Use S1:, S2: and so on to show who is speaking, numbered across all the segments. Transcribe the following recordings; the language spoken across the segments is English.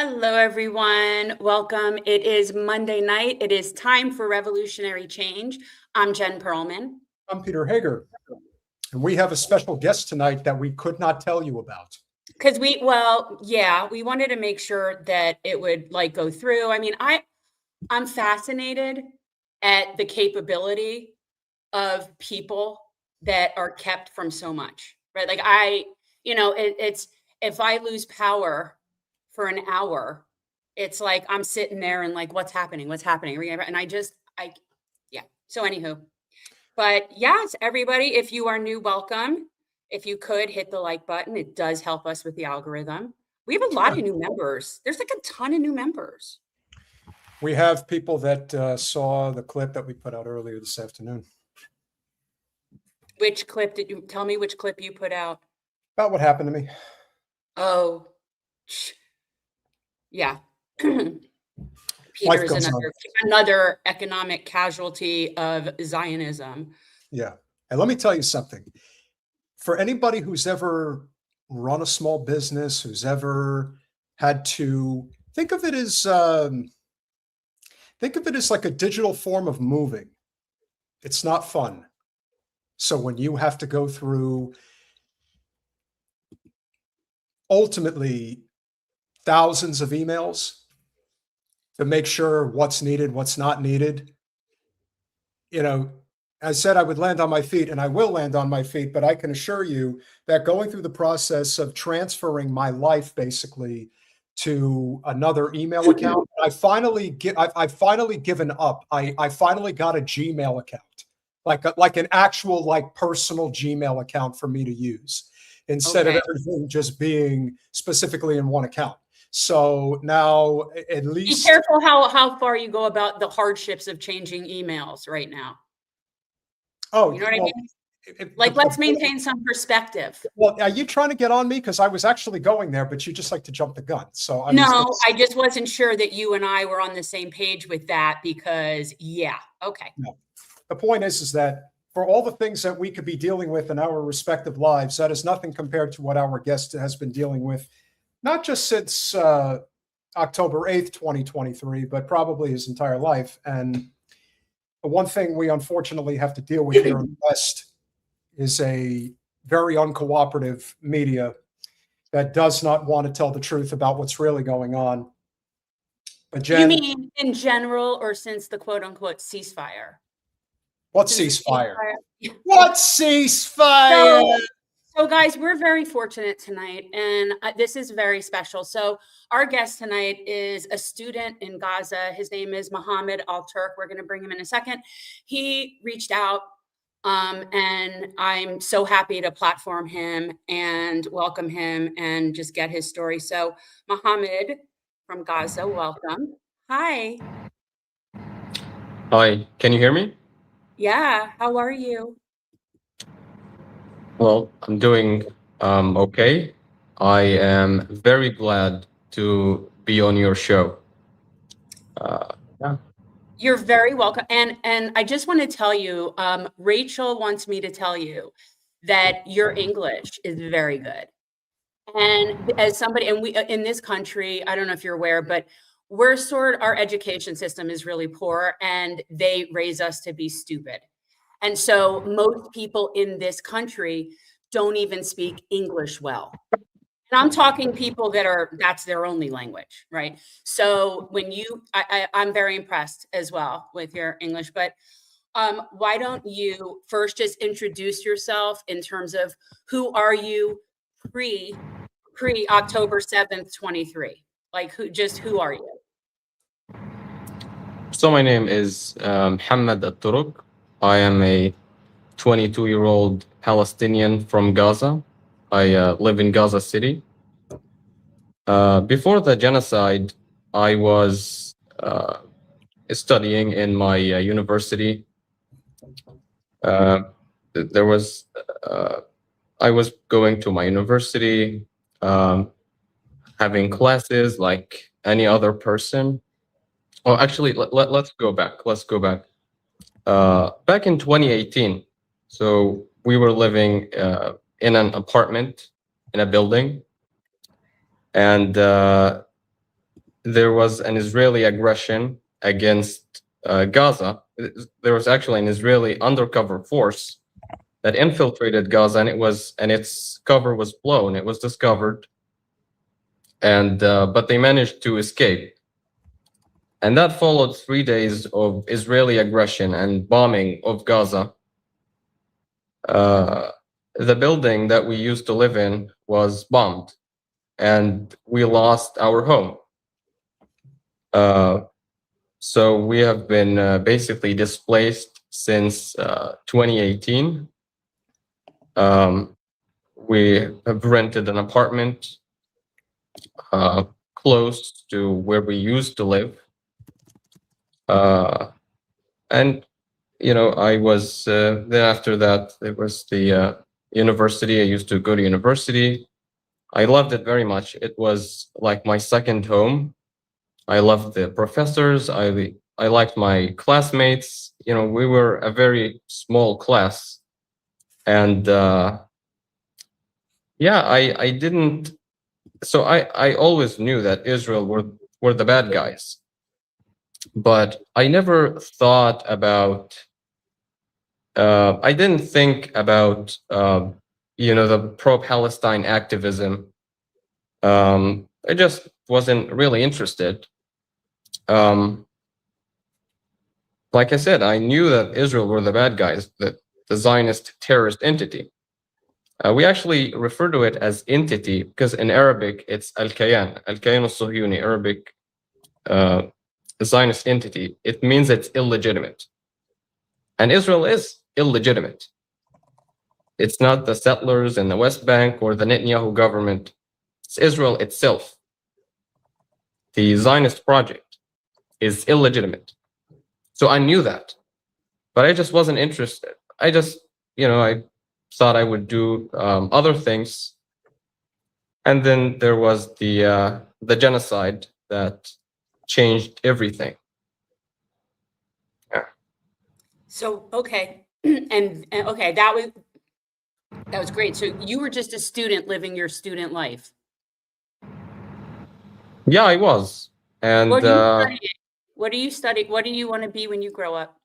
S1: Hello, everyone. Welcome. It is Monday night. It is time for revolutionary change. I'm Jen Perelman.
S2: I'm Peter Hager. And we have a special guest tonight that we could not tell you about.
S1: Because we wanted to make sure that it would go through. I mean, I'm fascinated at the capability of people that are kept from so much, right? Like it's if I lose power for an hour, it's like I'm sitting there and like, what's happening? And so anywho, but yes, everybody, if you are new, welcome. If you could hit the like button, it does help us with the algorithm. We have a lot of new members. There's like a ton of new members.
S2: We have people that saw the clip that we put out earlier this afternoon.
S1: Which clip did you tell me? Which clip you put out?
S2: About what happened to me.
S1: Oh, yeah. Peter is another economic casualty of Zionism.
S2: Yeah. And let me tell you something. For anybody who's ever run a small business, who's ever had to think of it as like a digital form of moving. It's not fun. So when you have to go through ultimately thousands of emails to make sure what's needed, what's not needed, I said I would land on my feet, and I will land on my feet, but I can assure you that going through the process of transferring my life basically to another email account, I've finally given up. I finally got a Gmail account, like an actual personal Gmail account for me to use instead of everything just being specifically in one account. So now at least
S1: be careful how far you go about the hardships of changing emails right now.
S2: Oh,
S1: you know what I mean? Let's maintain some perspective.
S2: Well, are you trying to get on me? Because I was actually going there, but you just like to jump the gun. So
S1: I just wasn't sure that you and I were on the same page with that because, okay.
S2: No. The point is that for all the things that we could be dealing with in our respective lives, that is nothing compared to what our guest has been dealing with, not just since October 8th, 2023, but probably his entire life. And the one thing we unfortunately have to deal with here in the West is a very uncooperative media that does not want to tell the truth about what's really going on. But Jen,
S1: you mean in general or since the quote unquote ceasefire?
S2: What ceasefire? What ceasefire?
S1: So guys, we're very fortunate tonight, and this is very special. So our guest tonight is a student in Gaza. His name is Mohammad AlTurk. We're going to bring him in a second. He reached out, and I'm so happy to platform him and welcome him and just get his story. So Mohammad from Gaza, welcome. Hi.
S3: Hi, can you hear me?
S1: Yeah, how are you?
S3: Well, I'm doing okay. I am very glad to be on your show. Yeah.
S1: You're very welcome. And I just want to tell you, Rachel wants me to tell you that your English is very good. And as somebody, and we in this country, I don't know if you're aware, but our education system is really poor, and they raise us to be stupid. And so most people in this country don't even speak English well. And I'm talking people that's their only language, right? So when I'm very impressed as well with your English, but why don't you first just introduce yourself in terms of who are you pre October 7th, 23? Like who are you?
S3: So my name is Mohammad AlTurk. I am a 22-year-old Palestinian from Gaza. I live in Gaza City. Before the genocide, I was studying in my university. I was going to my university, having classes like any other person. Oh, actually, let's go back. Back in 2018, so we were living in an apartment in a building, and there was an Israeli aggression against Gaza. There was actually an Israeli undercover force that infiltrated Gaza, and its cover was blown. It was discovered, and but they managed to escape. And that followed 3 days of Israeli aggression and bombing of Gaza. The building that we used to live in was bombed, and we lost our home. So we have been basically displaced since 2018. We have rented an apartment close to where we used to live. And, you know, I was, then after that, it was the university. I used to go to university. I loved it very much. It was like my second home. I loved the professors. I liked my classmates. You know, we were a very small class. And yeah, I didn't, so I always knew that Israel were the bad guys. But I never thought about, I didn't think about, you know, the pro-Palestine activism. I just wasn't really interested. Like I said, I knew that Israel were the bad guys, the Zionist terrorist entity. We actually refer to it as entity because in Arabic it's al-Kayan al-Suhuni, Arabic Zionist entity. It means it's illegitimate. And Israel is illegitimate. It's not the settlers in the West Bank or the Netanyahu government. It's Israel itself. The Zionist project is illegitimate. So I knew that, but I just wasn't interested. I just, you know, I thought I would do other things. And then there was the genocide that changed everything. Yeah.
S1: So, okay. And okay, that was great. So you were just a student living your student life.
S3: Yeah, I was. And
S1: What do you study? What do you study? What do you want to be when you grow up?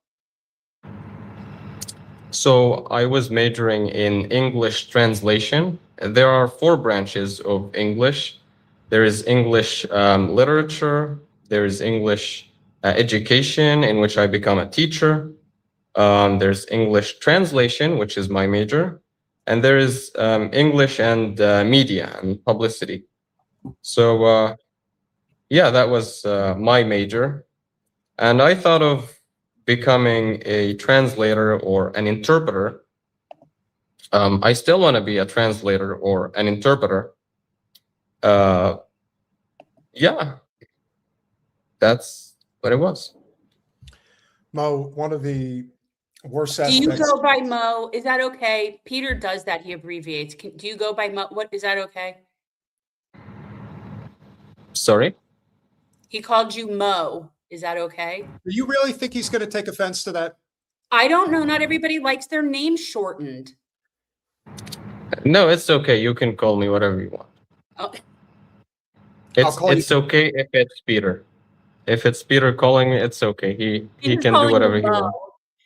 S3: so I was majoring in English translation. There are 4 branches of English. There is English literature. There is English education, in which I become a teacher. There's English translation, which is my major. And there is English and media and publicity. So yeah, that was my major. And I thought of becoming a translator or an interpreter. I still want to be a translator or an interpreter. Yeah, that's what it was.
S2: Mo, one of the worst
S1: Do you
S2: aspects.
S1: go by Mo? Is that okay? Peter does that. He abbreviates. Do you go by Mo? What is that okay?
S3: Sorry?
S1: He called you Mo. Is that okay?
S2: Do you really think he's going to take offense to that?
S1: I don't know. Not everybody likes their name shortened.
S3: No, it's okay. You can call me whatever you want.
S1: Oh,
S3: It's okay if it's Peter. If it's Peter calling me, it's okay. He
S1: Peter's
S3: can do
S1: calling you
S3: whatever he
S1: Mo.
S3: wants.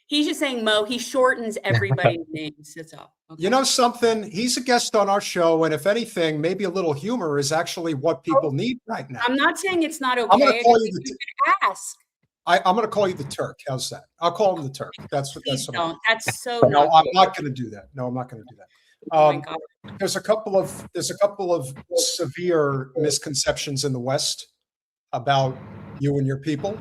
S1: He's just saying Mo. He shortens everybody's names. That's all. Okay.
S2: You know something? He's a guest on our show, and if anything, maybe a little humor is actually what people need right now.
S1: I'm not saying it's not okay.
S2: I'm going to call you
S1: You could ask.
S2: I'm going to call you the Turk. How's that? I'll call him the Turk. That's what.
S1: Please
S2: That's what.
S1: don't. That's so
S2: No,
S1: not
S2: I'm
S1: good.
S2: not going to do that. No, I'm not going to do that.
S1: Oh my God.
S2: There's a couple of severe misconceptions in the West about you and your people.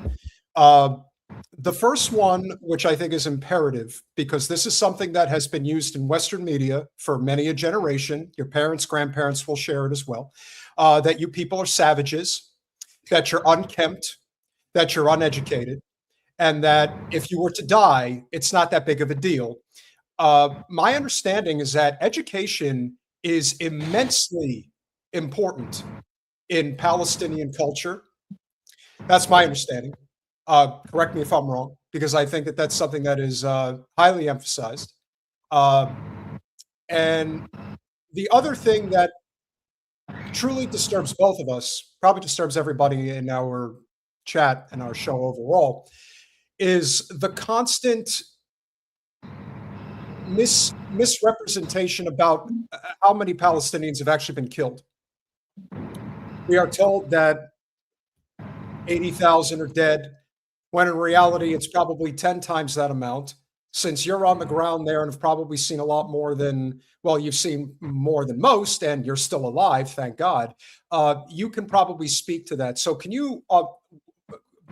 S2: The first one, which I think is imperative, because this is something that has been used in Western media for many a generation. Your parents, grandparents will share it as well. That you people are savages, that you're unkempt, that you're uneducated, and that if you were to die, it's not that big of a deal. My understanding is that education is immensely important in Palestinian culture. That's my understanding. Correct me if I'm wrong, because I think that that's something that is highly emphasized. And the other thing that truly disturbs both of us, probably disturbs everybody in our chat and our show overall, is the constant misrepresentation about how many Palestinians have actually been killed. We are told that 80,000 are dead, when in reality it's probably 10 times that amount. Since you're on the ground there and have probably seen a lot more than, well, you've seen more than most, and you're still alive, thank God, you can probably speak to that. So can you,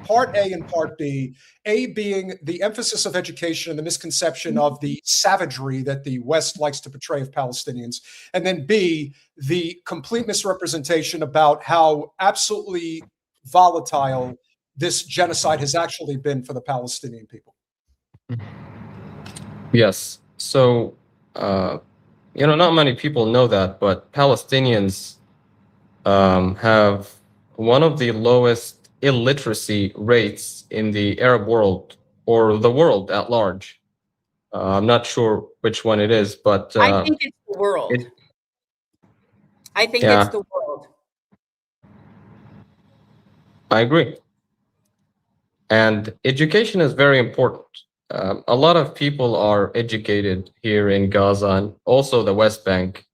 S2: part A and part B, A being the emphasis of education and the misconception of the savagery that the West likes to portray of Palestinians, and then B, the complete misrepresentation about how absolutely volatile this genocide has actually been for the Palestinian people.
S3: Yes. So, not many people know that, but Palestinians have one of the lowest illiteracy rates in the Arab world or the world at large. I'm not sure which one it is, but
S1: I think it's the world. I think it's the world.
S3: I agree. And education is very important. A lot of people are educated here in Gaza and also the West Bank.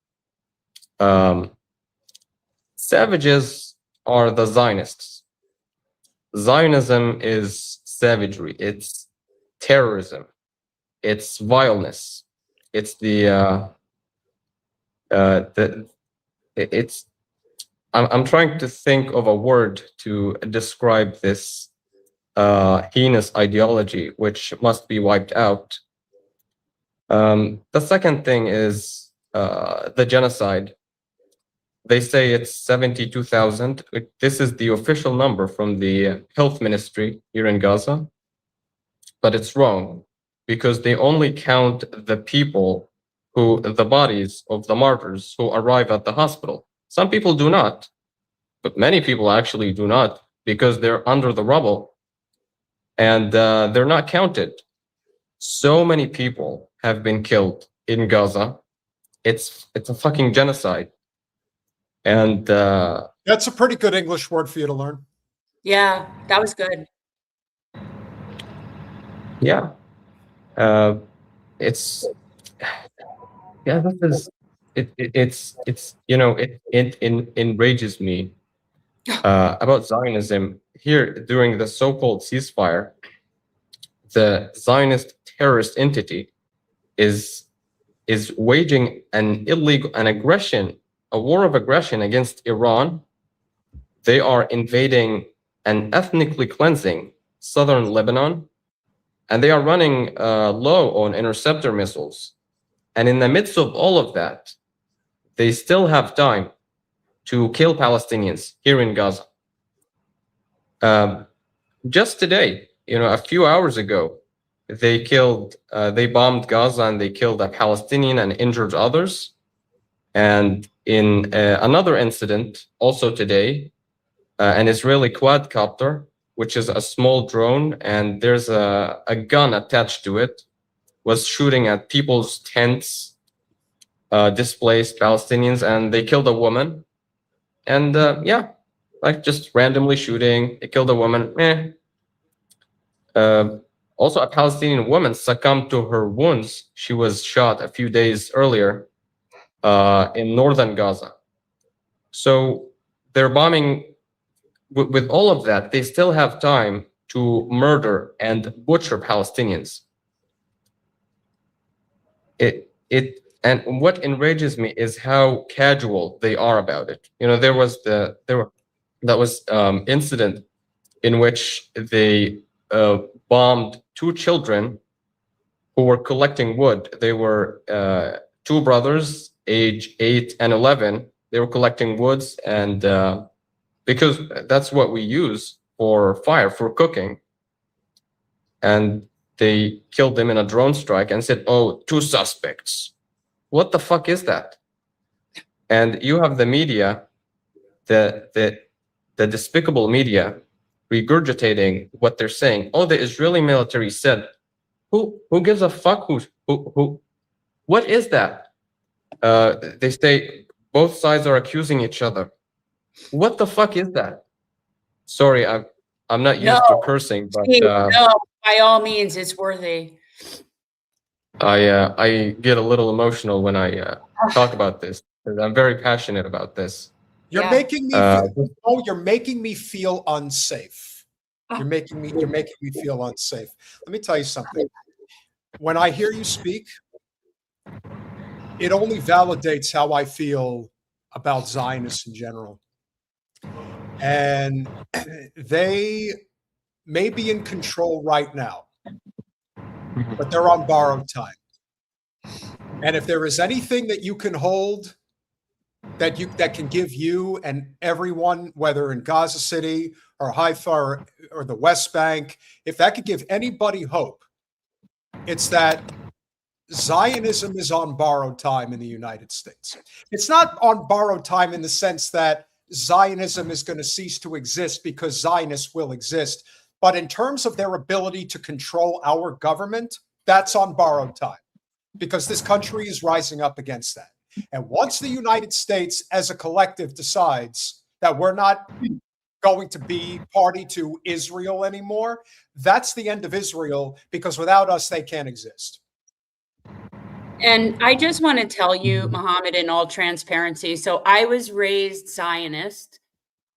S3: Savages are the Zionists. Zionism is savagery. It's terrorism. It's vileness. It's I'm trying to think of a word to describe this heinous ideology, which must be wiped out. The second thing is the genocide. They say it's 72,000. This is the official number from the health ministry here in Gaza, but it's wrong because they only count the people the bodies of the martyrs who arrive at the hospital. Some people do not, but many people actually do not because they're under the rubble and they're not counted. So many people have been killed in Gaza. It's a fucking genocide. And
S2: that's a pretty good English word for you to learn.
S1: Yeah, that was good.
S3: Yeah. It's it enrages me about Zionism here during the so-called ceasefire. The Zionist terrorist entity is waging an aggression, a war of aggression against Iran. They are invading and ethnically cleansing southern Lebanon, and they are running low on interceptor missiles. And in the midst of all of that, they still have time to kill Palestinians here in Gaza. Just today, a few hours ago, they bombed Gaza and they killed a Palestinian and injured others. And in another incident, also today, an Israeli quadcopter, which is a small drone, and there's a gun attached to it, was shooting at people's tents, displaced Palestinians, and they killed a woman. And just randomly shooting, they killed a woman. Also, a Palestinian woman succumbed to her wounds. She was shot a few days earlier in northern Gaza. So they're bombing. With all of that, they still have time to murder and butcher Palestinians. And what enrages me is how casual they are about it. There was incident in which they bombed two children who were collecting wood. They were two brothers, age 8 and 11. They were collecting woods, and because that's what we use for fire, for cooking. And they killed them in a drone strike and said, "Oh, 2 suspects." What the fuck is that? And you have the media, the despicable media, regurgitating what they're saying. Oh, the Israeli military said. Who gives a fuck? Who? What is that? They say both sides are accusing each other. What the fuck is that? Sorry, I'm not used to cursing, but
S1: no, by all means, it's worthy.
S3: I get a little emotional when I talk about this, because I'm very passionate about this.
S2: You're making me feel, you're making me feel unsafe. You're making me feel unsafe. Let me tell you something. When I hear you speak, it only validates how I feel about Zionists in general. And they may be in control right now, but they're on borrowed time. And if there is anything that you can hold that can give you and everyone, whether in Gaza City or Haifa or the West Bank, if that could give anybody hope, it's that Zionism is on borrowed time in the United States. It's not on borrowed time in the sense that Zionism is going to cease to exist because Zionists will exist. But in terms of their ability to control our government, that's on borrowed time because this country is rising up against that. And once the United States as a collective decides that we're not going to be party to Israel anymore, that's the end of Israel, because without us, they can't exist.
S1: And I just want to tell you, Mohammad, in all transparency, so I was raised Zionist.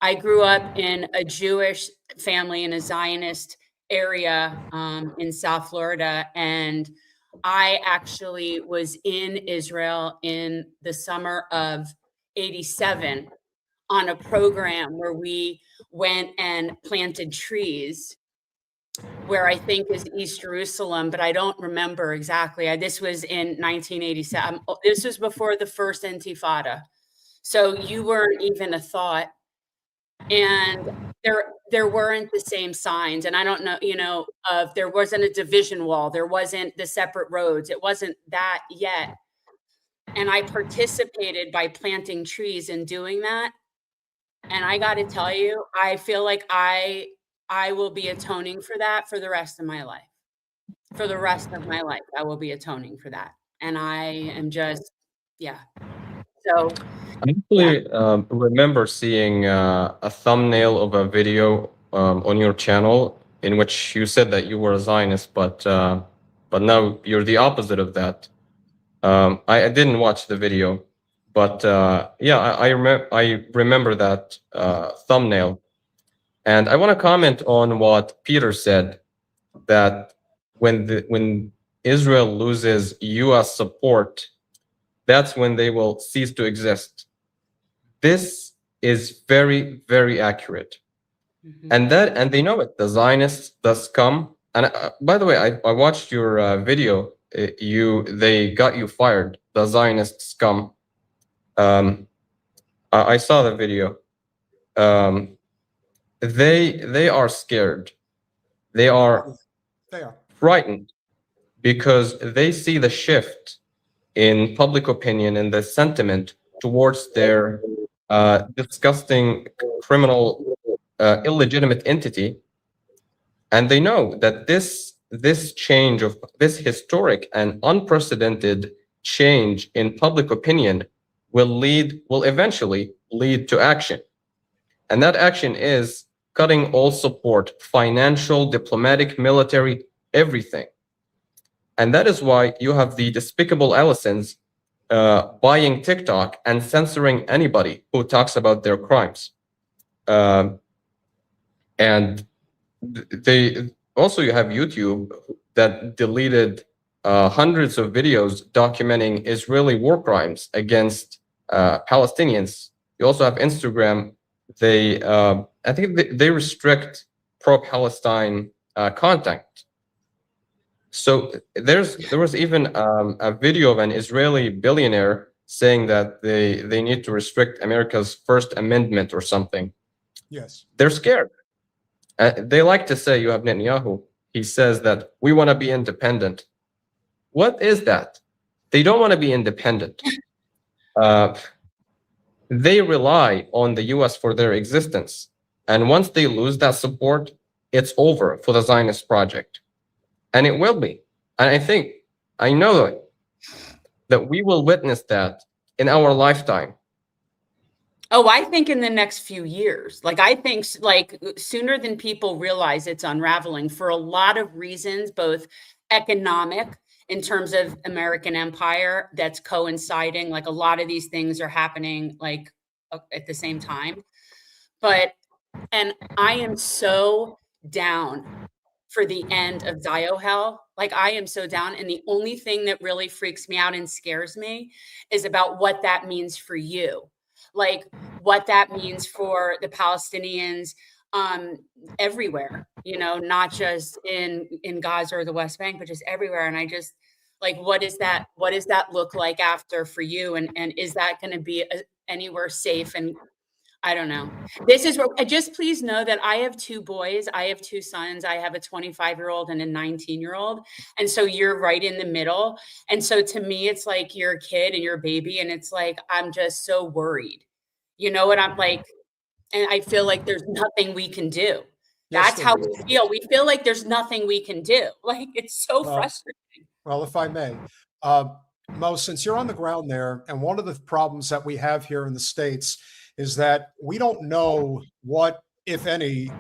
S1: I grew up in a Jewish family in a Zionist area in South Florida, and I actually was in Israel in the summer of '87 on a program where we went and planted trees, where I think is East Jerusalem, but I don't remember exactly. This was in 1987. This was before the first Intifada. So you weren't even a thought. And there weren't the same signs. And I don't know, there wasn't a division wall. There wasn't the separate roads. It wasn't that yet. And I participated by planting trees and doing that. And I got to tell you, I feel like I will be atoning for that for the rest of my life. For the rest of my life, I will be atoning for that. And I am just, So
S3: I actually remember seeing a thumbnail of a video on your channel in which you said that you were a Zionist, but now you're the opposite of that. I didn't watch the video, but I remember that thumbnail. And I want to comment on what Peter said, that when Israel loses U.S. support, that's when they will cease to exist. This is very, very accurate. And they know it. The Zionists, the scum. And by the way, I watched your video. They got you fired. The Zionist scum. I saw the video. They are scared. They are frightened because they see the shift in public opinion and the sentiment towards their disgusting, criminal, illegitimate entity. And they know that this change of this historic and unprecedented change in public opinion will eventually lead to action. And that action is cutting all support, financial, diplomatic, military, everything. And that is why you have the despicable Allisons buying TikTok and censoring anybody who talks about their crimes. And they also, you have YouTube that deleted hundreds of videos documenting Israeli war crimes against Palestinians. You also have Instagram. I think they restrict pro-Palestine content. So there was even a video of an Israeli billionaire saying that they need to restrict America's First Amendment or something.
S2: Yes.
S3: They're scared. They like to say, you have Netanyahu. He says that we want to be independent. What is that? They don't want to be independent. They rely on the US for their existence. And once they lose that support, it's over for the Zionist project. And it will be. And I know that we will witness that in our lifetime.
S1: Oh, I think in the next few years, like I think like sooner than people realize it's unraveling for a lot of reasons, both economic in terms of American empire that's coinciding, like a lot of these things are happening like at the same time. But, and I am so down for the end of Diohel. Like I am so down. And the only thing that really freaks me out and scares me is about what that means for you. Like what that means for the Palestinians everywhere, you know, not just in Gaza or the West Bank, but just everywhere. And I just like, what does that look like after for you? And is that going to be anywhere safe? And I don't know. This is what, just please know that I have two boys. I have two sons. I have a 25-year-old and a 19-year-old. And so you're right in the middle. And so to me, it's like you're a kid and you're a baby. And it's like, I'm just so worried. You know what I'm like? And I feel like there's nothing we can do.
S2: Yes,
S1: That's how we feel. We feel like there's nothing we can do. Like it's so frustrating.
S2: Well, if I may, Mo, since you're on the ground there, and one of the problems that we have here in the States is that we don't know what, if any,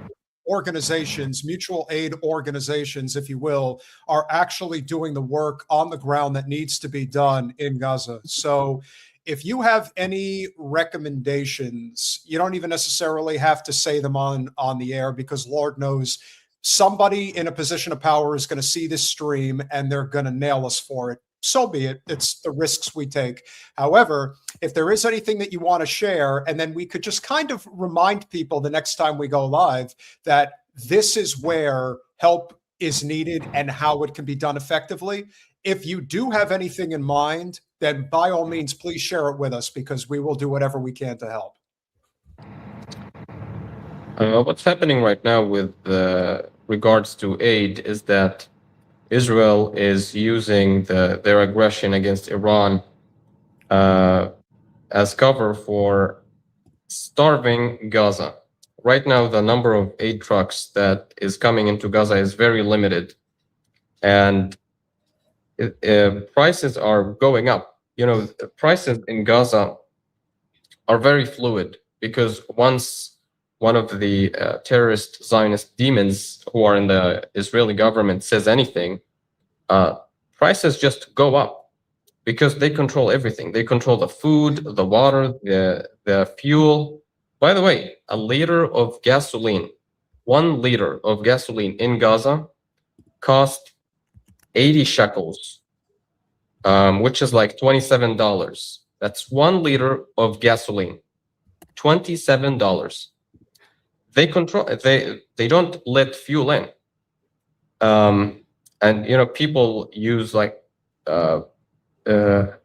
S2: organizations, mutual aid organizations, if you will, are actually doing the work on the ground that needs to be done in Gaza. So if you have any recommendations, you don't even necessarily have to say them on the air, because Lord knows somebody in a position of power is going to see this stream and they're going to nail us for it. So be it. It's the risks we take. However, if there is anything that you want to share, and then we could just kind of remind people the next time we go live that this is where help is needed and how it can be done effectively. If you do have anything in mind, then by all means, please share it with us, because we will do whatever we can to help.
S3: What's happening right now with regards to aid is that Israel is using their aggression against Iran as cover for starving Gaza. Right now, the number of aid trucks that is coming into Gaza is very limited, and prices are going up. You know, prices in Gaza are very fluid, because once one of the terrorist Zionist demons who are in the Israeli government says anything, prices just go up, because they control everything. They control the food, the water, the fuel. By the way, a liter of gasoline, 1 liter of gasoline in Gaza cost 80 shekels, which is like $27. That's 1 liter of gasoline, $27. They control. They don't let fuel in, and you know, people use like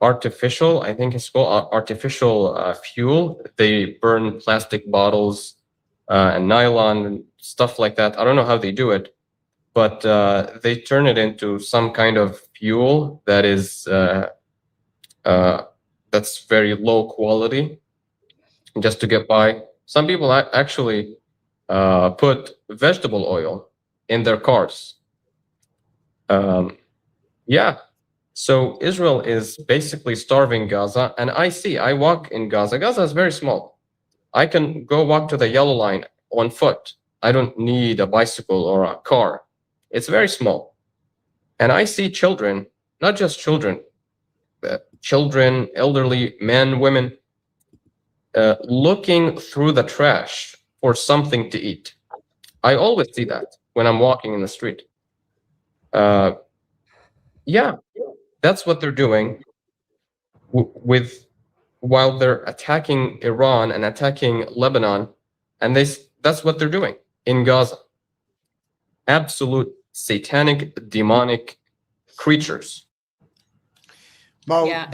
S3: artificial, I think it's called artificial fuel. They burn plastic bottles and nylon and stuff like that. I don't know how they do it, but they turn it into some kind of fuel that is that's very low quality, just to get by. Some people actually put vegetable oil in their cars. Yeah. So Israel is basically starving Gaza, and I walk in Gaza. Gaza is very small. I can go walk to the yellow line on foot. I don't need a bicycle or a car. It's very small. And I see children, not just children, children, elderly, men, women, looking through the trash for something to eat. I always see that when I'm walking in the street. Yeah, that's what they're doing while they're attacking Iran and attacking Lebanon, and that's what they're doing in Gaza. Absolute satanic, demonic creatures.
S2: Mo,
S1: Yeah.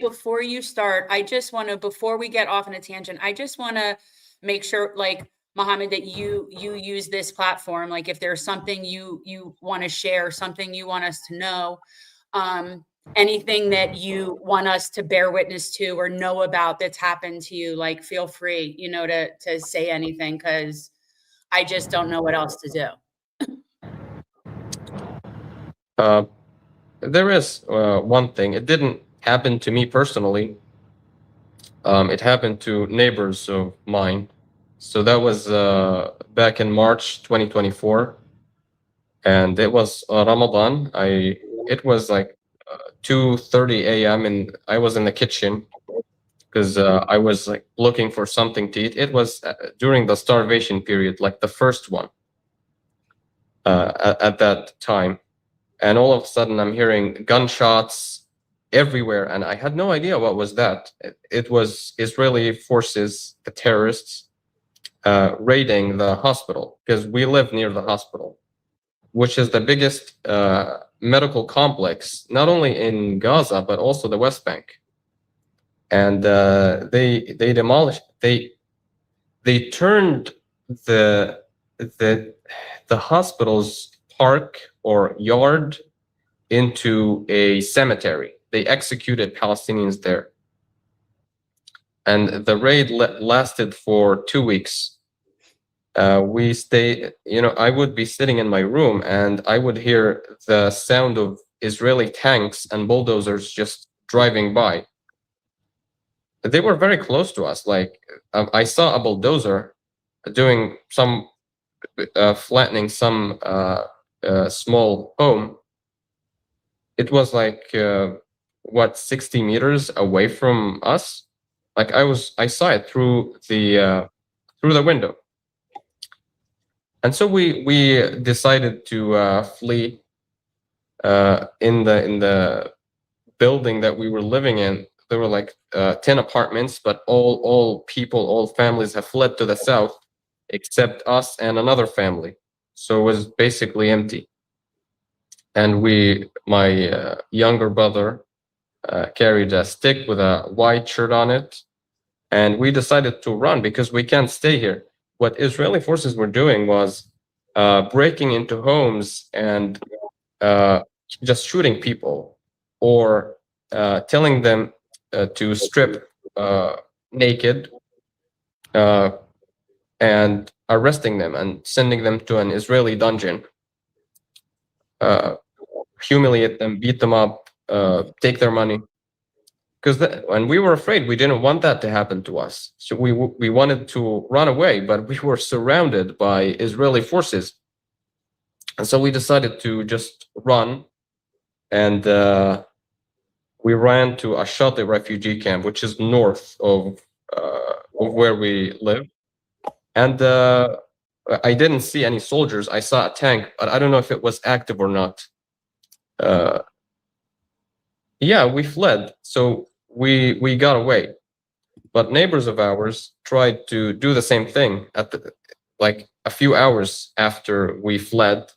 S1: Before you start, I just want to, before we get off on a tangent, I just want to make sure, like, Mohammad, that you use this platform. Like, if there's something you want to share, something you want us to know, anything that you want us to bear witness to or know about that's happened to you, like, feel free, you know, to say anything, because I just don't know what else to do.
S3: There is one thing. It didn't happen to me personally. It happened to neighbors of mine. So that was back in March 2024, and it was Ramadan. It was like 2:30 a.m. and I was in the kitchen because I was like looking for something to eat. It was during the starvation period, like the first one at that time. And all of a sudden I'm hearing gunshots everywhere, and I had no idea what was that. It was Israeli forces, the terrorists, raiding the hospital, because we live near the hospital, which is the biggest medical complex, not only in Gaza, but also the West Bank. And they demolished, they turned the hospital's park or yard into a cemetery. They executed Palestinians there. And the raid lasted for 2 weeks. We stayed, I would be sitting in my room and I would hear the sound of Israeli tanks and bulldozers just driving by. They were very close to us. Like I saw a bulldozer doing some flattening some small home. It was like 60 meters away from us. Like I saw it through the window. And so we decided to flee. In the building that we were living in, there were like 10 apartments, but all families have fled to the south, except us and another family. So it was basically empty. And my younger brother carried a stick with a white shirt on it, and we decided to run because we can't stay here. What Israeli forces were doing was breaking into homes and just shooting people, or telling them to strip naked, and arresting them and sending them to an Israeli dungeon, humiliate them, beat them up, take their money. And we were afraid. We didn't want that to happen to us. So we wanted to run away, but we were surrounded by Israeli forces. And so we decided to just run. And we ran to a Ashati refugee camp, which is north of where we live. And I didn't see any soldiers. I saw a tank, but I don't know if it was active or not. Yeah, we fled. So we got away. But neighbors of ours tried to do the same thing like a few hours after we fled.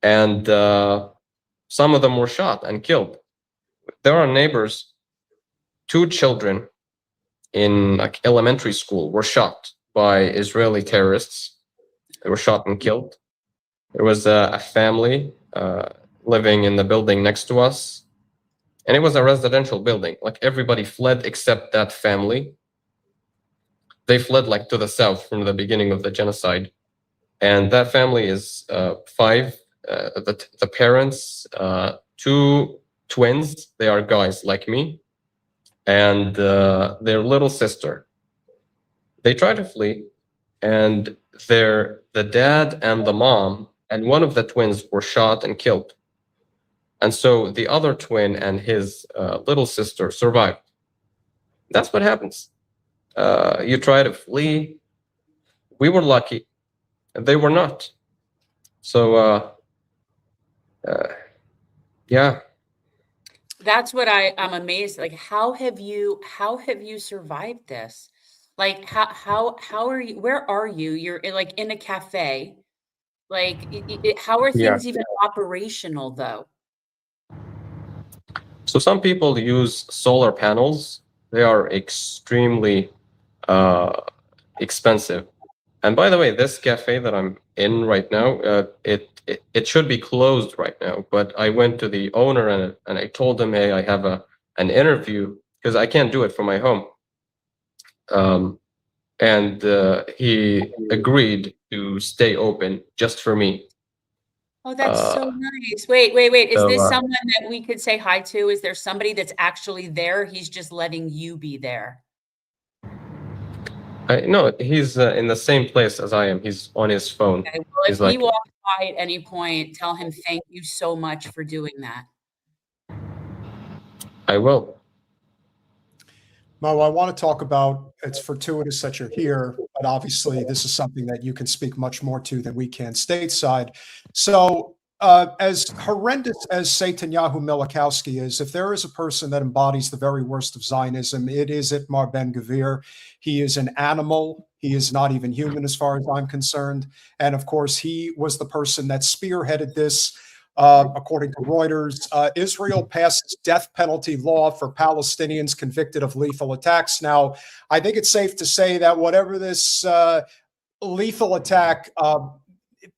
S3: And some of them were shot and killed. There are neighbors, 2 children in like elementary school were shot by Israeli terrorists. They were shot and killed. There was a family living in the building next to us, and it was a residential building. Like everybody fled except that family. They fled like to the south from the beginning of the genocide. And that family is 5. The parents, 2 twins, they are guys like me, and their little sister. They tried to flee, and the dad and the mom and one of the twins were shot and killed. And so the other twin and his little sister survived. That's what happens. You try to flee. We were lucky, and they were not. So yeah.
S1: That's what I'm amazed. Like, how have you survived this? Like, how are you? Where are you? You're like in a cafe. Like, how are things even operational though?
S3: So some people use solar panels. They are extremely expensive. And by the way, this cafe that I'm in right now, it should be closed right now. But I went to the owner and I told him, hey, I have an interview, because I can't do it from my home. And he agreed to stay open just for me.
S1: Oh, that's so nice. Wait. Is this someone that we could say hi to? Is there somebody that's actually there? He's just letting you be there.
S3: No, he's in the same place as I am. He's on his phone.
S1: Okay, well, if
S3: He's
S1: he
S3: like,
S1: walks by at any point, tell him thank you so much for doing that.
S3: I will.
S2: Mo, I want to talk about, it's fortuitous that you're here, but obviously this is something that you can speak much more to than we can stateside. So as horrendous as Netanyahu Milikowski is, if there is a person that embodies the very worst of Zionism, it is Itamar Ben-Gvir. He is an animal. He is not even human as far as I'm concerned. And of course, he was the person that spearheaded this. According to Reuters, Israel passes death penalty law for Palestinians convicted of lethal attacks. Now, I think it's safe to say that whatever this lethal attack,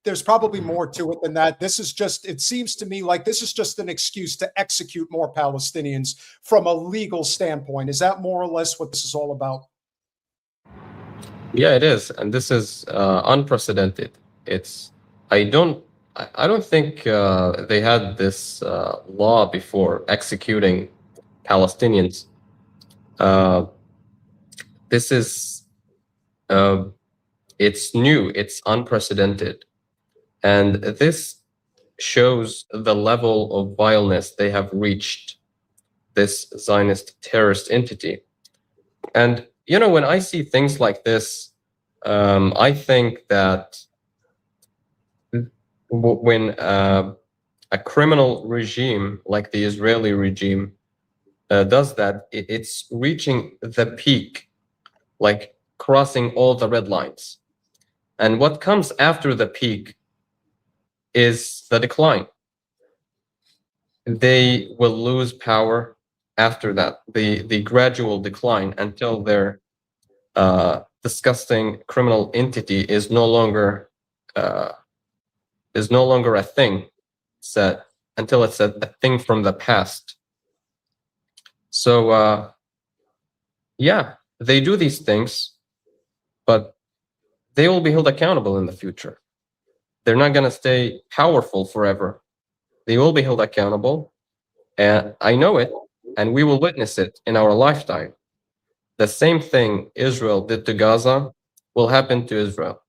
S2: there's probably more to it than that. This is just, it seems to me like this is just an excuse to execute more Palestinians from a legal standpoint. Is that more or less what this is all about?
S3: Yeah, it is. And this is unprecedented. I don't think they had this law before executing Palestinians. This is, it's new, it's unprecedented. And this shows the level of vileness they have reached, this Zionist terrorist entity. And, you know, when I see things like this, I think that when a criminal regime like the Israeli regime does that, it's reaching the peak, like crossing all the red lines. And what comes after the peak is the decline. They will lose power after that, the gradual decline, until their disgusting criminal entity is no longer a thing, until it's a thing from the past. So yeah, they do these things, but they will be held accountable in the future. They're not going to stay powerful forever. They will be held accountable, and I know it, and we will witness it in our lifetime. The same thing Israel did to Gaza will happen to Israel.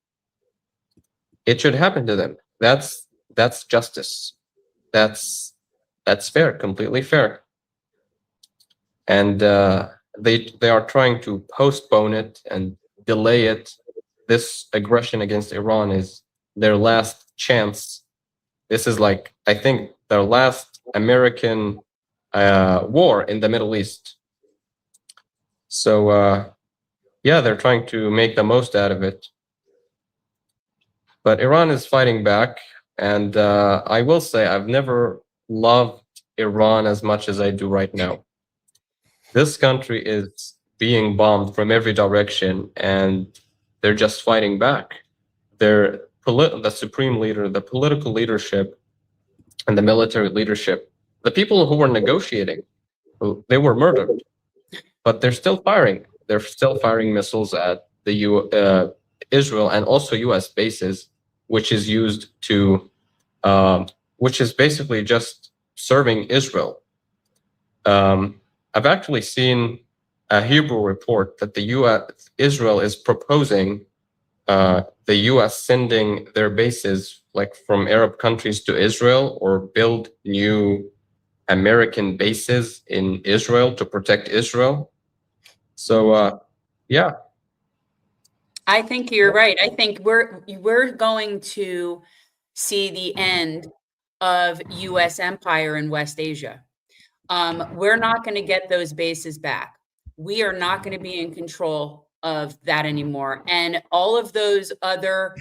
S3: It should happen to them. That's justice. That's fair, completely fair. And they are trying to postpone it and delay it. This aggression against Iran is their last chance. This is like, I think, their last American war in the Middle East. So yeah, they're trying to make the most out of it. But Iran is fighting back, and I will say I've never loved Iran as much as I do right now. This country is being bombed from every direction, and they're just fighting back. The supreme leader, the political leadership, and the military leadership, the people who were negotiating, they were murdered. But they're still firing. They're still firing missiles at the Israel and also U.S. bases, which is used to, which is basically just serving Israel. I've actually seen a Hebrew report that Israel is proposing the U.S. sending their bases like from Arab countries to Israel, or build new American bases in Israel to protect Israel. So yeah.
S1: I think you're right. I think we're going to see the end of U.S. empire in West Asia. We're not going to get those bases back. We are not going to be in control of that anymore. And all of those other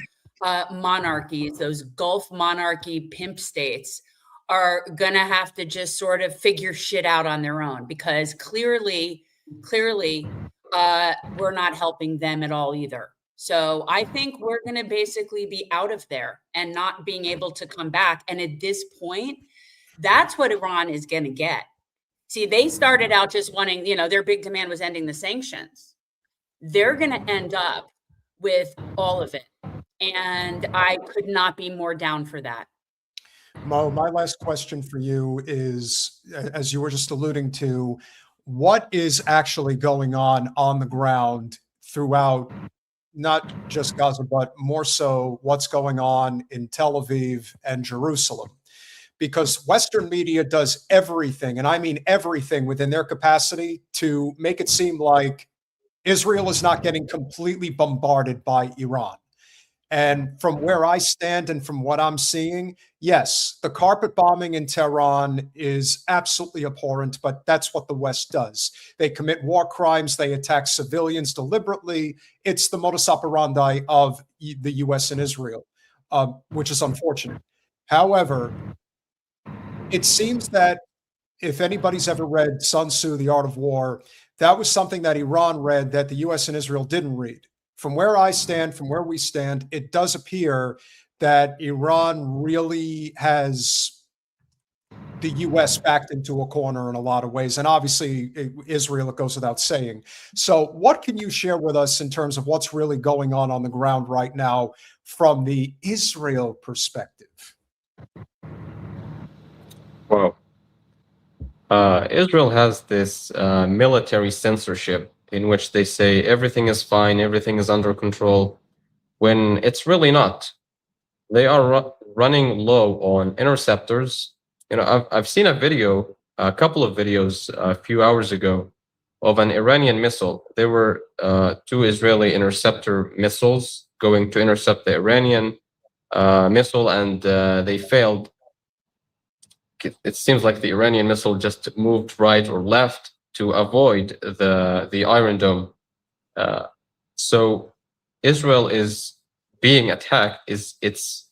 S1: monarchies, those Gulf monarchy pimp states, are going to have to just sort of figure shit out on their own, because clearly, we're not helping them at all either. So I think we're going to basically be out of there and not being able to come back. And at this point, that's what Iran is going to get. See, they started out just wanting, their big demand was ending the sanctions. They're going to end up with all of it. And I could not be more down for that.
S2: Mo, my last question for you is, as you were just alluding to, what is actually going on the ground throughout not just Gaza, but more so what's going on in Tel Aviv and Jerusalem. Because Western media does everything, and I mean everything within their capacity to make it seem like Israel is not getting completely bombarded by Iran. And from where I stand and from what I'm seeing, yes, the carpet bombing in Tehran is absolutely abhorrent, but that's what the West does. They commit war crimes, they attack civilians deliberately. It's the modus operandi of the US and Israel, which is unfortunate. However, it seems that if anybody's ever read Sun Tzu, The Art of War, that was something that Iran read that the US and Israel didn't read. From where I stand, from where we stand, it does appear that Iran really has the US backed into a corner in a lot of ways. And obviously, Israel, it goes without saying. So, what can you share with us in terms of what's really going on the ground right now from the Israel perspective?
S3: Well, Israel has this military censorship in which they say everything is fine, everything is under control, when it's really not. They are running low on interceptors. You know, I've seen a couple of videos a few hours ago of an Iranian missile. There were two Israeli interceptor missiles going to intercept the Iranian missile, and they failed. It seems like the Iranian missile just moved right or left to avoid the Iron Dome. So Israel is being attacked. It's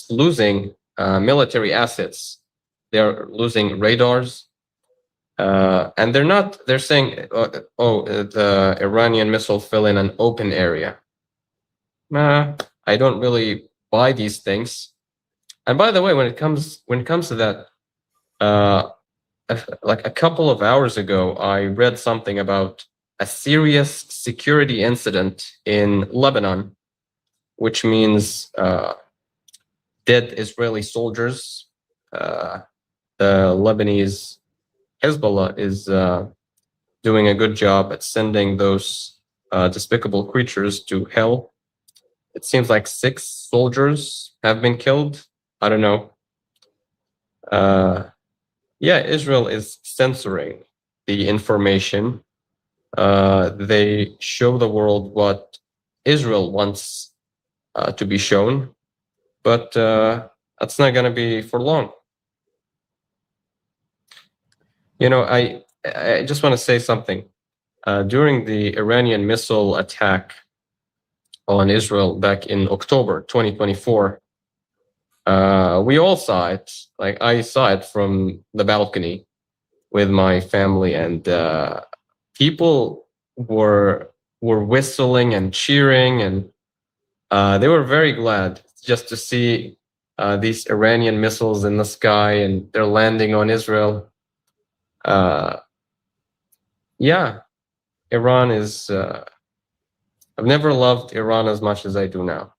S3: losing military assets. They're losing radars, and they're saying, the Iranian missile fell in an open area. Nah, I don't really buy these things. And by the way, when it comes to that, like a couple of hours ago, I read something about a serious security incident in Lebanon, which means dead Israeli soldiers. The Lebanese Hezbollah is doing a good job at sending those despicable creatures to hell. It seems like 6 soldiers have been killed. I don't know. Yeah, Israel is censoring the information. They show the world what Israel wants to be shown, but that's not going to be for long. You know, I just want to say something. During the Iranian missile attack on Israel back in October 2024, we all saw it. Like, I saw it from the balcony with my family, and people were whistling and cheering, and they were very glad just to see these Iranian missiles in the sky, and they're landing on Israel. Yeah, Iran is. I've never loved Iran as much as I do now.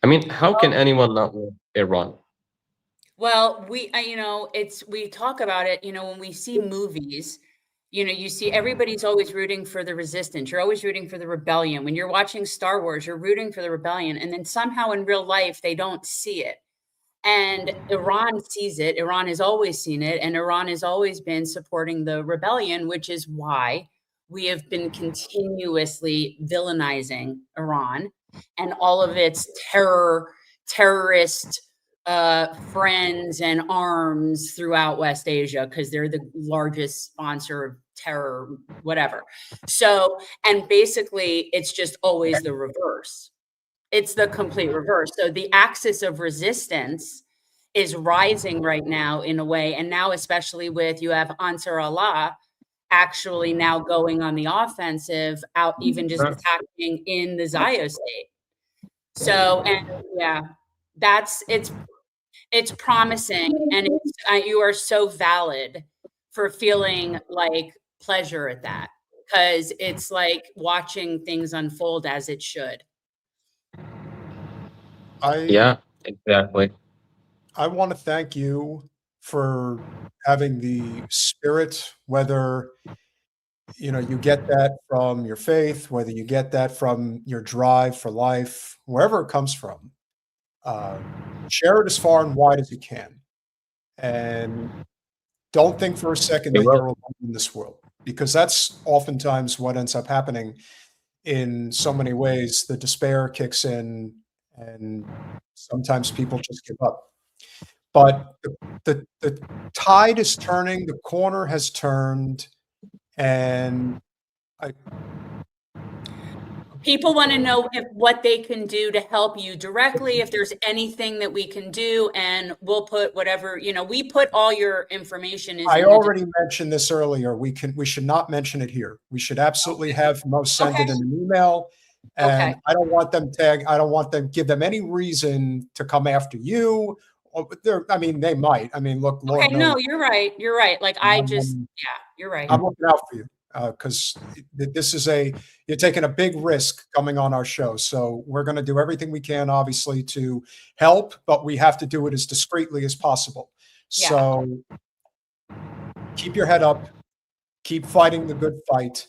S3: I mean, how can anyone not love Iran?
S1: Well, we talk about it, when we see movies, you see everybody's always rooting for the resistance. You're always rooting for the rebellion. When you're watching Star Wars, you're rooting for the rebellion. And then somehow in real life, they don't see it. And Iran sees it. Iran has always seen it. And Iran has always been supporting the rebellion, which is why we have been continuously villainizing Iran and all of its terrorist friends and arms throughout West Asia, because they're the largest sponsor of terror, whatever. So, and basically, it's just always the reverse. It's the complete reverse. So the axis of resistance is rising right now in a way. And now, especially with, you have Ansar Allah actually now going on the offensive, out even just attacking in the Zio state. So, and yeah, it's promising, and you are so valid for feeling like pleasure at that, because it's like watching things unfold as it should.
S3: Yeah, exactly.
S2: I want to thank you for having the spirit, whether you get that from your faith, whether you get that from your drive for life, wherever it comes from, share it as far and wide as you can. And don't think for a second that you're alone in this world, because that's oftentimes what ends up happening in so many ways. The despair kicks in, and sometimes people just give up. But the tide is turning, the corner has turned, and
S1: people want to know what they can do to help you directly, if there's anything that we can do, and we'll put whatever, we put all your information.
S2: I already mentioned this earlier. We should not mention it here. We should absolutely have Mo send it in an email. And I don't want them give them any reason to come after you. I mean, they might. I mean, look, Lord knows.
S1: No, you're right. You're right. Like you're right.
S2: I'm looking out for you. Because this is you're taking a big risk coming on our show. So we're going to do everything we can, obviously, to help, but we have to do it as discreetly as possible. Yeah. So keep your head up, keep fighting the good fight.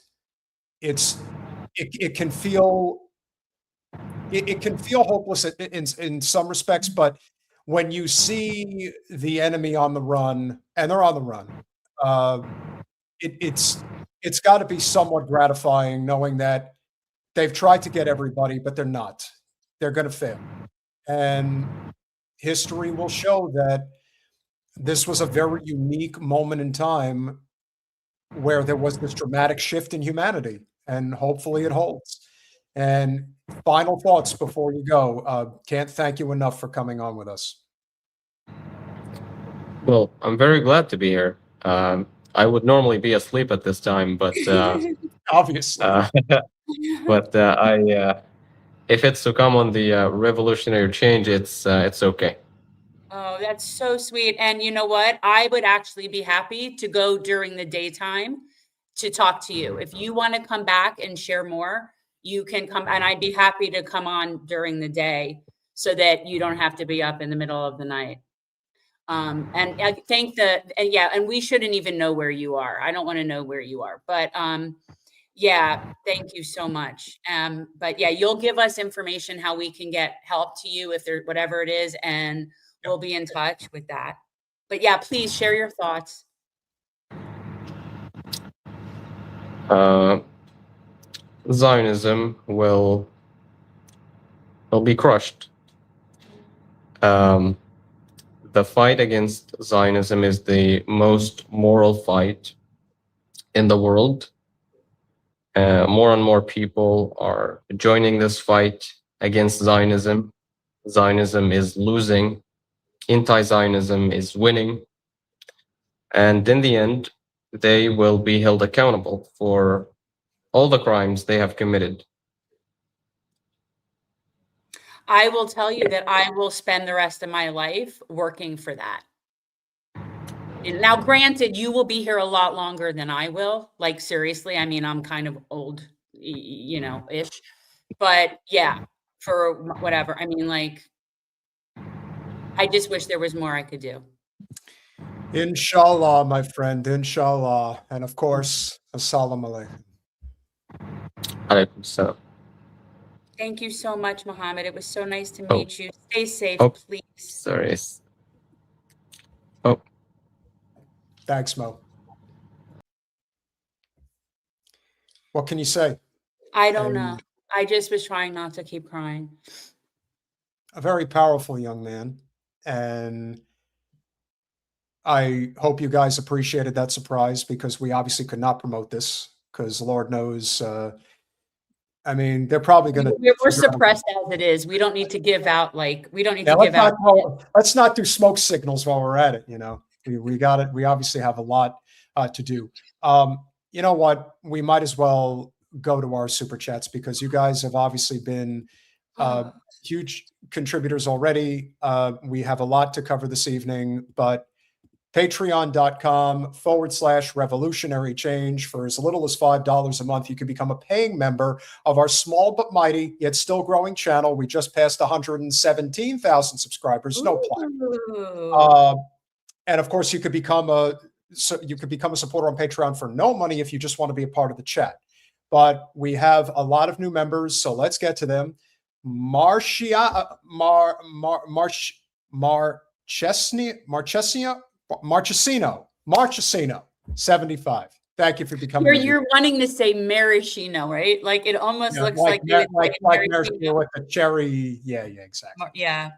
S2: It can feel hopeless in some respects, but when you see the enemy on the run, and they're on the run, it's got to be somewhat gratifying knowing that they've tried to get everybody, but they're not. They're going to fail. And history will show that this was a very unique moment in time where there was this dramatic shift in humanity, and hopefully it holds. And final thoughts before you go. Can't thank you enough for coming on with us.
S3: Well, I'm very glad to be here. I would normally be asleep at this time, but
S2: obviously.
S3: But if it's to come on the revolutionary change, it's okay.
S1: Oh, that's so sweet. And you know what? I would actually be happy to go during the daytime to talk to you. If you want to come back and share more, you can come, and I'd be happy to come on during the day so that you don't have to be up in the middle of the night. And I think and we shouldn't even know where you are. I don't want to know where you are, but yeah, thank you so much. But yeah, you'll give us information how we can get help to you if there's whatever it is, and we'll be in touch with that. But yeah, please share your thoughts.
S3: Zionism will be crushed. The fight against Zionism is the most moral fight in the world. More and more people are joining this fight against Zionism. Zionism is losing. Anti-Zionism is winning. And in the end, they will be held accountable for all the crimes they have committed.
S1: I will tell you that I will spend the rest of my life working for that. Now, granted, you will be here a lot longer than I will. Like, seriously, I mean, I'm kind of old, ish. But yeah, for whatever. I mean, like, I just wish there was more I could do.
S2: Inshallah, my friend, inshallah. And of course, assalamu alaikum.
S3: Alaikum salam.
S1: Thank you so much, Mohammed. It was so nice to meet you. Stay safe, please.
S3: Sorry.
S2: Thanks, Mo. What can you say?
S1: I don't know. I just was trying not to keep crying.
S2: A very powerful young man. And I hope you guys appreciated that surprise, because we obviously could not promote this, because Lord knows, I mean, they're probably going to.
S1: We're suppressed as it is. We don't need to give out, we don't need to give out.
S2: Let's not do smoke signals while we're at it. We got it. We obviously have a lot to do. You know what? We might as well go to our super chats, because you guys have obviously been huge contributors already. We have a lot to cover this evening, but patreon.com/revolutionary change. For as little as $5 a month, you can become a paying member of our small but mighty, yet still growing channel. We just passed 117,000 subscribers. No plan. And of course, you could become a so you can become a supporter on Patreon for no money if you just want to be a part of the chat. But we have a lot of new members, so let's get to them. Marchesino, 75. Thank you for becoming.
S1: You're wanting to say maraschino, right? Like it almost looks like
S2: maraschino with a cherry. Yeah, exactly.
S1: Yeah.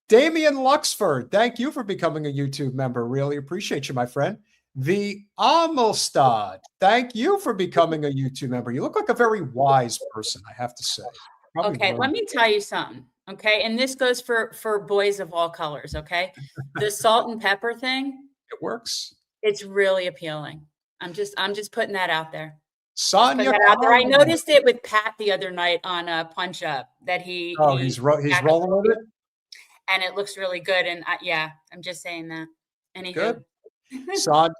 S2: Damian Luxford, thank you for becoming a YouTube member. Really appreciate you, my friend. The Amelstad, thank you for becoming a YouTube member. You look like a very wise person, I have to say. Probably
S1: okay, let me tell you something. Okay, and this goes for boys of all colors. Okay, the salt and pepper thing.
S2: It works.
S1: It's really appealing. I'm just putting that out there.
S2: Sonia,
S1: I noticed it with Pat the other night on a Punch Up that he's
S2: rolling with it,
S1: and it looks really good. And I'm just saying that. Anywho.
S2: Good.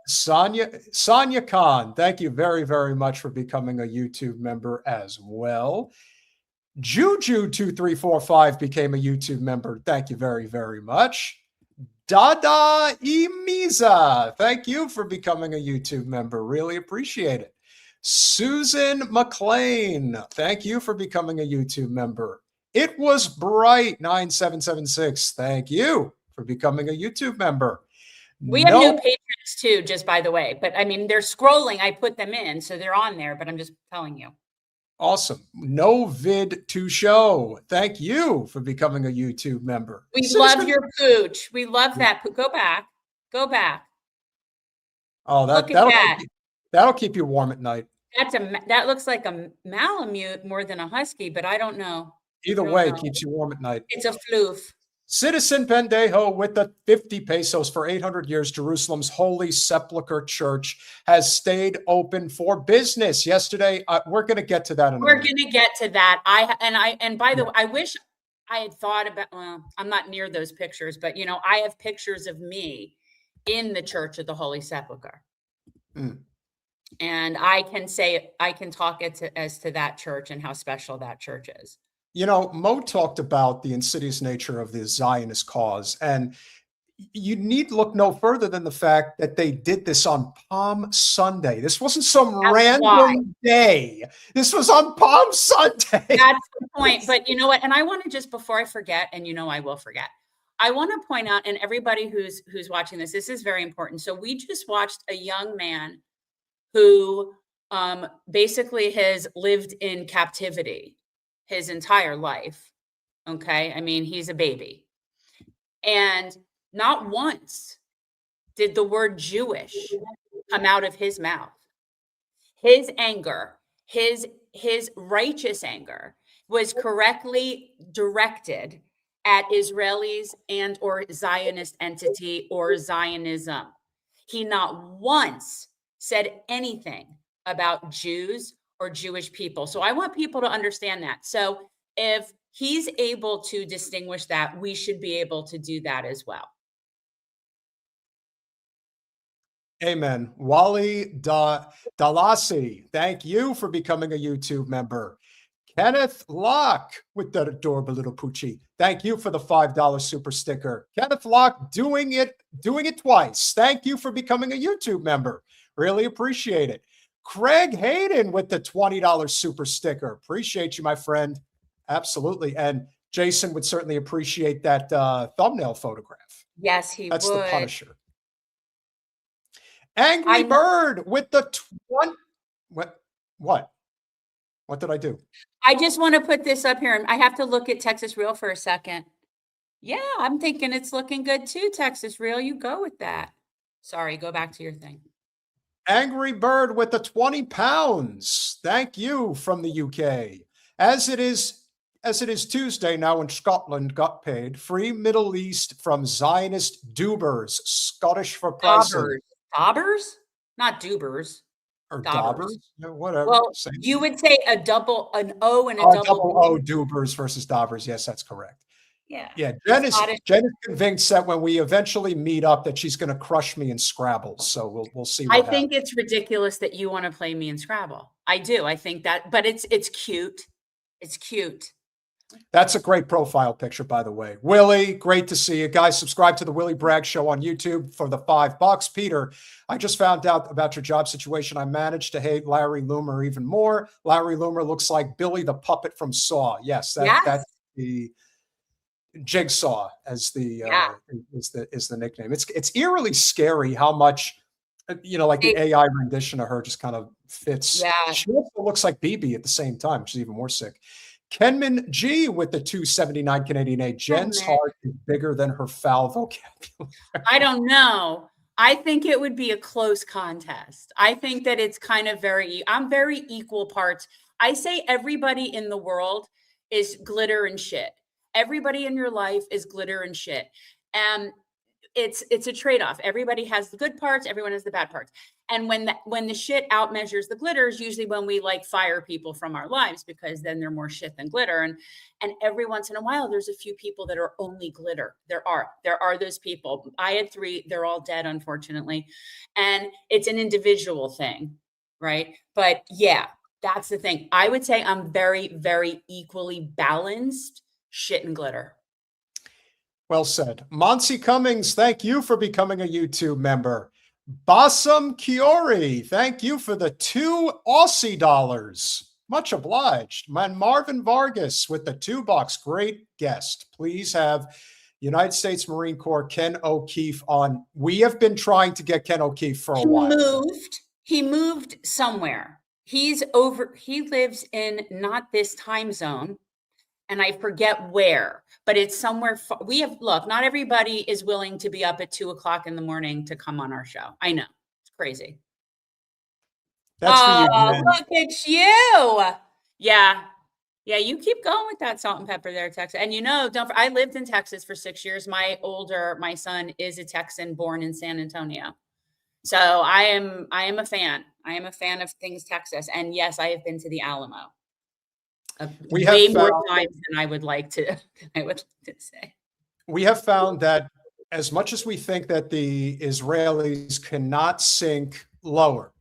S2: Sonia Khan, thank you very, very much for becoming a YouTube member as well. Juju2345 became a YouTube member. Thank you very, very much. Dada Imiza, thank you for becoming a YouTube member. Really appreciate it. Susan McLean, thank you for becoming a YouTube member. It Was Bright 9776, thank you for becoming a YouTube member.
S1: We have new patrons too, just by the way. But I mean, they're scrolling. I put them in, so they're on there. But I'm just telling you.
S2: Awesome. No vid to show. Thank you for becoming a YouTube member.
S1: We love your pooch. We love that. Go back. Go back.
S2: Oh, that'll keep you warm at night.
S1: That looks like a Malamute more than a Husky, but I don't know.
S2: Either way, it keeps you warm at night.
S1: It's a floof.
S2: Citizen Pendejo with the 50 pesos. For 800 years, Jerusalem's Holy Sepulchre Church has stayed open for business. Yesterday, we're going to get to that.
S1: We're going to get to that. And by the way, I wish I had thought about, well, I'm not near those pictures, but I have pictures of me in the Church of the Holy Sepulchre. And I can talk as to that church and how special that church is.
S2: Mo talked about the insidious nature of the Zionist cause, and you need look no further than the fact that they did this on Palm Sunday. This wasn't some random day. This was on Palm Sunday.
S1: That's the point. But you know what? And I want to just, before I forget, and I will forget, I want to point out, and everybody who's watching this is very important. So we just watched a young man who basically has lived in captivity his entire life. Okay. I mean, he's a baby. And not once did the word Jewish come out of his mouth. His anger, his righteous anger was correctly directed at Israelis and or Zionist entity or Zionism. He not once said anything about Jews or Jewish people. So I want people to understand that. So if he's able to distinguish that, we should be able to do that as well.
S2: Amen. Wally Dalasi, thank you for becoming a YouTube member. Kenneth Locke with that adorable little poochie. Thank you for the $5 super sticker. Kenneth Locke doing it twice. Thank you for becoming a YouTube member. Really appreciate it. Craig Hayden with the $20 super sticker. Appreciate you, my friend. Absolutely. And Jason would certainly appreciate that thumbnail photograph.
S1: Yes, he would.
S2: That's the Punisher. Angry Bird with the What did I do?
S1: I just want to put this up here. I have to look at Texas Real for a second. Yeah, I'm thinking it's looking good too, Texas Real. You go with that. Sorry, go back to your thing.
S2: Angry Bird with the 20 pounds. Thank you from the UK. As it is Tuesday now in Scotland got paid. Free Middle East from Zionist Dubers. Scottish for pricing.
S1: Daubers? Not Dubers.
S2: Or Daubers? No, whatever.
S1: Well, you would say an O and a double
S2: O Dubers versus Daubers. Yes, that's correct.
S1: Yeah.
S2: Jen is convinced that when we eventually meet up that she's going to crush me in Scrabble. So we'll see.
S1: I think it's ridiculous that you want to play me in Scrabble. I do. I think that, but it's cute. It's cute.
S2: That's a great profile picture, by the way. Willie, great to see you. Guys, subscribe to the Willie Bragg Show on YouTube for the $5. Peter, I just found out about your job situation. I managed to hate Larry Loomer even more. Larry Loomer looks like Billy the puppet from Saw. Yes, that's the Jigsaw as the is the nickname. It's eerily scary how much like the AI rendition of her just kind of fits.
S1: Yeah.
S2: She also looks like Bibi at the same time, which is even more sick. Kenman G with the 279 Canadian aid. Jen's heart is bigger than her foul vocabulary.
S1: I don't know. I think it would be a close contest. I think that it's kind of I'm very equal parts. I say everybody in the world is glitter and shit. Everybody in your life is glitter and shit. And it's a trade-off. Everybody has the good parts, everyone has the bad parts. And when the shit outmeasures the glitter is usually when we like fire people from our lives, because then they're more shit than glitter. And every once in a while, there's a few people that are only glitter. There are those people. I had 3, they're all dead, unfortunately. And it's an individual thing, right? But yeah, that's the thing. I would say I'm very, very equally balanced shit and glitter.
S2: Well said. Monsi Cummings, thank you for becoming a YouTube member. Basam Kiori, thank you for the 2 Aussie dollars. Much obliged. And Marvin Vargas with the $2. Great guest. Please have United States Marine Corps Ken O'Keefe on. We have been trying to get Ken O'Keefe for a while.
S1: He moved somewhere. He lives in not this time zone. And I forget where, but it's somewhere. Look, not everybody is willing to be up at 2 o'clock in the morning to come on our show. I know, it's crazy.
S2: That's for you, man.
S1: Look at you. Yeah. You keep going with that salt and pepper there, Texas. And I lived in Texas for 6 years. My son is a Texan born in San Antonio. So I am a fan. I am a fan of things Texas. And yes, I have been to the Alamo.
S2: We
S1: way
S2: have
S1: more times than I would like to say.
S2: We have found that as much as we think that the Israelis cannot sink lower,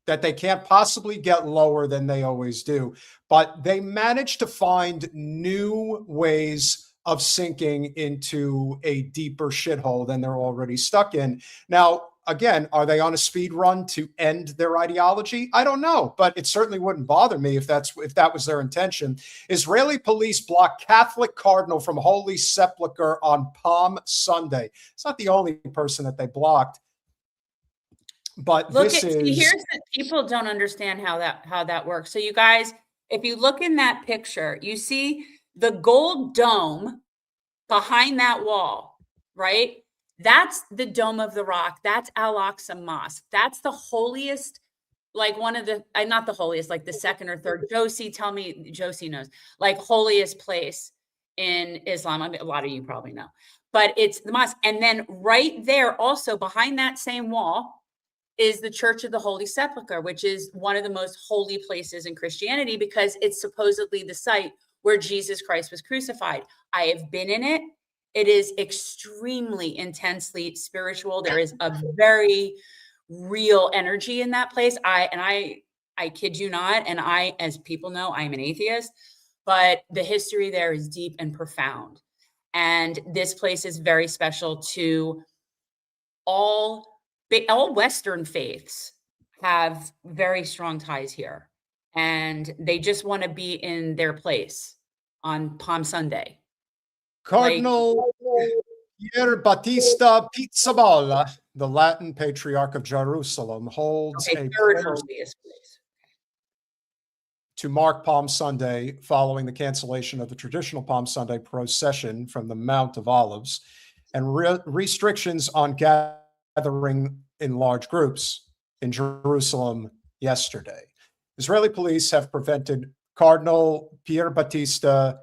S2: that they can't possibly get lower than they always do, but they manage to find new ways of sinking into a deeper shithole than they're already stuck in. Now, again, are they on a speed run to end their ideology? I don't know, but it certainly wouldn't bother me if that was their intention. Israeli police blocked Catholic cardinal from Holy Sepulchre on Palm Sunday. It's not the only person that they blocked, but here's
S1: the people don't understand how that works. So you guys, if you look in that picture, you see the gold dome behind that wall, right? That's the Dome of the Rock. That's Al-Aqsa Mosque. That's the holiest, like one of the, not the holiest, like the second or third. Josie knows, like holiest place in Islam. I mean, a lot of you probably know, but it's the mosque. And then right there, also behind that same wall, is the Church of the Holy Sepulchre, which is one of the most holy places in Christianity because it's supposedly the site where Jesus Christ was crucified. I have been in it. It is extremely intensely spiritual. There is a very real energy in that place. I kid you not. And as people know, I'm an atheist, but the history there is deep and profound. And this place is very special to all Western faiths have very strong ties here. And they just want to be in their place on Palm Sunday.
S2: Cardinal Pier Battista Pizzaballa, the Latin Patriarch of Jerusalem, holds a prayer to mark Palm Sunday following the cancellation of the traditional Palm Sunday procession from the Mount of Olives and restrictions on gathering in large groups in Jerusalem yesterday. Israeli police have prevented Cardinal Pier Battista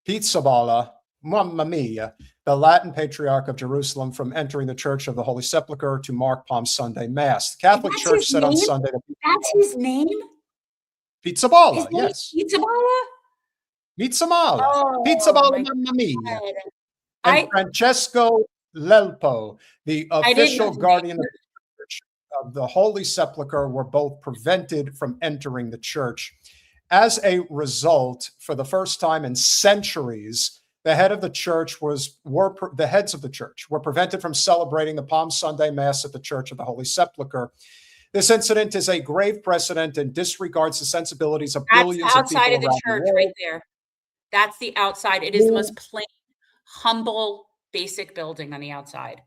S2: Pizzaballa, Mamma Mia, the Latin Patriarch of Jerusalem, from entering the Church of the Holy Sepulchre to mark Palm Sunday Mass. The Catholic Church said on Sunday that
S1: that's his name?
S2: Pizzaballa, yes.
S1: Pizzaballa?
S2: Pizzaballa.
S1: Oh,
S2: Pizzaballa, Mamma Mia. And Francesco Lelpo, the official guardian of the Church of the Holy Sepulchre, were both prevented from entering the church. As a result, for the first time in centuries, the heads of the church were prevented from celebrating the Palm Sunday Mass at the Church of the Holy Sepulchre. This incident is a grave precedent and disregards the sensibilities of billions of people
S1: outside of the
S2: around
S1: church
S2: the world.
S1: right there. That's the outside. It is the most plain, humble, basic building on the outside.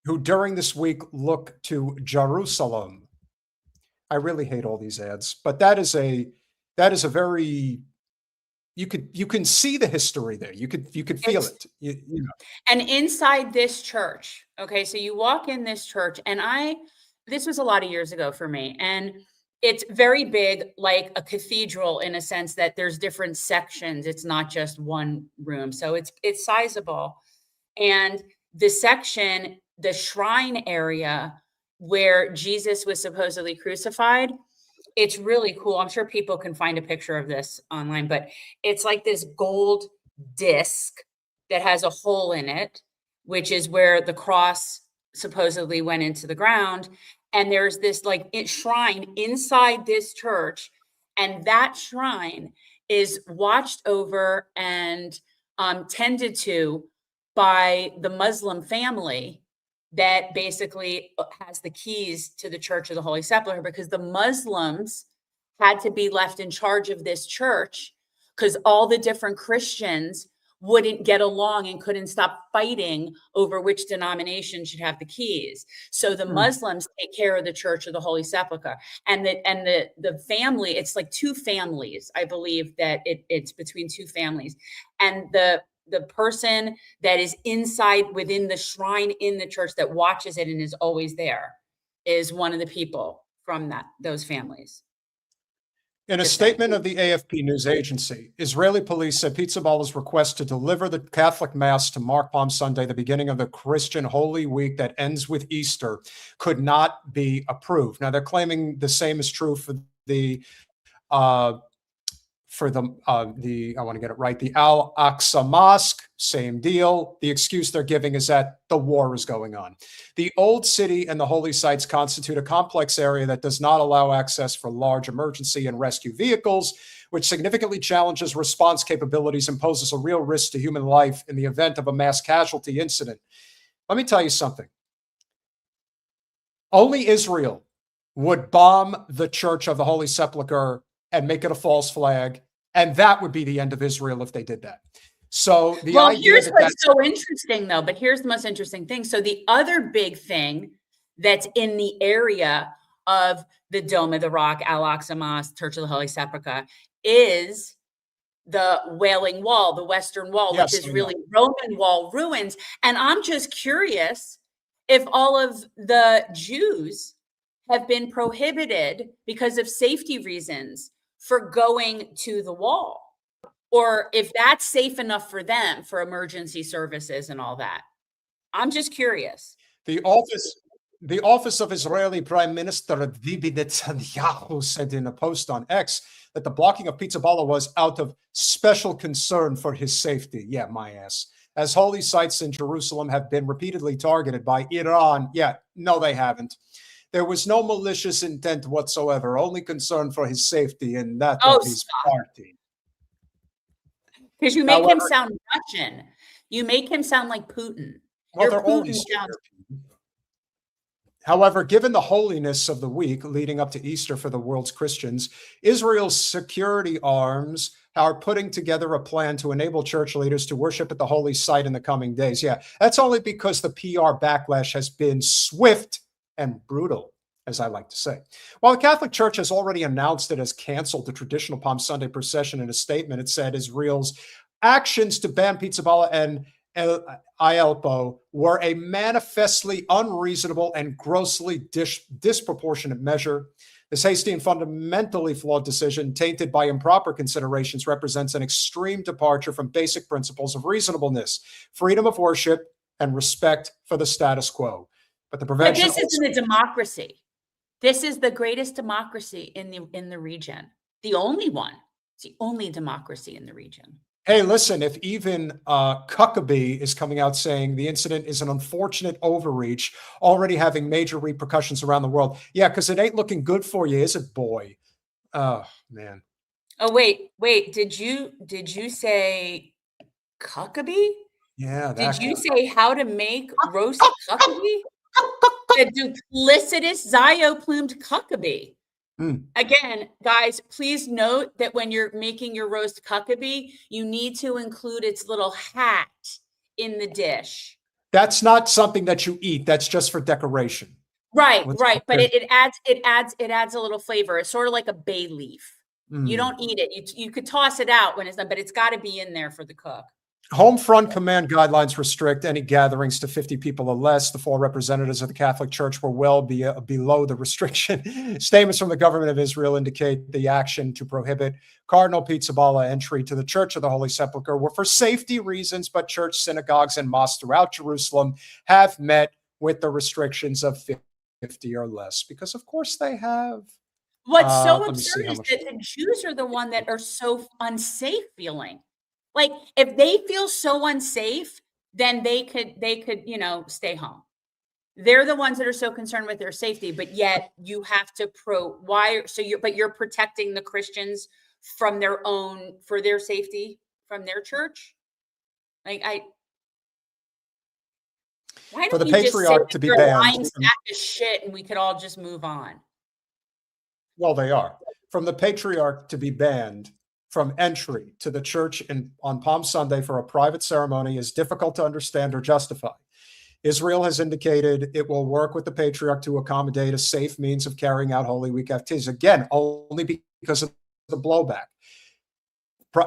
S2: Who during this week look to Jerusalem. I really hate all these ads, but that is a very, you can see the history there. You could feel it. You know.
S1: And inside this church, okay, so you walk in this church, and this was a lot of years ago for me, and it's very big, like a cathedral in a sense that there's different sections. It's not just one room. So it's sizable. And the section, the shrine area where Jesus was supposedly crucified, it's really cool. I'm sure people can find a picture of this online, but it's like this gold disc that has a hole in it, which is where the cross supposedly went into the ground. And there's this like shrine inside this church, and that shrine is watched over and tended to by the Muslim family that basically has the keys to the Church of the Holy Sepulchre, because the Muslims had to be left in charge of this church because all the different Christians wouldn't get along and couldn't stop fighting over which denomination should have the keys. So the Muslims take care of the Church of the Holy Sepulchre, and the family, it's like two families. I believe that it's between two families, and the person that is inside within the shrine in the church that watches it and is always there is one of the people from those families.
S2: In a statement of the AFP news agency, Israeli police said Pizzaballah's request to deliver the Catholic Mass to mark Palm Sunday, the beginning of the Christian Holy Week that ends with Easter, could not be approved. Now, they're claiming the same is true for the I want to get it right, the Al-Aqsa Mosque, same deal. The excuse they're giving is that the war is going on. The Old City and the holy sites constitute a complex area that does not allow access for large emergency and rescue vehicles, which significantly challenges response capabilities and poses a real risk to human life in the event of a mass casualty incident. Let me tell you something. Only Israel would bomb the Church of the Holy Sepulchre and make it a false flag, and that would be the end of Israel if they did that. So
S1: here's what's so interesting, though. But here's the most interesting thing. So the other big thing that's in the area of the Dome of the Rock, Al-Aqsa Mosque, Church of the Holy Sepulchre, is the Wailing Wall, the Western Wall, which is really Roman wall ruins. And I'm just curious if all of the Jews have been prohibited because of safety reasons for going to the wall, or if that's safe enough for them for emergency services and all that. I'm just curious.
S2: The office of Israeli Prime Minister Bibi Netanyahu said in a post on X that the blocking of Pizzaballa was out of special concern for his safety. Yeah, my ass. As holy sites in Jerusalem have been repeatedly targeted by Iran. Yeah, no, they haven't. There was no malicious intent whatsoever, only concern for his safety and that of his party.
S1: Because you make him sound Russian. You make him sound like Putin.
S2: Well, they're always However, given the holiness of the week leading up to Easter for the world's Christians, Israel's security arms are putting together a plan to enable church leaders to worship at the holy site in the coming days. Yeah, that's only because the PR backlash has been swift and brutal, as I like to say. While the Catholic Church has already announced it has canceled the traditional Palm Sunday procession in a statement, it said Israel's actions to ban Pizzaballa and Aleppo were a manifestly unreasonable and grossly disproportionate measure. This hasty and fundamentally flawed decision, tainted by improper considerations, represents an extreme departure from basic principles of reasonableness, freedom of worship, and respect for the status quo. But
S1: this isn't a democracy. This is the greatest democracy in the region. The only one. It's the only democracy in the region.
S2: Hey, listen, if even Huckabee is coming out saying the incident is an unfortunate overreach, already having major repercussions around the world. Yeah, because it ain't looking good for you, is it, boy? Oh, man.
S1: Oh, wait. Did you say cuckabee?
S2: Yeah,
S1: Did
S2: that
S1: you
S2: guy.
S1: say how to make roast cuckabee? The duplicitous zio-plumed cuckabee.
S2: Hmm.
S1: Again, guys, please note that when you're making your roast cuckabee, you need to include its little hat in the dish.
S2: That's not something that you eat. That's just for decoration.
S1: Right.
S2: Let's
S1: But
S2: focus.
S1: it adds a little flavor. It's sort of like a bay leaf. You
S2: Hmm.
S1: don't eat it. You could toss it out when it's done, but it's got to be in there for the cook.
S2: Home front command guidelines restrict any gatherings to 50 people or less. The four representatives of the Catholic Church were well below the restriction. Statements from the government of Israel indicate the action to prohibit Cardinal Pizzaballa entry to the Church of the Holy Sepulchre were for safety reasons, but church, synagogues, and mosques throughout Jerusalem have met with the restrictions of 50 or less, because of course they have.
S1: What's so
S2: Let me see
S1: absurd
S2: how
S1: is
S2: much.
S1: that the Jews are the one that are so unsafe feeling. Like if they feel so unsafe, then they could, stay home. They're the ones that are so concerned with their safety, but yet you have to but you're protecting the Christians from for their safety from their church. Like why
S2: For the
S1: don't you just say
S2: patriarch
S1: that
S2: to be
S1: you're a
S2: banned
S1: lying
S2: from,
S1: sack of shit and we could all just move on?
S2: well, they are. From the patriarch to be banned from entry to the church on Palm Sunday for a private ceremony is difficult to understand or justify. Israel has indicated it will work with the patriarch to accommodate a safe means of carrying out Holy Week activities. Again, only because of the blowback.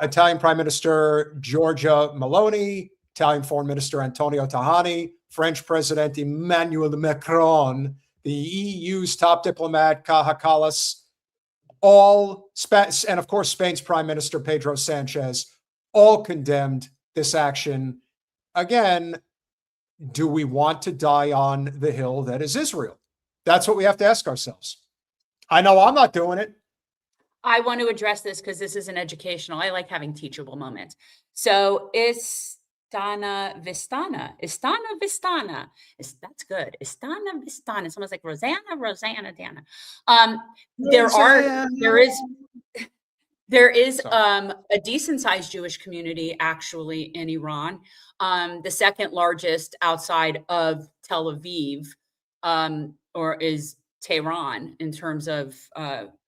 S2: Italian Prime Minister Giorgia Meloni, Italian Foreign Minister Antonio Tajani, French President Emmanuel Macron, the EU's top diplomat Kaja Kallas, and of course Spain's Prime Minister Pedro Sanchez, all condemned this action. Again, do we want to die on the hill that is Israel? That's what we have to ask ourselves. I know I'm not doing it.
S1: I want to address this because this is an educational. I like having teachable moments. So Istana Vistana. That's good. Istana Vistana. Someone's like Rosanna, Dana. There is a decent sized Jewish community actually in Iran, the second largest outside of Tel Aviv, or is Tehran in terms of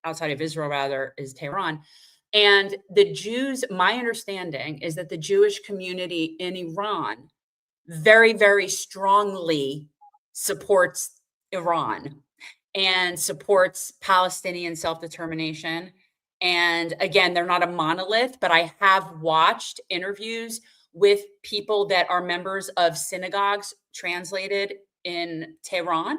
S1: outside of Israel, rather, is Tehran. And the Jews, my understanding is that the Jewish community in Iran very, very strongly supports Iran and supports Palestinian self-determination. And again, they're not a monolith, but I have watched interviews with people that are members of synagogues translated in Tehran.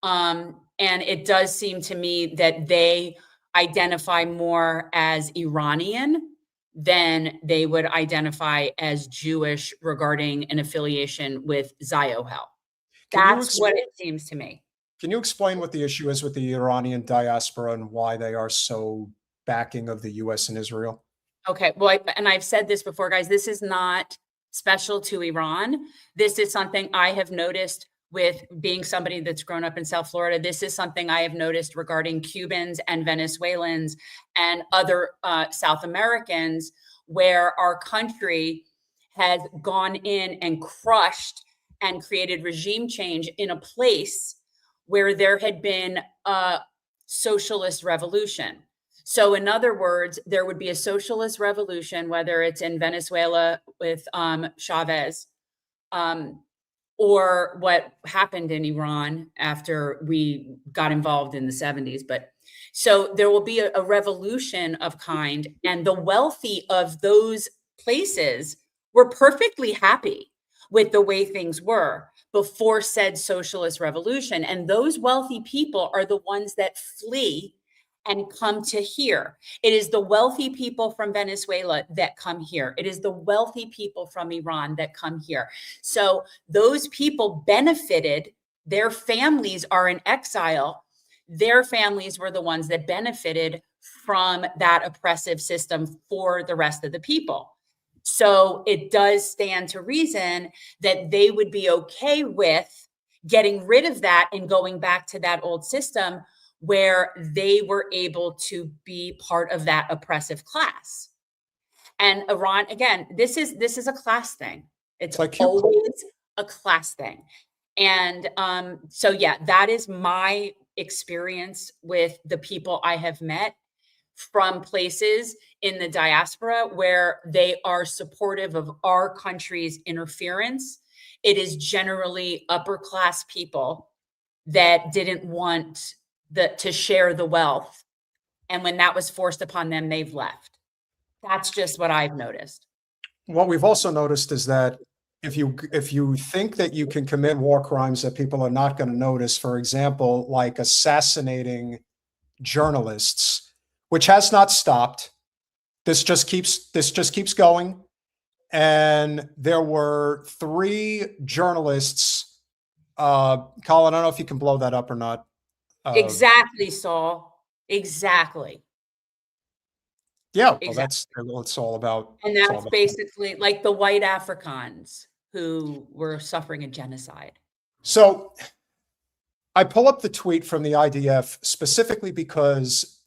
S1: And it does seem to me that they identify more as Iranian than they would identify as Jewish regarding an affiliation with Ziohel. That's what it seems to me.
S2: Can you explain what the issue is with the Iranian diaspora and why they are so backing of the U.S. and Israel?
S1: Okay. Well, and I've said this before, guys, this is not special to Iran. This is something I have noticed with being somebody that's grown up in South Florida. This is something I have noticed regarding Cubans and Venezuelans and other South Americans, where our country has gone in and crushed and created regime change in a place where there had been a socialist revolution. So in other words, there would be a socialist revolution, whether it's in Venezuela with Chavez, or what happened in Iran after we got involved in the 70s. But so there will be a revolution of kind, and the wealthy of those places were perfectly happy with the way things were before said socialist revolution. And those wealthy people are the ones that flee and come to here. It is the wealthy people from Venezuela that come here. It is the wealthy people from Iran that come here. So those people benefited. Their families are in exile. Their families were the ones that benefited from that oppressive system for the rest of the people. So it does stand to reason that they would be okay with getting rid of that and going back to that old system, where they were able to be part of that oppressive class. And Iran, again, this is a class thing. It's
S2: like
S1: always a class thing. And so, yeah, that is my experience with the people I have met from places in the diaspora where they are supportive of our country's interference. It is generally upper class people that didn't want to share the wealth. And when that was forced upon them, they've left. That's just what I've noticed.
S2: What we've also noticed is that if you think that you can commit war crimes that people are not going to notice, for example, like assassinating journalists, which has not stopped. This just keeps going. And there were 3 journalists. Colin, I don't know if you can blow that up or not.
S1: Exactly, Saul. Exactly.
S2: Yeah, well,
S1: Exactly.
S2: that's what it's all about.
S1: And that's basically like the white Africans who were suffering a genocide.
S2: So I pull up the tweet from the IDF specifically because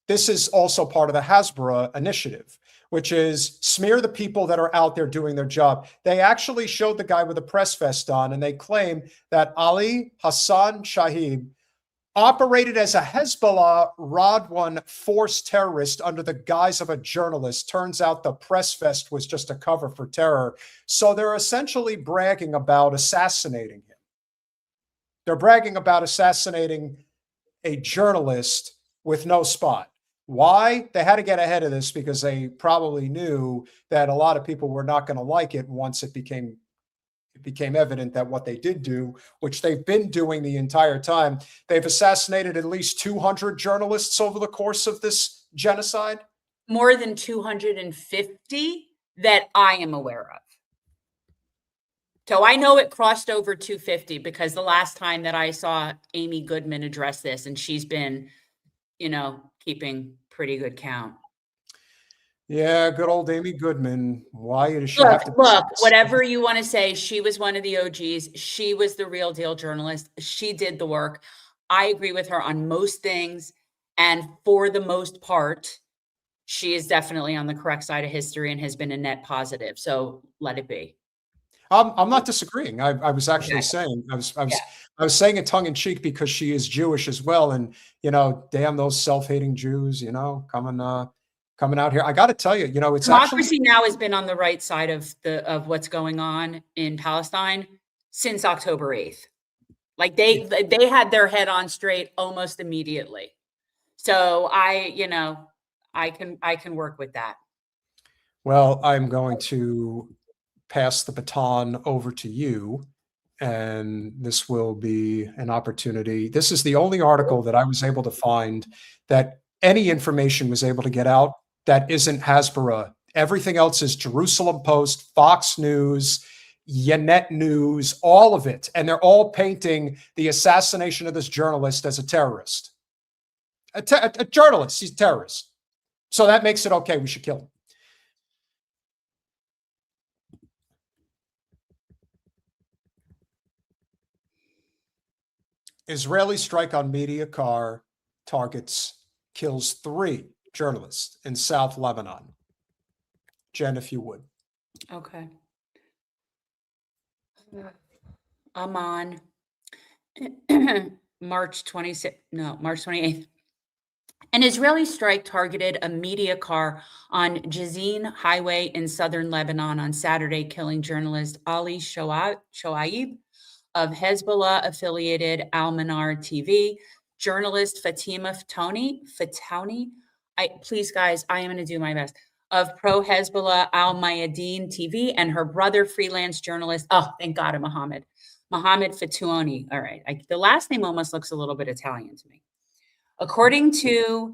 S2: this is also part of the Hasbara initiative, which is smear the people that are out there doing their job. They actually showed the guy with a press vest on, and they claim that Ali Hassan Shahib operated as a Hezbollah Radwan force terrorist under the guise of a journalist. Turns out the press vest was just a cover for terror. So they're essentially bragging about assassinating him. They're bragging about assassinating a journalist with no spot. Why? They had to get ahead of this because they probably knew that a lot of people were not going to like it once it became evident that what they did do, which they've been doing the entire time, they've assassinated at least 200 journalists over the course of this genocide.
S1: More than 250 that I am aware of. So I know it crossed over 250 because the last time that I saw Amy Goodman address this, and she's been, keeping pretty good count.
S2: Yeah, good old Amy Goodman. Why does she
S1: Look,
S2: have to?
S1: Whatever you want to say, she was one of the OGs. She was the real deal journalist. She did the work. I agree with her on most things. And for the most part, she is definitely on the correct side of history and has been a net positive. So let it be.
S2: I'm not disagreeing. I was actually saying, I was saying it tongue in cheek because she is Jewish as well. And, damn those self-hating Jews, coming out here. I got to tell you, it's
S1: democracy now has been on the right side of what's going on in Palestine since October 8th. Like they had their head on straight almost immediately. So I can work with that.
S2: Well, I'm going to pass the baton over to you, and this will be an opportunity. This is the only article that I was able to find that any information was able to get out that isn't Hasbara. Everything else is Jerusalem Post, Fox News, Ynet News, all of it. And they're all painting the assassination of this journalist as a terrorist. A journalist, he's a terrorist. So that makes it okay. We should kill him. Israeli strike on media car targets kills 3 journalists in South Lebanon. Jen, if you would.
S1: Okay. I'm on March 28th. An Israeli strike targeted a media car on Jazin Highway in southern Lebanon on Saturday, killing journalist Ali Shoaib of Hezbollah-affiliated Al-Manar TV, journalist Fatima Fatoni, please guys, I am going to do my best, of pro-Hezbollah Al-Mayadeen TV, and her brother, freelance journalist, oh, thank God, Mohammad Fatoni. All right, the last name almost looks a little bit Italian to me. According to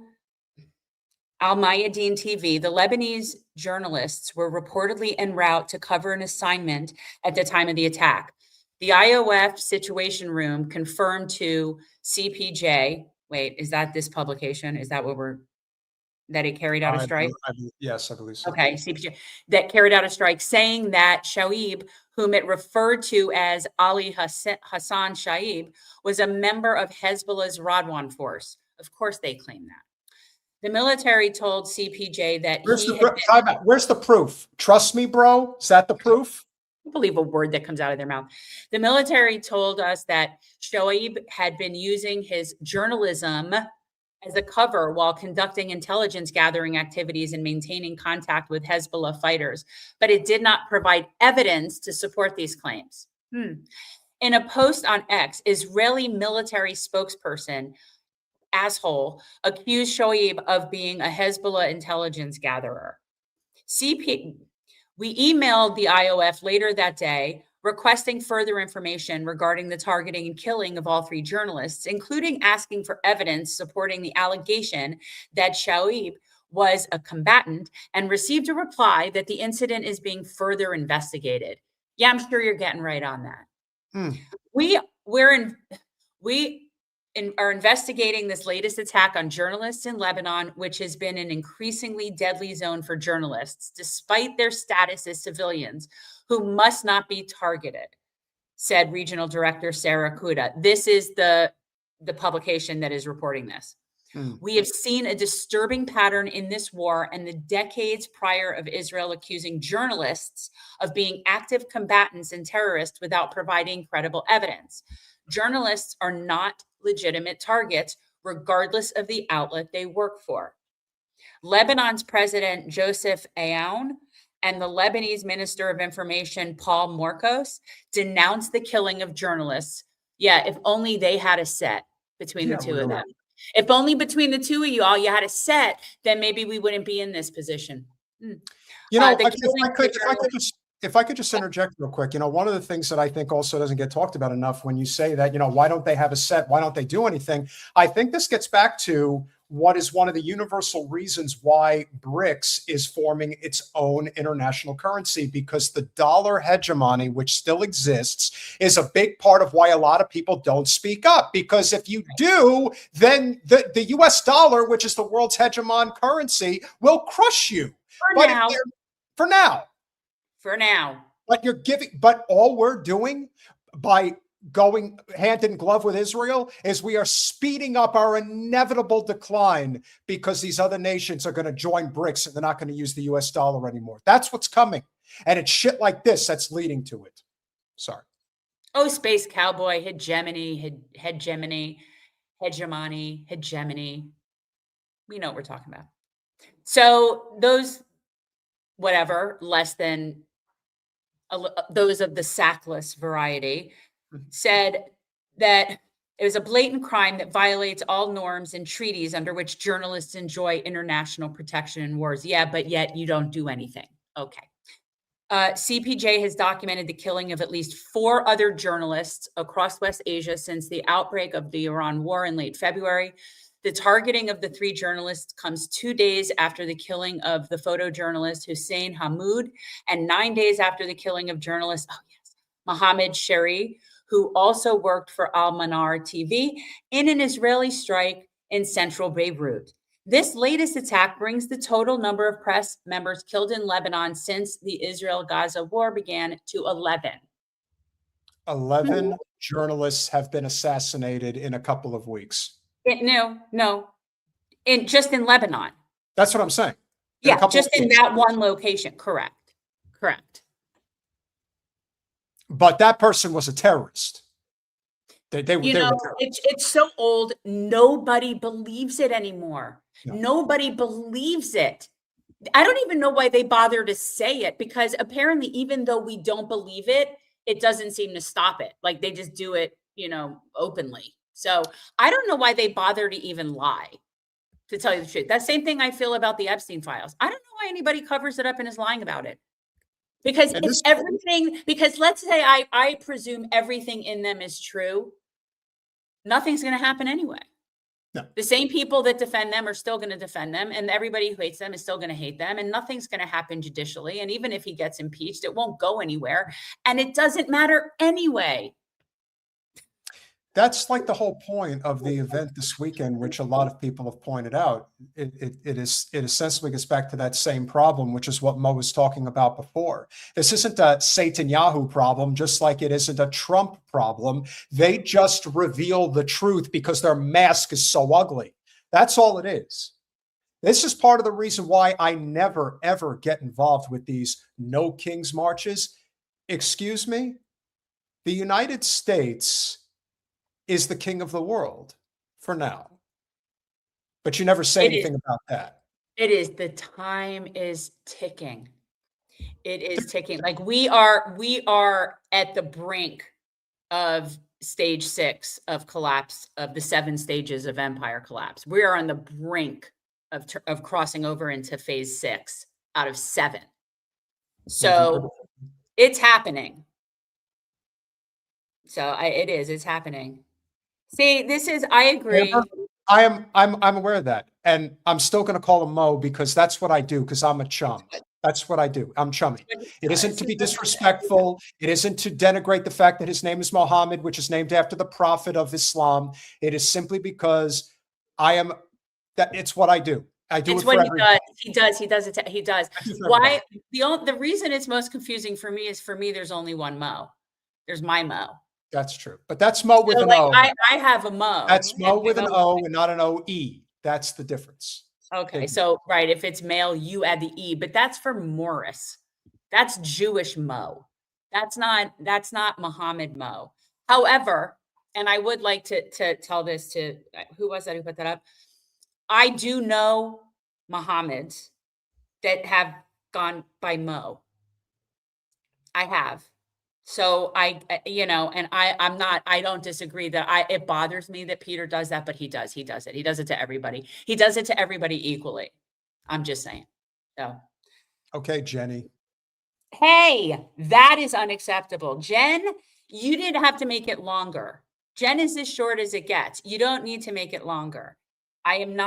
S1: Al-Mayadeen TV, the Lebanese journalists were reportedly en route to cover an assignment at the time of the attack. The IOF Situation Room confirmed to CPJ, wait, is that this publication? Is that that it carried out a strike?
S2: Yes, I believe so.
S1: Okay, CPJ, that carried out a strike, saying that Shoaib, whom it referred to as Ali Hassan Shaib, was a member of Hezbollah's Radwan force. Of course they claim that. The military told CPJ that
S2: where's the proof? Trust me, bro. Is that the proof?
S1: I can't believe a word that comes out of their mouth. The military told us that Shoaib had been using his journalism as a cover while conducting intelligence gathering activities and maintaining contact with Hezbollah fighters, but it did not provide evidence to support these claims. In a post on X, Israeli military spokesperson asshole accused Shoaib of being a Hezbollah intelligence gatherer. We emailed the IOF later that day requesting further information regarding the targeting and killing of all three journalists, including asking for evidence supporting the allegation that Shoaib was a combatant, and received a reply that the incident is being further investigated. Yeah, I'm sure you're getting right on that. We are investigating this latest attack on journalists in Lebanon, which has been an increasingly deadly zone for journalists, despite their status as civilians who must not be targeted, said Regional Director Sarah Kuda. This is the publication that is reporting this. We have seen a disturbing pattern in this war and the decades prior of Israel accusing journalists of being active combatants and terrorists without providing credible evidence. Journalists are not legitimate targets, regardless of the outlet they work for. Lebanon's President Joseph Aoun and the Lebanese Minister of Information, Paul Morkos, denounced the killing of journalists. Yeah, if only they had a set between the two of them. If only between the two of you all you had a set, then maybe we wouldn't be in this position.
S2: You know, if I could just interject real quick, you know, one of the things that I think also doesn't get talked about enough when you say that, you know, why don't they have a set? Why don't they do anything? I think this gets back to what is one of the universal reasons why BRICS is forming its own international currency, because the dollar hegemony, which still exists, is a big part of why a lot of people don't speak up. Because if you do, then the US dollar, which is the world's hegemon currency, will crush you. For now. But all we're doing by going hand in glove with Israel is we are speeding up our inevitable decline, because these other nations are going to join BRICS and they're not going to use the US dollar anymore. That's what's coming. And it's shit like this that's leading to it. Sorry.
S1: Oh, space cowboy, hegemony. We know what we're talking about. So those, whatever, less than those of the sackless variety, said that it was a blatant crime that violates all norms and treaties under which journalists enjoy international protection in wars. Yeah, but yet you don't do anything. Okay. CPJ has documented the killing of at least 4 other journalists across West Asia since the outbreak of the Iran war in late February. The targeting of the 3 journalists comes 2 days after the killing of the photojournalist Hussein Hammoud, and 9 days after the killing of journalist Mohammad Sheri, who also worked for Al-Manar TV, in an Israeli strike in central Beirut. This latest attack brings the total number of press members killed in Lebanon since the Israel-Gaza war began to 11.
S2: 11 journalists have been assassinated in a couple of weeks.
S1: No. Just in Lebanon.
S2: That's what I'm saying.
S1: Yeah, just in that one location. Correct.
S2: But that person was a terrorist. They were terrorists.
S1: It's so old. Nobody believes it anymore.
S2: No.
S1: Nobody believes it. I don't even know why they bother to say it, because apparently, even though we don't believe it, it doesn't seem to stop it. Like they just do it, openly. So I don't know why they bother to even lie, to tell you the truth. That same thing I feel about the Epstein files. I don't know why anybody covers it up and is lying about it. Because it's everything, because let's say I presume everything in them is true. Nothing's going to happen anyway.
S2: No.
S1: The same people that defend them are still going to defend them, and everybody who hates them is still going to hate them, and nothing's going to happen judicially. And even if he gets impeached, it won't go anywhere, and it doesn't matter anyway.
S2: That's like the whole point of the event this weekend, which a lot of people have pointed out. It essentially gets back to that same problem, which is what Mo was talking about before. This isn't a Netanyahu problem, just like it isn't a Trump problem. They just reveal the truth because their mask is so ugly. That's all it is. This is part of the reason why I never, ever get involved with these no kings marches. Excuse me? The United States is the king of the world for now. But you never say anything about that.
S1: It is. The time is ticking. It is ticking. Like we are at the brink of stage 6 of collapse of the 7 stages of empire collapse. We are on the brink of crossing over into phase 6 out of 7. So it's happening. So it's happening. See, this is, I agree.
S2: I'm aware of that. And I'm still going to call him Mo because that's what I do, because I'm a chum. That's what I do. I'm chummy. It isn't to be disrespectful. It isn't to denigrate the fact that his name is Mohammed, which is named after the prophet of Islam. It is simply because it's what I do. I do
S1: it's
S2: it for
S1: what
S2: everybody.
S1: He does. He does. Why? The reason it's most confusing for me is there's only one Mo. There's my Mo.
S2: That's true. But that's Mo with an O.
S1: I have a Mo.
S2: That's Mo with an O and not an O-E. That's the difference.
S1: Okay. So, right. If it's male, you add the E, but that's for Morris. That's Jewish Mo. That's not Muhammad Mo. However, and I would like to tell this to, who was that who put that up? I do know Mohammeds that have gone by Mo. I have. So I don't disagree that it bothers me that Peter does that, but he does it. He does it to everybody. He does it to everybody equally. I'm just saying. So.
S2: Okay, Jenny.
S1: Hey, that is unacceptable. Jen, you didn't have to make it longer. Jen is as short as it gets. You don't need to make it longer. I am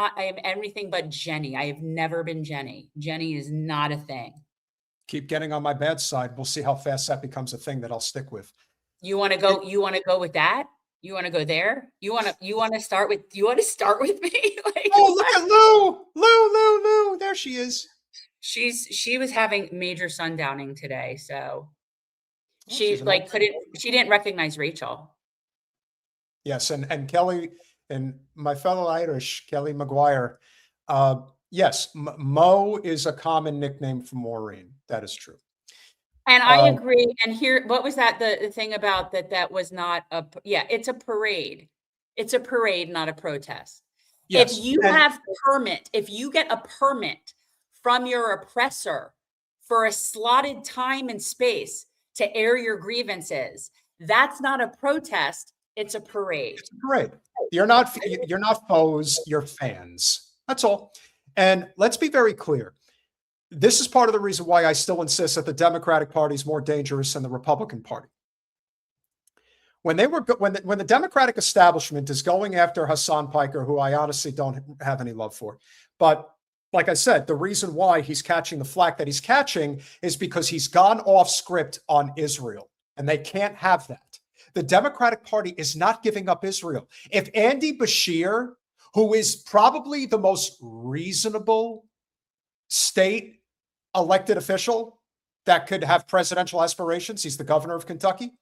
S1: everything but Jenny. I have never been Jenny. Jenny is not a thing.
S2: Keep getting on my bad side. We'll see how fast that becomes a thing that I'll stick with.
S1: You want to go with that? You want to go there? You want to start with me? Like,
S2: oh, look at Lou. There she is.
S1: She was having major sundowning today, so she didn't recognize Rachel.
S2: Yes, and Kelly and my fellow Irish, Kelly Maguire. Yes, Mo is a common nickname for Maureen. That is true.
S1: And I agree. And here, what was that? The thing about that was not it's a parade. It's a parade, not a protest. Yes. If you get a permit from your oppressor for a slotted time and space to air your grievances, that's not a protest. It's a parade.
S2: It's a parade. You're not foes, you're fans. That's all. And let's be very clear. This is part of the reason why I still insist that the Democratic Party is more dangerous than the Republican Party. When the Democratic establishment is going after Hassan Piker, who I honestly don't have any love for, but like I said, the reason why he's catching the flack that he's catching is because he's gone off script on Israel, and they can't have that. The Democratic Party is not giving up Israel. If Andy Bashir, who is probably the most reasonable state elected official that could have presidential aspirations, he's the governor of Kentucky,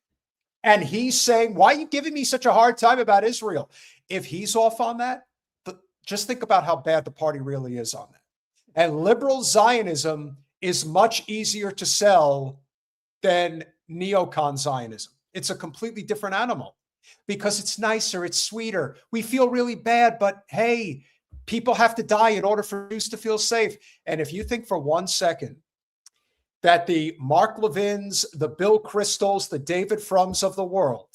S2: and he's saying, why are you giving me such a hard time about Israel? If he's off on that, just think about how bad the party really is on that. And liberal Zionism is much easier to sell than neocon Zionism. It's a completely different animal because it's nicer, it's sweeter. We feel really bad, but hey, people have to die in order for Jews to feel safe. And if you think for 1 second that the Mark Levins, the Bill Kristols, the David Frums of the world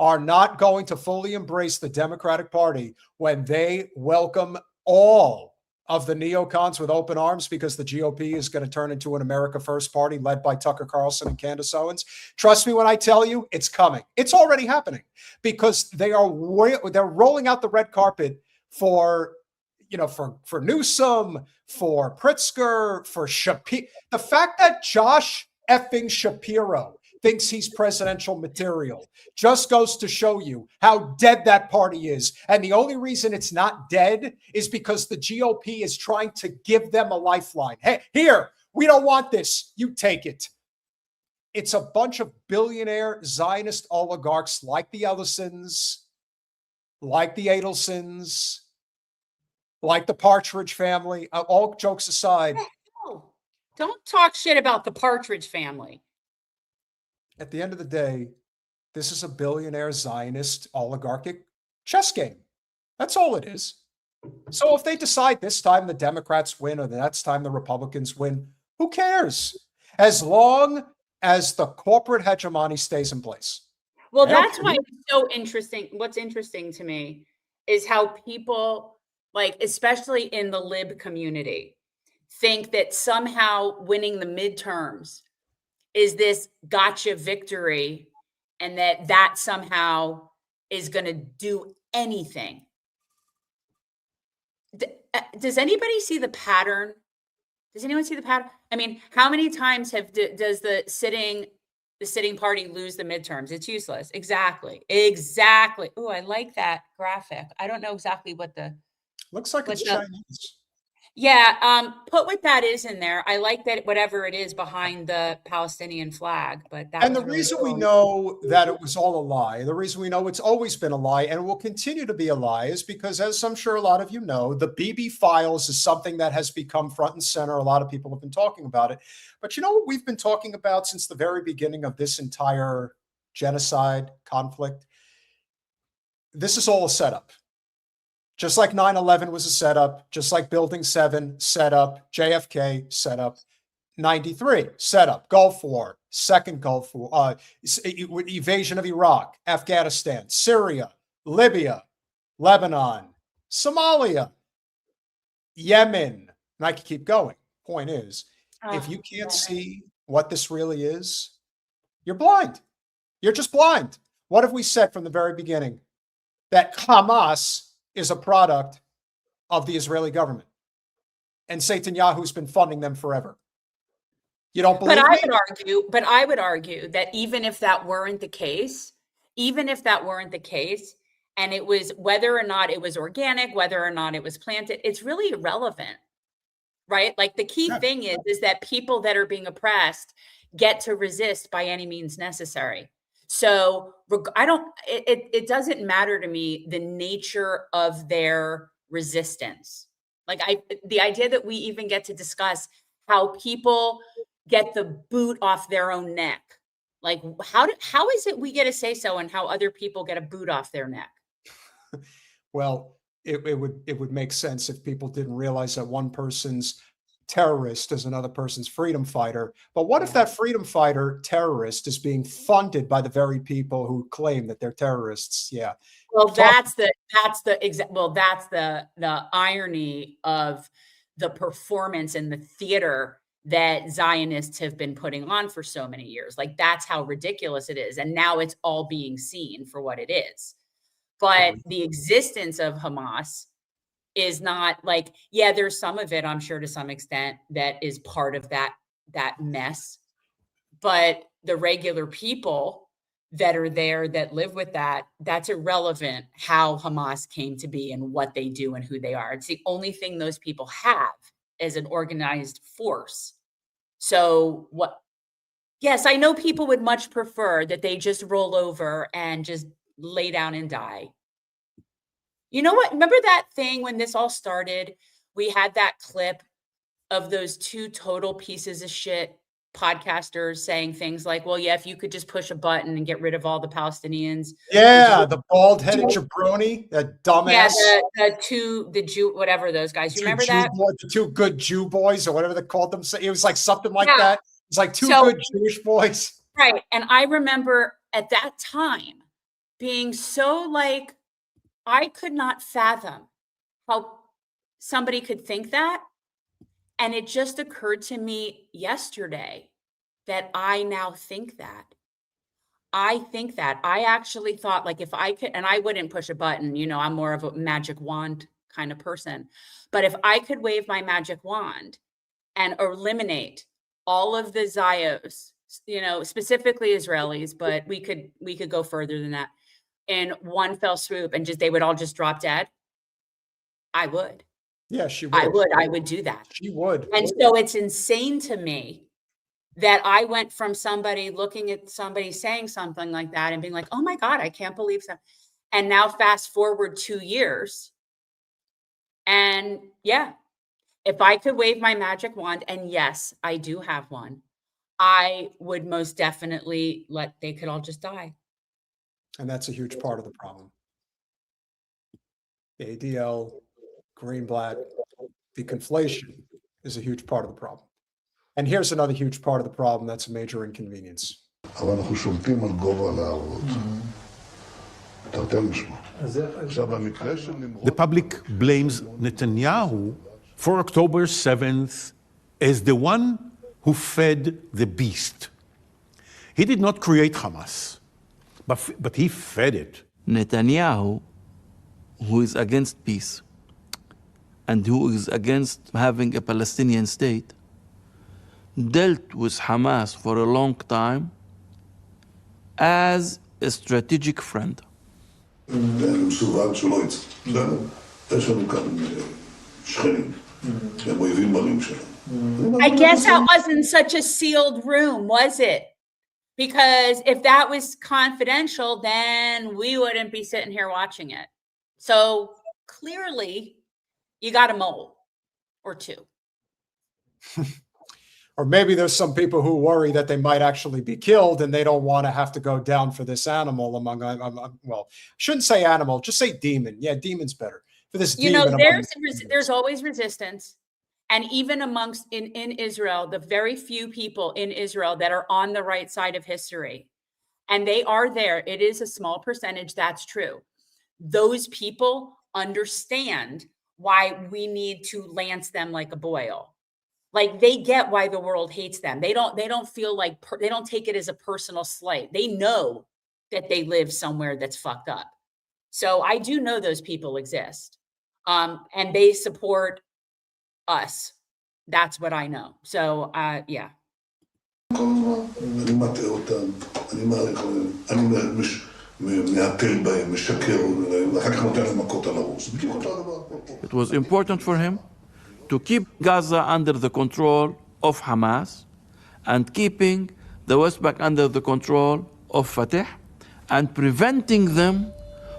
S2: are not going to fully embrace the Democratic Party when they welcome all of the neocons with open arms because the GOP is going to turn into an America First party led by Tucker Carlson and Candace Owens. Trust me when I tell you, it's coming. It's already happening because they're rolling out the red carpet for Newsom, for Pritzker, for Shapiro. The fact that Josh effing Shapiro thinks he's presidential material just goes to show you how dead that party is. And the only reason it's not dead is because the GOP is trying to give them a lifeline. Hey, here, we don't want this. You take it. It's a bunch of billionaire Zionist oligarchs like the Ellisons, like the Adelsons, like the Partridge Family. All jokes aside,
S1: Oh, don't talk shit about the Partridge Family.
S2: at the end of the day, this is a billionaire Zionist oligarchic chess game. That's all it is. So if they decide this time the Democrats win or the next time the Republicans win, who cares? As long as the corporate hegemony stays in place.
S1: Well, that's why it's so interesting. What's interesting to me is how people, like, especially in the lib community, think that somehow winning the midterms is this gotcha victory, and that somehow is going to do anything. Does anybody see the pattern? Does anyone see the pattern? I mean, how many times does the sitting party lose the midterms? It's useless. Exactly. Oh, I like that graphic. I don't know exactly what the
S2: looks like it's Chinese.
S1: Yeah, put what that is in there. I like that, whatever it is behind the Palestinian flag, but that.
S2: And the reason we know that it was all a lie, the reason we know it's always been a lie and will continue to be a lie is because, as I'm sure a lot of you know, the Bibi files is something that has become front and center. A lot of people have been talking about it. But you know what we've been talking about since the very beginning of this entire genocide conflict? This is all a setup. Just like 9/11 was a setup, just like Building 7 set up, JFK set up, 93 set up, Gulf War, second Gulf War, invasion of Iraq, Afghanistan, Syria, Libya, Lebanon, Somalia, Yemen, and I could keep going. Point is, if you can't see what this really is, you're blind. You're just blind. What have we said from the very beginning? That Hamas is a product of the Israeli government. And Netanyahu's been funding them forever. You don't believe me?
S1: But I would argue that even if that weren't the case, and it was, whether or not it was organic, whether or not it was planted, it's really irrelevant, right? Like, the key thing is that people that are being oppressed get to resist by any means necessary. So it doesn't matter to me the nature of their resistance. Like, the idea that we even get to discuss how people get the boot off their own neck. Like, how is it we get to say so and how other people get a boot off their neck?
S2: Well, it would make sense if people didn't realize that one person's terrorist is another person's freedom fighter. But what if that freedom fighter terrorist is being funded by the very people who claim that they're terrorists? Yeah.
S1: Well, that's the irony of the performance and the theater that Zionists have been putting on for so many years. Like, that's how ridiculous it is. And now it's all being seen for what it is. But the existence of Hamas is not like, yeah, there's some of it, I'm sure, to some extent, that is part of that mess. But the regular people that are there, that live with that's irrelevant how Hamas came to be and what they do and who they are. It's the only thing those people have as an organized force. So yes, I know people would much prefer that they just roll over and just lay down and die. You know what? Remember that thing when this all started? We had that clip of those two total pieces of shit podcasters saying things like, well, yeah, if you could just push a button and get rid of all the Palestinians.
S2: Yeah, the bald-headed jabroni, that dumbass.
S1: Yeah, the Jew, whatever those guys. You remember that?
S2: The two good Jew boys, or whatever they called them. It was like something like that. It's like two good Jewish boys.
S1: Right. And I remember at that time being so like, I could not fathom how somebody could think that. And it just occurred to me yesterday that I now think that. I actually thought, like, if I could, and I wouldn't push a button, I'm more of a magic wand kind of person. But if I could wave my magic wand and eliminate all of the Zios, specifically Israelis, but we could go further than that, in one fell swoop, and they would all just drop dead, I would.
S2: Yeah, she would.
S1: I would do that.
S2: She would.
S1: And so it's insane to me that I went from somebody looking at somebody saying something like that and being like, oh my God, I can't believe that. And now fast forward 2 years, And yeah, if I could wave my magic wand, and yes, I do have one, I would most definitely they could all just die.
S2: And that's a huge part of the problem. The ADL, green, black, the conflation is a huge part of the problem. And here's another huge part of the problem that's a major inconvenience.
S4: The public blames Netanyahu for October 7th as the one who fed the beast. He did not create Hamas, but he fed it.
S5: Netanyahu, who is against peace and who is against having a Palestinian state, dealt with Hamas for a long time as a strategic friend.
S1: I guess that wasn't such a sealed room, was it? Because if that was confidential, then we wouldn't be sitting here watching it. So clearly, you got a mole or two.
S2: Or maybe there's some people who worry that they might actually be killed and they don't want to have to go down for this animal among, well, I shouldn't say animal, just say demon. Yeah, demon's better. For this demon.
S1: There's always resistance. And even amongst in Israel, the very few people in Israel that are on the right side of history, and they are there, it is a small percentage, that's true. Those people understand why we need to lance them like a boil. Like they get why the world hates them. They don't feel like, they don't take it as a personal slight. They know that they live somewhere that's fucked up. So I do know those people exist. And they support us. That's what I know. So, yeah.
S5: It was important for him to keep Gaza under the control of Hamas and keeping the West Bank under the control of Fatah and preventing them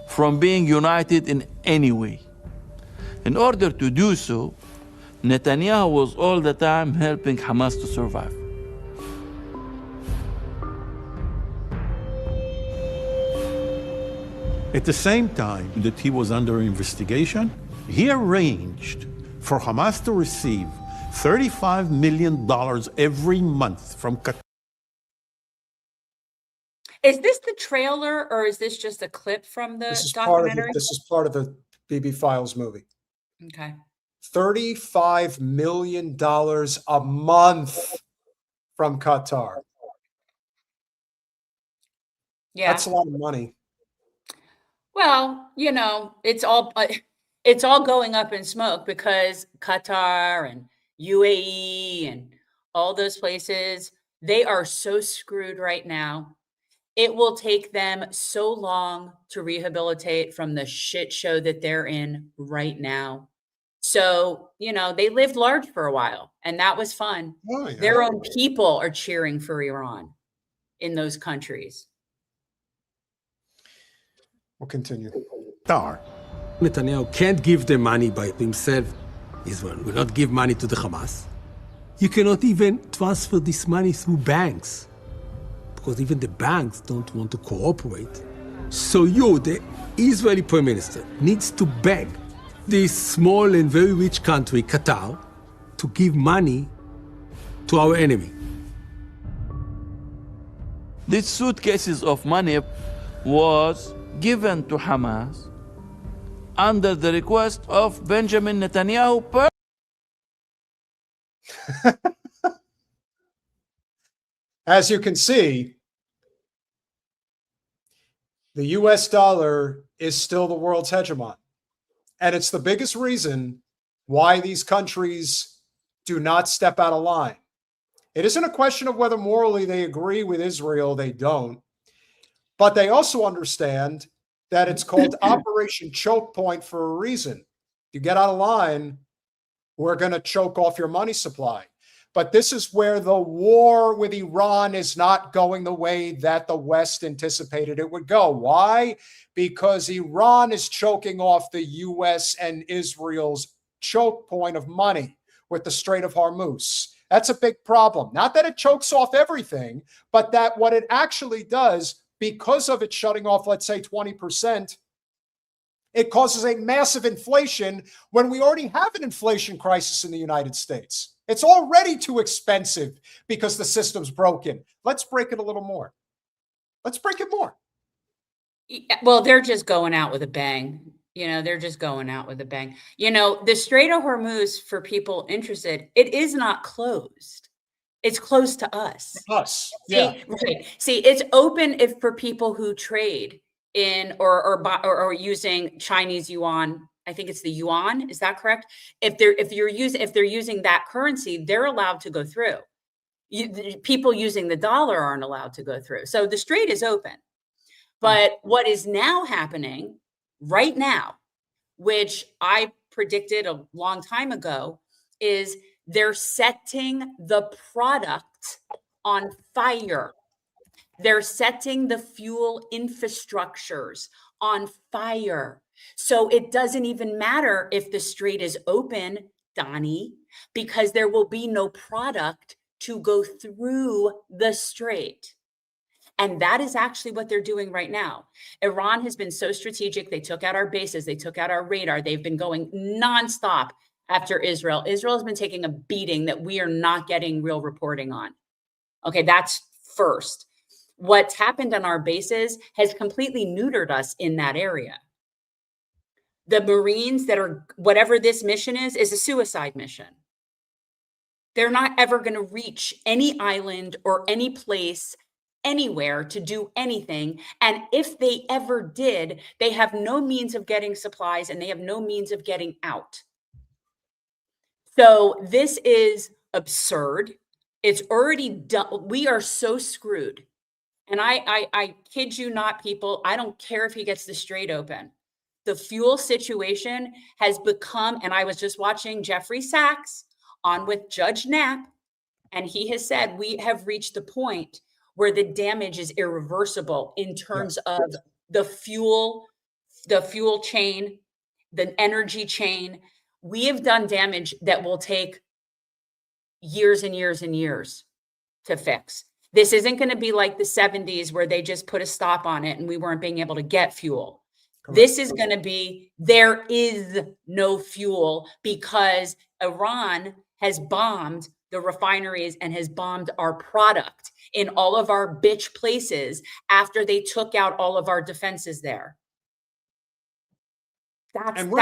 S5: from being united in any way. In order to do so, Netanyahu was all the time helping Hamas to survive.
S4: At the same time that he was under investigation, he arranged for Hamas to receive $35 million every month from Qatar.
S1: Is this the trailer or is this just a clip from the documentary?
S2: This is part of the Bibi Files movie.
S1: Okay.
S2: $35 million a month from Qatar.
S1: Yeah.
S2: That's a lot of money.
S1: Well, you know, it's all going up in smoke because Qatar and UAE and all those places, they are so screwed right now. It will take them so long to rehabilitate from the shit show that they're in right now. So, you know, they lived large for a while and that was fun. Oh, yeah. Their own people are cheering for Iran in those countries.
S2: We'll continue.
S6: Netanyahu can't give the money by himself. Israel will not give money to the Hamas. You cannot even transfer this money through banks because even the banks don't want to cooperate. So you, the Israeli Prime Minister, needs to beg this small and very rich country, Qatar, to give money to our enemy.
S5: These suitcases of money was given to Hamas under the request of Benjamin Netanyahu.
S2: As you can see, the US dollar is still the world's hegemon. And it's the biggest reason why these countries do not step out of line. It isn't a question of whether morally they agree with Israel, they don't. But they also understand that it's called Operation Choke Point for a reason. You get out of line, we're going to choke off your money supply. But this is where the war with Iran is not going the way that the West anticipated it would go. Why? Because Iran is choking off the U.S. and Israel's choke point of money with the Strait of Hormuz. That's a big problem. Not that it chokes off everything, but that what it actually does, because of it shutting off, let's say 20%, it causes a massive inflation when we already have an inflation crisis in the United States. It's already too expensive because the system's broken. Let's break it a little more. Let's break it more.
S1: Well, they're just going out with a bang. They're just going out with a bang. The Strait of Hormuz, for people interested, it is not closed. It's closed to us.
S2: Yeah.
S1: Right. See, it's open for people who trade in or using Chinese yuan. I think it's the yuan. Is that correct? If they're using that currency, they're allowed to go through. People using the dollar aren't allowed to go through. So the strait is open. But what is now happening right now, which I predicted a long time ago, is they're setting the product on fire. They're setting the fuel infrastructures on fire. So it doesn't even matter if the strait is open, Donnie, because there will be no product to go through the strait. And that is actually what they're doing right now. Iran has been so strategic. They took out our bases. They took out our radar. They've been going nonstop after Israel. Israel has been taking a beating that we are not getting real reporting on. Okay, that's first. What's happened on our bases has completely neutered us in that area. The Marines that are, whatever this mission is a suicide mission. They're not ever going to reach any island or any place anywhere to do anything. And if they ever did, they have no means of getting supplies and they have no means of getting out. So this is absurd. It's already done. We are so screwed. And I kid you not, people, I don't care if he gets the strait open. The fuel situation has become, and I was just watching Jeffrey Sachs on with Judge Knapp, and he has said we have reached the point where the damage is irreversible in terms of the fuel chain, the energy chain. We have done damage that will take years and years and years to fix. This isn't going to be like the 70s where they just put a stop on it and we weren't being able to get fuel. Correct. This is going to be, there is no fuel because Iran has bombed the refineries and has bombed our product in all of our bitch places after they took out all of our defenses there.
S2: And we're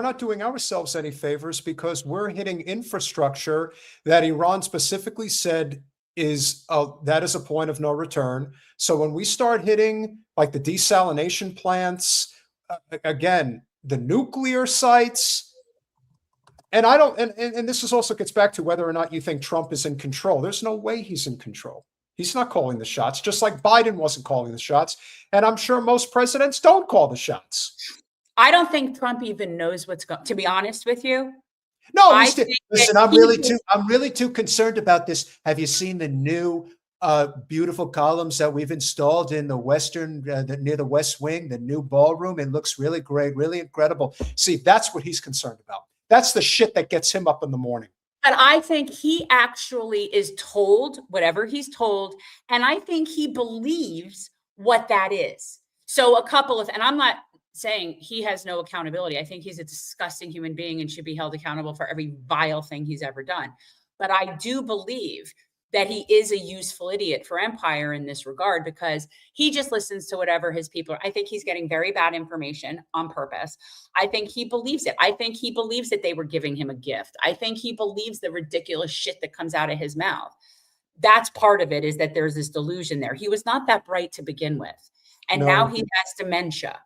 S2: not doing ourselves any favors because we're hitting infrastructure that Iran specifically said is that is a point of no return. So when we start hitting like the desalination plants, again, the nuclear sites, and I don't, and this is also gets back to whether or not you think Trump is in control. There's no way he's in control. He's not calling the shots, just like Biden wasn't calling the shots. And I'm sure most presidents don't call the shots.
S1: I don't think Trump even knows what's going, to be honest with you.
S2: No, listen, I'm really too concerned about this. Have you seen the new beautiful columns that we've installed in the western, near the West Wing, the new ballroom? It looks really great, really incredible. See, that's what he's concerned about. That's the shit that gets him up in the morning.
S1: But I think he actually is told whatever he's told, and I think he believes what that is. So and I'm not saying he has no accountability. I think he's a disgusting human being and should be held accountable for every vile thing he's ever done. But I do believe that he is a useful idiot for empire in this regard because he just listens to whatever his people are. I think he's getting very bad information on purpose. I think he believes it. I think he believes that they were giving him a gift. I think he believes the ridiculous shit that comes out of his mouth. That's part of it, is that there's this delusion there. He was not that bright to begin with. And now he has dementia.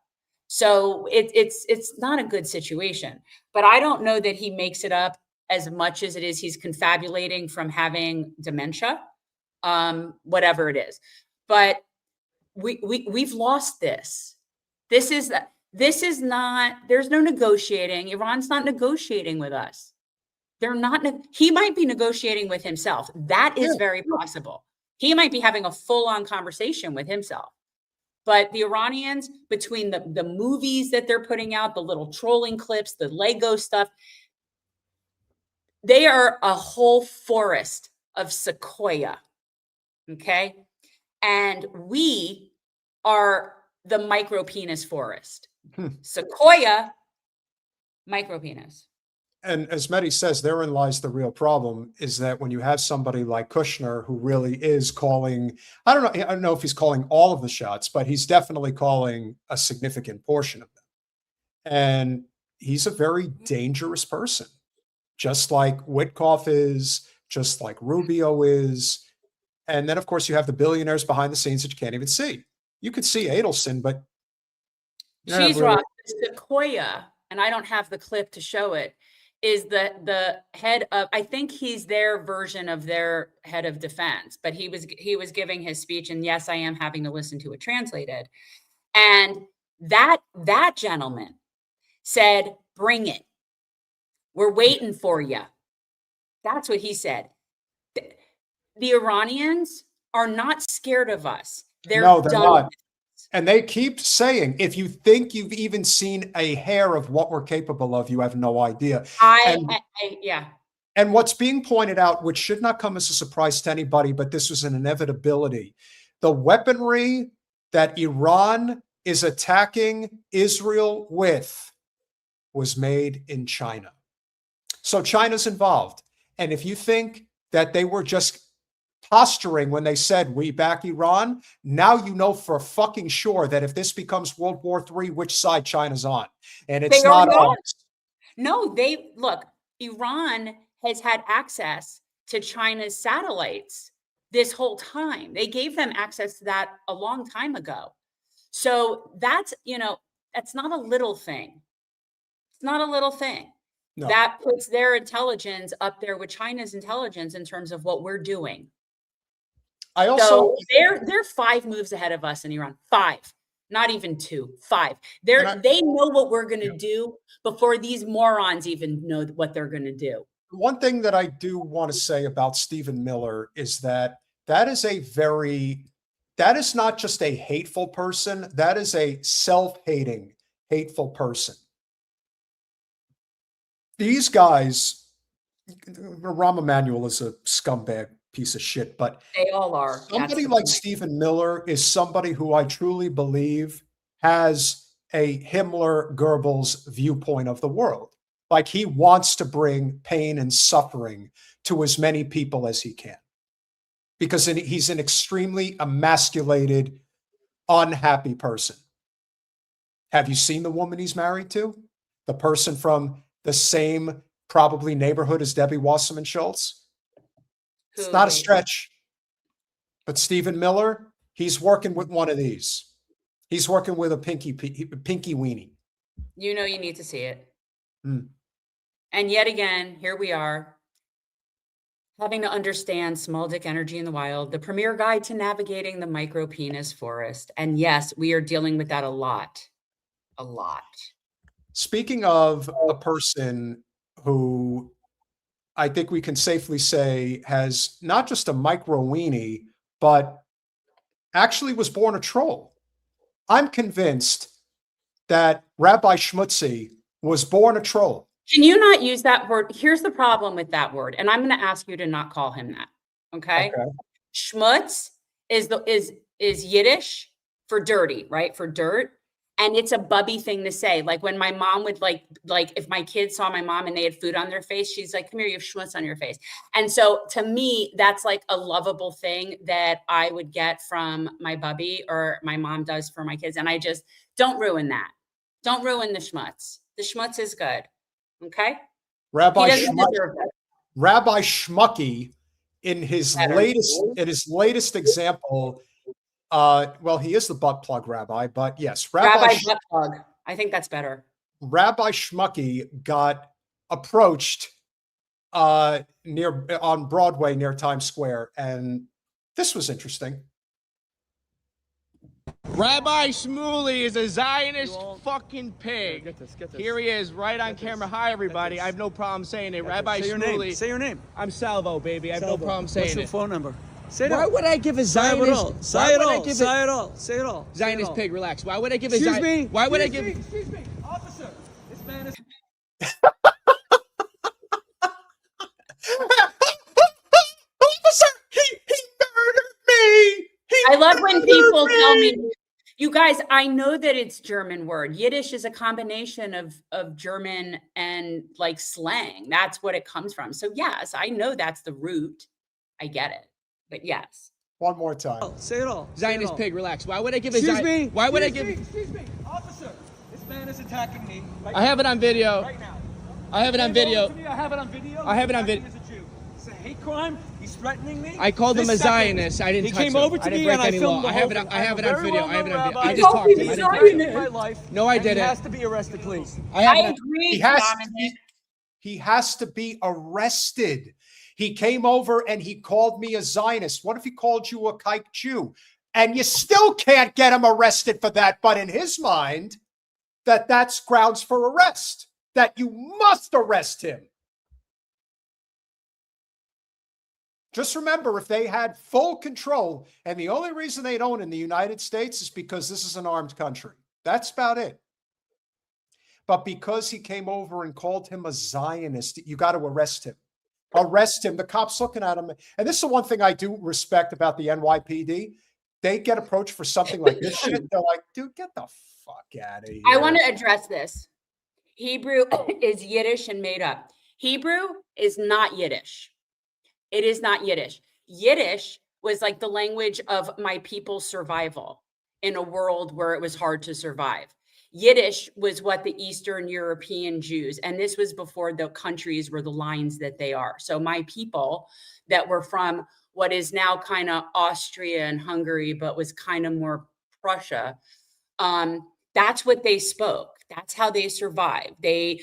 S1: So it's not a good situation. But I don't know that he makes it up as much as it is he's confabulating from having dementia, whatever it is. But we've lost this. This is not, there's no negotiating. Iran's not negotiating with us. They're not, he might be negotiating with himself. That is very possible. He might be having a full-on conversation with himself. But the Iranians, between the movies that they're putting out, the little trolling clips, the Lego stuff, they are a whole forest of sequoia. Okay. And we are the micro penis forest. Sequoia, micro penis.
S2: And as Mehdi says, therein lies the real problem, is that when you have somebody like Kushner who really is calling, I don't know if he's calling all of the shots, but he's definitely calling a significant portion of them. And he's a very dangerous person, just like Witkoff is, just like Rubio is. And then, of course, you have the billionaires behind the scenes that you can't even see. You could see Adelson, but
S1: Cheese Rock, Sequoia, and I don't have the clip to show it, is the head of, I think he's their version of their head of defense, but he was giving his speech, and yes, I am having to listen to it translated. And that gentleman said, "Bring it. We're waiting for you." That's what he said. The Iranians are not scared of us. They're
S2: not. And they keep saying, if you think you've even seen a hair of what we're capable of, you have no idea.
S1: Yeah.
S2: And what's being pointed out, which should not come as a surprise to anybody, but this was an inevitability, the weaponry that Iran is attacking Israel with was made in China. So China's involved. And if you think that they were just posturing when they said we back Iran, now you know for fucking sure that if this becomes World War III, which side China's on. And it's not ours.
S1: No, look, Iran has had access to China's satellites this whole time. They gave them access to that a long time ago. So that's not a little thing. It's not a little thing. No. That puts their intelligence up there with China's intelligence in terms of what we're doing. So they're 5 moves ahead of us in Iran. 5, not even 2, 5. They know what we're going to do before these morons even know what they're going to do.
S2: One thing that I do want to say about Stephen Miller is that is not just a hateful person. That is a self-hating, hateful person. These guys, Rahm Emanuel is a scumbag piece of shit, but
S1: they all are.
S2: Somebody like Stephen Miller is somebody who I truly believe has a Himmler-Goebbels viewpoint of the world. Like, he wants to bring pain and suffering to as many people as he can, because he's an extremely emasculated, unhappy person. Have you seen the woman he's married to? The person from the same probably neighborhood as Debbie Wasserman Schultz? It's not a stretch. But Stephen Miller, he's working with one of these. He's working with a pinky weenie.
S1: You need to see it. And yet again, here we are, having to understand small dick energy in the wild, the premier guide to navigating the micro penis forest. And yes, we are dealing with that a lot. A lot.
S2: Speaking of a person who I think we can safely say has not just a micro weenie, but actually was born a troll. I'm convinced that Rabbi Shmuley was born a troll.
S1: Can you not use that word? Here's the problem with that word, and I'm going to ask you to not call him that. Okay. Schmutz is Yiddish for dirty, right? For dirt. And it's a bubby thing to say. Like, when my mom would like if my kids saw my mom and they had food on their face, she's like, "Come here, you have schmutz on your face." And so to me, that's like a lovable thing that I would get from my bubby, or my mom does for my kids. And I just don't ruin that. Don't ruin the schmutz. The schmutz is good. Okay.
S2: Rabbi Shmucky in his latest example. Well, he is the butt plug rabbi, but yes,
S1: Rabbi butt plug. I think that's better.
S2: Rabbi Shmucky got approached on Broadway near Times Square, and this was interesting.
S7: Rabbi Shmuley is a Zionist fucking pig. Get this. Here he is, right on camera. Hi, everybody. I have no problem saying it. Rabbi Shmuley.
S8: Say your name.
S7: I'm Salvo, baby. I have no problem saying it.
S8: What's your phone number?
S7: Say why would I give a Zionist?
S8: Say it all. Say it all. Say it all.
S7: Zionist pig, relax. Why would I give a
S8: Excuse me.
S7: Why would I give?
S8: Excuse me, officer. This man is.
S2: Officer, he murdered me.
S1: I love when people tell me, you guys, I know that it's German word. Yiddish is a combination of German and like slang. That's what it comes from. So yes, I know that's the root. I get it. But yes.
S2: One more time.
S8: Say it all.
S7: Zionist pig, relax. Why would I give a
S8: Excuse me.
S7: Why would I
S8: Excuse
S7: give?
S8: me. Excuse me, officer. This man is attacking me. Right
S7: I have it on video.
S8: Right now.
S7: I have it on video.
S8: I have it on video.
S7: I have it on video.
S8: He's a Jew. It's a hate crime. He's threatening me.
S7: I called him a
S8: This second,
S7: Zionist. I didn't
S8: He
S7: touch
S8: came
S7: him.
S8: over to
S7: I didn't
S8: me
S7: break
S8: and I
S7: any
S8: filmed
S7: law.
S8: the
S7: I have it.
S8: whole
S7: I have it on
S8: thing.
S7: video. I have it on video.
S8: Rabbi.
S7: I just talked to him.
S8: He's
S7: I
S8: threatening
S7: didn't.
S8: my life.
S7: No, I
S8: and
S7: didn't.
S8: He has to be arrested, please.
S1: I agree,
S2: He has,
S1: Dominic.
S2: he has to be arrested. He came over and he called me a Zionist. What if he called you a kike Jew? And you still can't get him arrested for that. But in his mind, that's grounds for arrest, that you must arrest him. Just remember, if they had full control, and the only reason they don't in the United States is because this is an armed country. That's about it. But because he came over and called him a Zionist, you got to arrest him. Arrest him. The cops looking at him. And this is the one thing I do respect about the NYPD. They get approached for something like this shit. They're like, dude, get the fuck out of here.
S1: I want to address this. Hebrew is Yiddish and made up. Hebrew is not Yiddish. It is not Yiddish. Yiddish was like the language of my people's survival in a world where it was hard to survive. Yiddish was what the Eastern European Jews, and this was before the countries were the lines that they are. So my people that were from what is now kind of Austria and Hungary, but was kind of more Prussia, that's what they spoke. That's how they survived. They,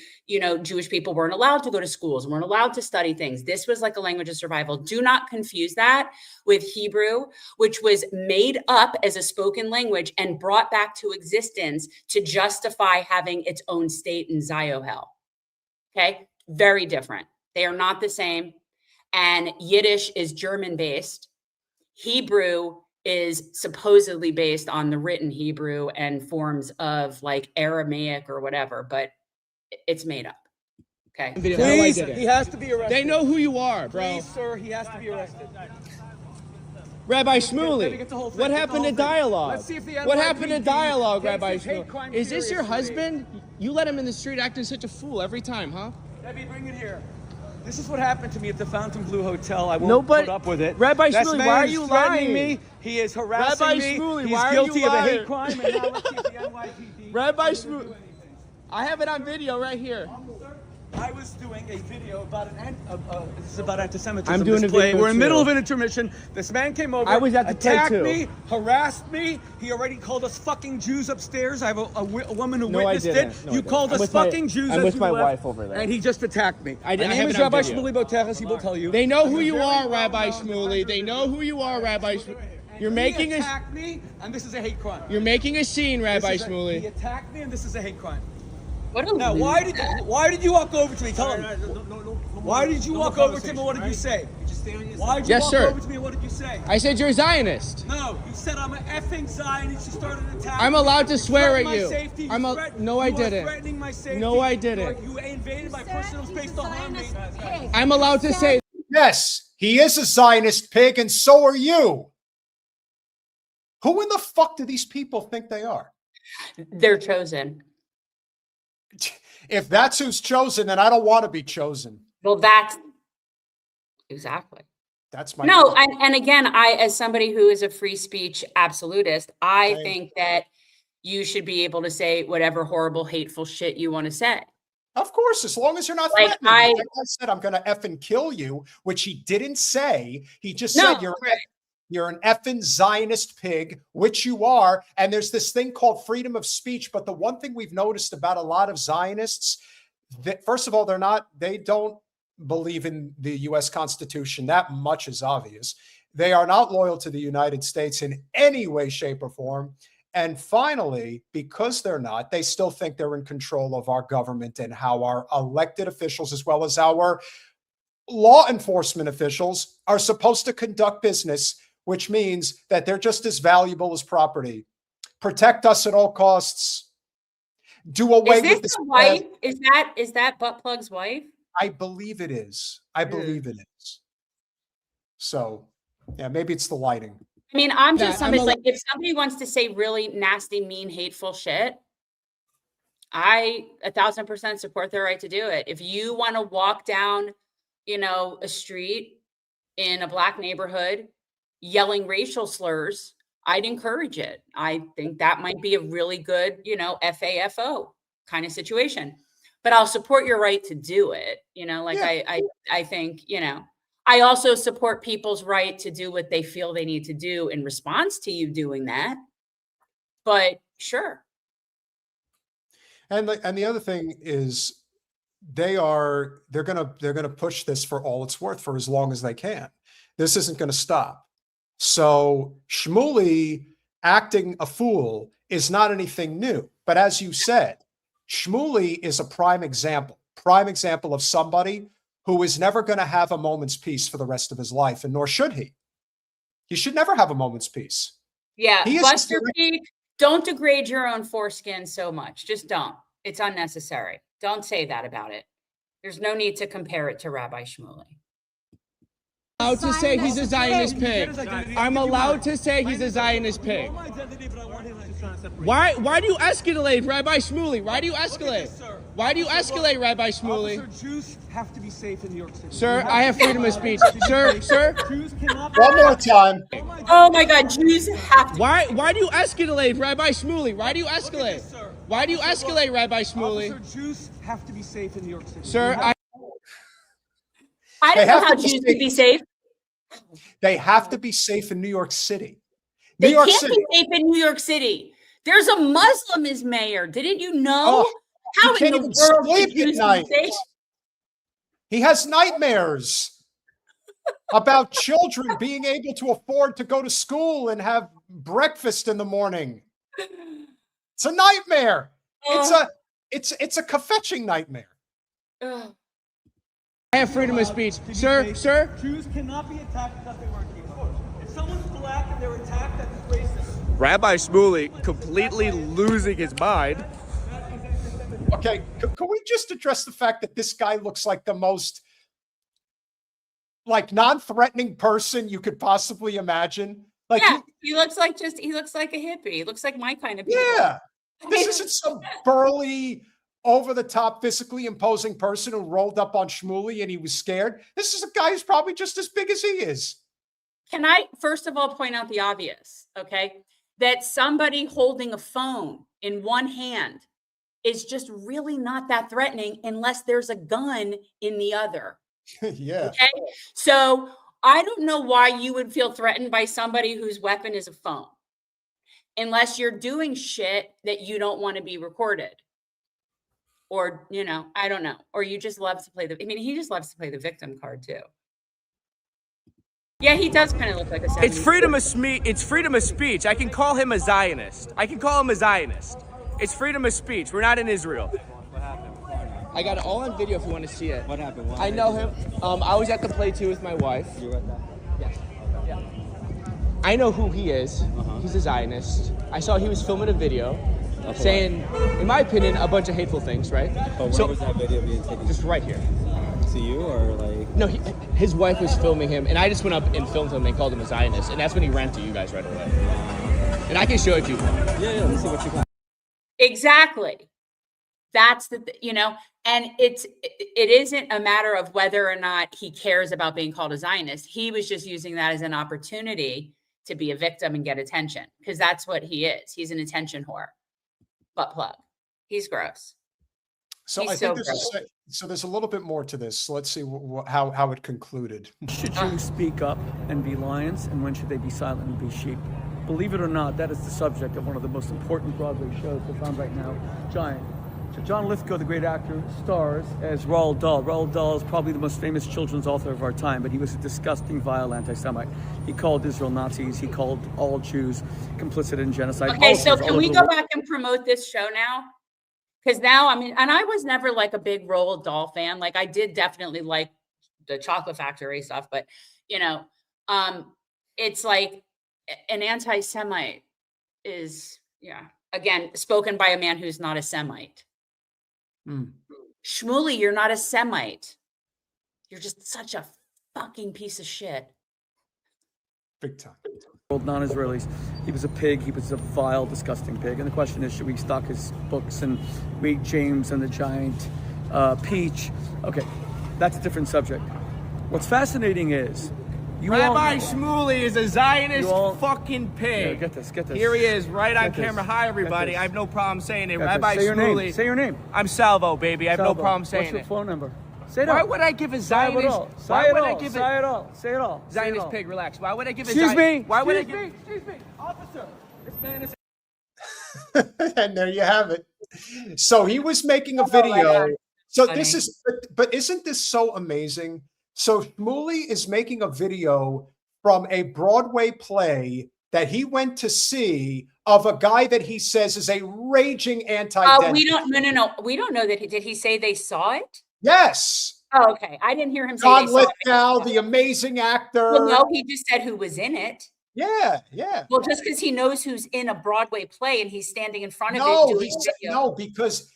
S1: Jewish people weren't allowed to go to schools, weren't allowed to study things. This was like a language of survival. Do not confuse that with Hebrew, which was made up as a spoken language and brought back to existence to justify having its own state in Ziohel. Okay, very different. They are not the same. And Yiddish is German-based. Hebrew is supposedly based on the written Hebrew and forms of like Aramaic or whatever, but it's made up. Okay.
S8: Please, he has to be arrested.
S7: They know who you are, bro.
S8: Please, sir, he has to be arrested.
S7: Rabbi Shmuley,
S8: Let me get the whole thing,
S7: what
S8: get the
S7: happened
S8: whole
S7: to
S8: thing.
S7: dialogue?
S8: Let's see if the
S7: What happened to
S8: NYPD
S7: dialogue,
S8: takes
S7: Rabbi
S8: this hate
S7: Shmuley?
S8: crime
S7: Is this your
S8: seriously.
S7: husband? You let him in the street acting such a fool every time, huh?
S8: Debbie, bring it here. This is what happened to me at the Fontainebleau Hotel. I won't
S7: Nobody-
S8: put up with it.
S7: Rabbi
S8: This
S7: Shmuley,
S8: man
S7: why are
S8: is
S7: you
S8: threatening
S7: lying?
S8: me. He is harassing
S7: Rabbi
S8: me.
S7: Shmuley,
S8: He's
S7: why are
S8: guilty
S7: you
S8: of a
S7: lying?
S8: hate crime, and now let's see if the NYPD.
S7: Rabbi Shmuley, I have it on video right here.
S8: I was doing a video about this is about anti-Semitism.
S7: I'm doing
S8: this
S7: a
S8: play.
S7: video
S8: We're in the middle
S7: too.
S8: of an intermission. This man came over.
S7: I was at the play
S8: attacked
S7: too.
S8: me, harassed me. He already called us fucking Jews upstairs. I have a woman who
S7: No, I
S8: witnessed
S7: didn't.
S8: it.
S7: No, I
S8: You
S7: didn't.
S8: called
S7: I'm
S8: us
S7: with my-
S8: fucking Jews.
S7: I'm
S8: as
S7: with
S8: you
S7: my
S8: left,
S7: wife over there.
S8: and he just attacked me.
S7: I
S8: My
S7: have
S8: name
S7: it
S8: is
S7: on
S8: Rabbi
S7: video.
S8: Shmuley Boteches. He will tell you.
S7: They know who
S8: I'm a
S7: you
S8: very
S7: are, Rabbi
S8: well-known
S7: Shmuley. They know who you are, Rabbi Shmuley. You're making
S8: He
S7: a
S8: attacked me, and this is a hate crime.
S7: you're making a scene, Rabbi
S8: He
S7: Shmuley.
S8: attacked me, and this is a hate crime.
S1: What a
S8: Now, why did you walk over to me? Tell him. Why did you walk over to me? What did you say? Why did you
S7: Yes,
S8: walk
S7: sir.
S8: over to me? What did you say?
S7: I said you're a Zionist.
S8: No, you said I'm an effing Zionist. You started attacking.
S7: I'm allowed to swear at
S8: my
S7: you.
S8: Safety.
S7: No, I
S8: You are
S7: didn't.
S8: threatening my safety.
S7: No, I didn't.
S8: You invaded my personal space to harm me.
S7: I'm allowed to say
S2: Yes, he is a Zionist pig, and so are you. Who in the fuck do these people think they are?
S1: They're chosen.
S2: If that's who's chosen, then I don't want to be chosen.
S1: Well, that's exactly.
S2: That's my
S1: No, and again, I, as somebody who is a free speech absolutist, I
S2: Right.
S1: think that you should be able to say whatever horrible, hateful shit you want to say.
S2: Of course, as long as you're not
S1: Like,
S2: threatening. Like I said, I'm going to effing kill you, which he didn't say. He just said you're an effing Zionist pig, which you are. And there's this thing called freedom of speech. But the one thing we've noticed about a lot of Zionists, that first of all, they don't believe in the U.S. Constitution. That much is obvious. They are not loyal to the United States in any way, shape, or form. And finally, because they're not, they still think they're in control of our government and how our elected officials, as well as our law enforcement officials are supposed to conduct business, which means that they're just as valuable as property. Protect us at all costs. Do away
S1: Is this
S2: with this.
S1: the wife? Is that butt plug's wife?
S2: I believe it is. I believe it is. So, yeah, maybe it's the lighting.
S1: I mean, I'm just somebody like, if somebody wants to say really nasty, mean, hateful shit, I 1000% support their right to do it. If you want to walk down, you know, a street in a Black neighborhood yelling racial slurs, I'd encourage it. I think that might be a really good, you know, FAFO kind of situation. But I'll support your right to do it. You know, like I think, you know, I also support people's right to do what they feel they need to do in response to you doing that. But sure.
S2: And the other thing is they're gonna push this for all it's worth for as long as they can. This isn't going to stop. So Shmuley acting a fool is not anything new. But as you said, Shmuley is a prime example of somebody who is never going to have a moment's peace for the rest of his life, and nor should he. He should never have a moment's peace.
S1: Yeah, Buster Peak, don't degrade your own foreskin so much. Just don't. It's unnecessary. Don't say that about it. There's no need to compare it to Rabbi Shmuley.
S7: I'm allowed to say he's a Zionist pig. I'm allowed to say he's a Zionist pig. Why do you escalate, Rabbi Shmuley? Why do you escalate? Why do you escalate, Rabbi Shmuley?
S8: Officer, Jews have to be safe in New York City.
S7: Sir, I have freedom of speech. Sir.
S8: Jews cannot.
S2: One more time.
S1: Oh my God, Jews have to.
S7: Why do you escalate, Rabbi Shmuley? Why do you escalate? Why do you escalate, Rabbi Shmuley?
S8: Officer, Jews have to be safe in New York City.
S7: Sir,
S1: I don't know how Jews could be safe.
S2: They have to be safe in New York City.
S1: They can't be safe in New York City. There's a Muslim as mayor. Didn't you know? How in the world could Jews be safe?
S2: He has nightmares about children being able to afford to go to school and have breakfast in the morning. It's a nightmare. It's a kvetching nightmare.
S7: I have freedom of speech. Sir.
S8: Jews cannot be attacked because they weren't Jews. If someone's black and they're attacked, that's racist.
S7: Rabbi Shmuley completely losing his mind.
S2: Okay, can we just address the fact that this guy looks like the most non-threatening person you could possibly imagine? Like,
S1: yeah, he looks like a hippie. He looks like my kind of people.
S2: Yeah, this isn't some burly, over-the-top, physically imposing person who rolled up on Shmuley and he was scared. This is a guy who's probably just as big as he is.
S1: Can I, first of all, point out the obvious, okay? That somebody holding a phone in one hand is just really not that threatening unless there's a gun in the other.
S2: Yeah.
S1: Okay? So I don't know why you would feel threatened by somebody whose weapon is a phone, unless you're doing shit that you don't want to be recorded. Or, you know, I don't know. Or you just love to play he just loves to play the victim card too. Yeah, he does kind of look like a 70s.
S7: It's freedom of speech. I can call him a Zionist. It's freedom of speech. We're not in Israel.
S8: What happened?
S7: I got it all on video if you want to see it.
S8: What happened?
S7: I know him. I was at the play too with my wife.
S8: You were at that?
S7: Yes. Yeah. I know who he is. He's a Zionist. I saw he was filming a video saying, in my opinion, a bunch of hateful things, right?
S8: But where was that video being taken?
S7: Just right here.
S8: To you or like?
S7: No, his wife was filming him, and I just went up and filmed him and called him a Zionist, and that's when he ran to you guys right away. And I can show it to you.
S8: Yeah, let me see what you got.
S1: Exactly. That's and it isn't a matter of whether or not he cares about being called a Zionist. He was just using that as an opportunity to be a victim and get attention, because that's what he is. He's an attention whore. Butt plug. He's gross.
S2: So I think there's a little bit more to this. So let's see how it concluded.
S9: Should Jews speak up and be lions, and when should they be silent and be sheep? Believe it or not, that is the subject of one of the most important Broadway shows that's on right now, Giant. So John Lithgow, the great actor, stars as Roald Dahl. Roald Dahl is probably the most famous children's author of our time, but he was a disgusting, vile anti-Semite. He called Israel Nazis. He called all Jews complicit in genocide.
S1: Okay, so can we go back and promote this show now? Because now, and I was never like a big Roald Dahl fan. Like, I did definitely like the chocolate factory stuff, but it's like an anti-Semite is, again, spoken by a man who's not a Semite. Shmuley, you're not a Semite. You're just such a fucking piece of shit.
S2: Big time.
S9: Non-Israelis. He was a pig. He was a vile, disgusting pig. And the question is, should we stock his books and read James and the Giant Peach? Okay, that's a different subject. What's fascinating is,
S7: Rabbi Shmuley is a Zionist fucking pig.
S9: Yeah, get this.
S7: Here he is, right on camera. Hi, everybody. I have no problem saying it. Rabbi Shmuley.
S9: Say your name.
S7: I'm Salvo, baby. I have no problem saying
S9: it. What's your phone number?
S7: Say it all. Why would I give a Zionist?
S9: Say it all.
S7: Zionist pig, relax. Why would I give a
S9: Excuse me.
S7: Why would I
S9: give? Excuse me, officer. This man is.
S2: And there you have it. So he was making a video. So this is, but isn't this so amazing? So Shmuley is making a video from a Broadway play that he went to see of a guy that he says is a raging anti-dentist.
S1: We don't. No. We don't know that. Did he say they saw it?
S2: Yes.
S1: Oh, okay. I didn't hear him say
S2: John
S1: they saw it.
S2: Lithgow, the amazing actor.
S1: Well, no, he just said who was in it.
S2: Yeah.
S1: Well, just because he knows who's in a Broadway play and he's standing in front of it doing video.
S2: No, because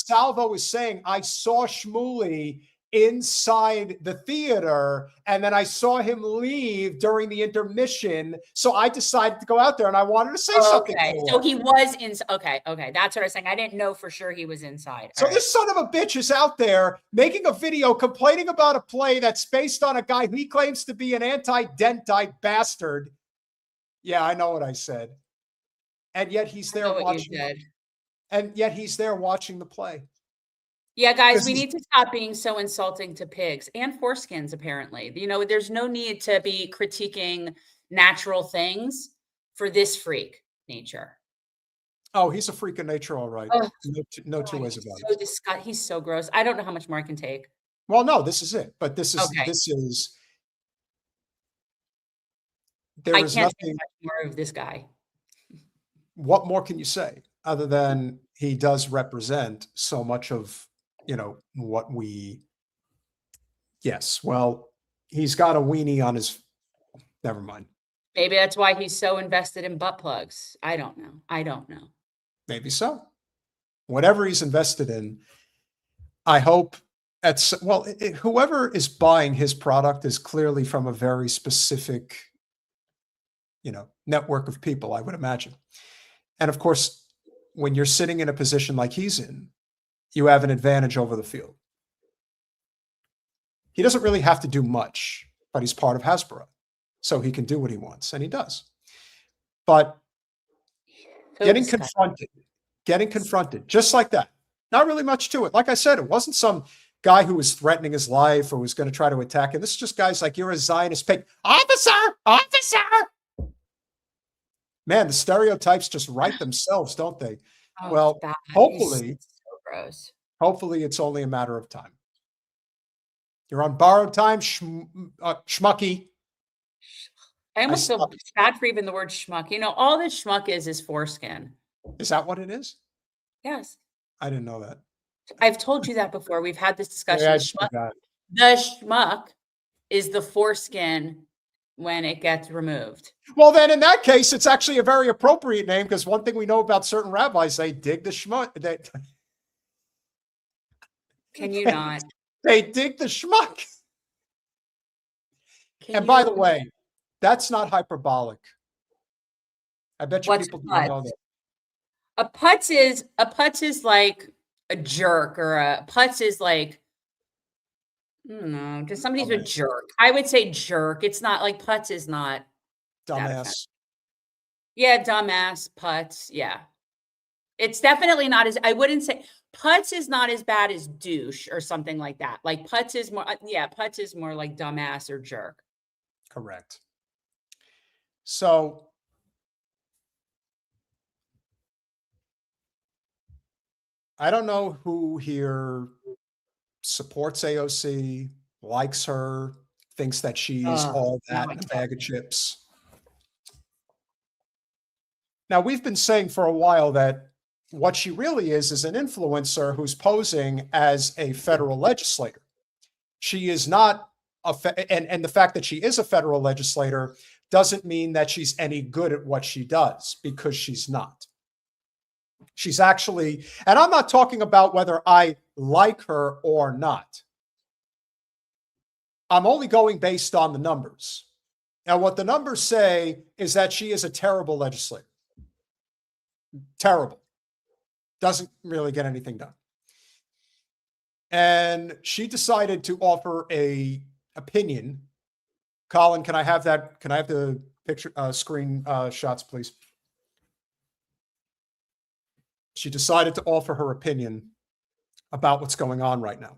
S2: Salvo is saying, I saw Shmuley inside the theater, and then I saw him leave during the intermission. So I decided to go out there, and I wanted to say something.
S1: Okay, so he was in. Okay, that's what I was saying. I didn't know for sure he was inside.
S2: So this son of a bitch is out there making a video complaining about a play that's based on a guy who he claims to be an anti-dentite bastard. Yeah, I know what I said. And yet he's there watching. And yet he's there watching the play.
S1: Yeah, guys, we need to stop being so insulting to pigs and foreskins, apparently. There's no need to be critiquing natural things for this freak nature.
S2: Oh, he's a freak of nature, all right. Oh, no two ways about it.
S1: He's so gross. I don't know how much more I can take.
S2: Well, no, this is it. But this is there is
S1: can't
S2: nothing
S1: take much more of this guy.
S2: What more can you say other than he does represent so much of what we, yes, well, he's got a weenie on his, never mind.
S1: Maybe that's why he's so invested in butt plugs. I don't know.
S2: Maybe so. Whatever he's invested in, I hope whoever is buying his product is clearly from a very specific, network of people, I would imagine. And of course, when you're sitting in a position like he's in, you have an advantage over the field. He doesn't really have to do much, but he's part of Hasbro. So he can do what he wants, and he does. But getting confronted, just like that. Not really much to it. Like I said, it wasn't some guy who was threatening his life or was going to try to attack him. This is just guys like, you're a Zionist pig. Officer! Man, the stereotypes just write themselves, don't they?
S1: Oh,
S2: well, hopefully...
S1: Gross.
S2: Hopefully, it's only a matter of time. You're on borrowed time, schmucky.
S1: I almost feel bad for even the word schmuck. All that schmuck is foreskin.
S2: Is that what it is?
S1: Yes.
S2: I didn't know that.
S1: I've told you that before. We've had this discussion.
S2: Yeah,
S1: the schmuck is the foreskin when it gets removed.
S2: Well, then in that case, it's actually a very appropriate name, because one thing we know about certain rabbis, they dig the schmuck.
S1: Can you not?
S2: They dig the schmuck. And by the way, that's not hyperbolic. I bet you people don't know that.
S1: A putz is like a jerk, or a putz is like, I don't know, because somebody's a jerk. I would say jerk. It's not like putz is not
S2: dumbass.
S1: Yeah, dumbass, putz. Yeah. It's definitely not as, I wouldn't say, putz is not as bad as douche or something like that. Like putz is more, putz is more like dumbass or jerk.
S2: Correct. So, I don't know who here supports AOC, likes her, thinks that she's all that in a bag of chips. Now, we've been saying for a while that what she really is an influencer who's posing as a federal legislator. She is not and the fact that she is a federal legislator doesn't mean that she's any good at what she does, because she's not. She's actually, and I'm not talking about whether I like her or not. I'm only going based on the numbers. And what the numbers say is that she is a terrible legislator. Terrible. Doesn't really get anything done. And she decided to offer a opinion. Colin, can I have that? Can I have the picture screen shots, please? She decided to offer her opinion about what's going on right now.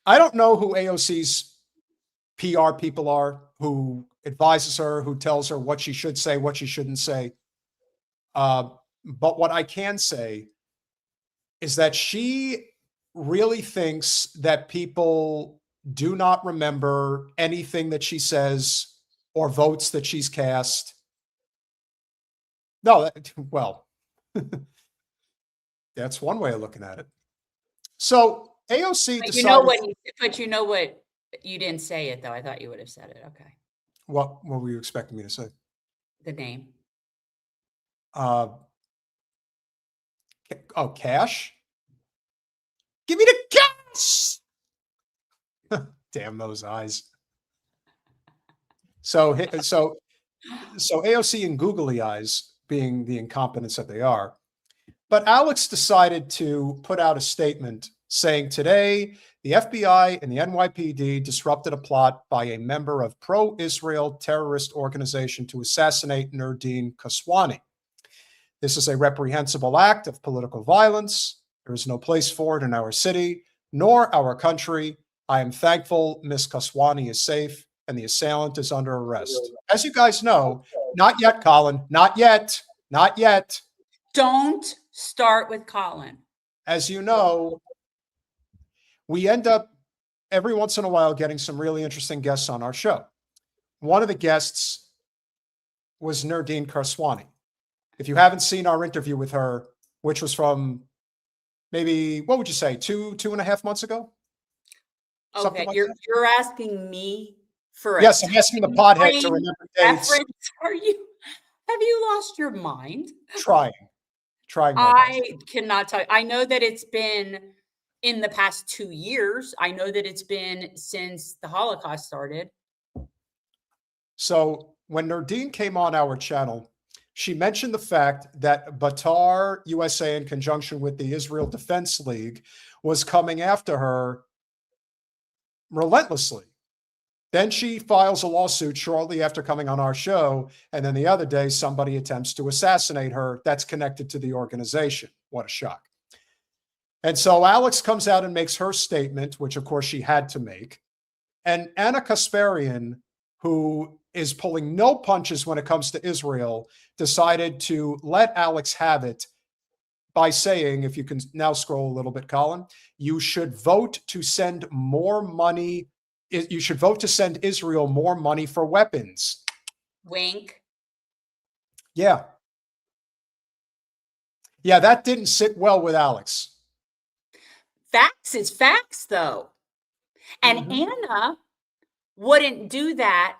S2: I don't know who AOC's PR people are, who advises her, who tells her what she should say, what she shouldn't say. But what I can say is that she really thinks that people do not remember anything that she says or votes that she's cast. No, well, that's one way of looking at it. So AOC decided.
S1: You know what? You didn't say it though. I thought you would have said it. Okay.
S2: What were you expecting me to say?
S1: The name.
S2: Oh, cash. Give me the cash. Damn those eyes. So AOC and googly eyes, being the incompetence that they are. But Alex decided to put out a statement saying today the FBI and the NYPD disrupted a plot by a member of pro-Israel terrorist organization to assassinate Nurdin Kaswani. This is a reprehensible act of political violence. There is no place for it in our city, nor our country. I am thankful Ms. Kaswani is safe and the assailant is under arrest. As you guys know, not yet, Colin, not yet, not yet.
S1: Don't start with Colin.
S2: As you know, we end up every once in a while getting some really interesting guests on our show. One of the guests was Nurdin Kaswani. If you haven't seen our interview with her, which was from maybe, what would you say, two and a half months ago?
S1: Okay, like you're asking me for
S2: yes, I'm asking the pothead to remember dates.
S1: Have you lost your mind?
S2: Trying.
S1: I cannot tell you. I know that it's been in the past 2 years. I know that it's been since the Holocaust started.
S2: So when Nurdin came on our channel, she mentioned the fact that Batar USA, in conjunction with the Israel Defense League, was coming after her relentlessly. Then she files a lawsuit shortly after coming on our show. And then the other day, somebody attempts to assassinate her that's connected to the organization. What a shock. And so Alex comes out and makes her statement, which of course she had to make. And Anna Kasparian, who is pulling no punches when it comes to Israel, decided to let Alex have it by saying, if you can now scroll a little bit, Colin, you should vote to send more money. You should vote to send Israel more money for weapons.
S1: Wink.
S2: Yeah. Yeah, that didn't sit well with Alex.
S1: Facts is facts, though. And Anna wouldn't do that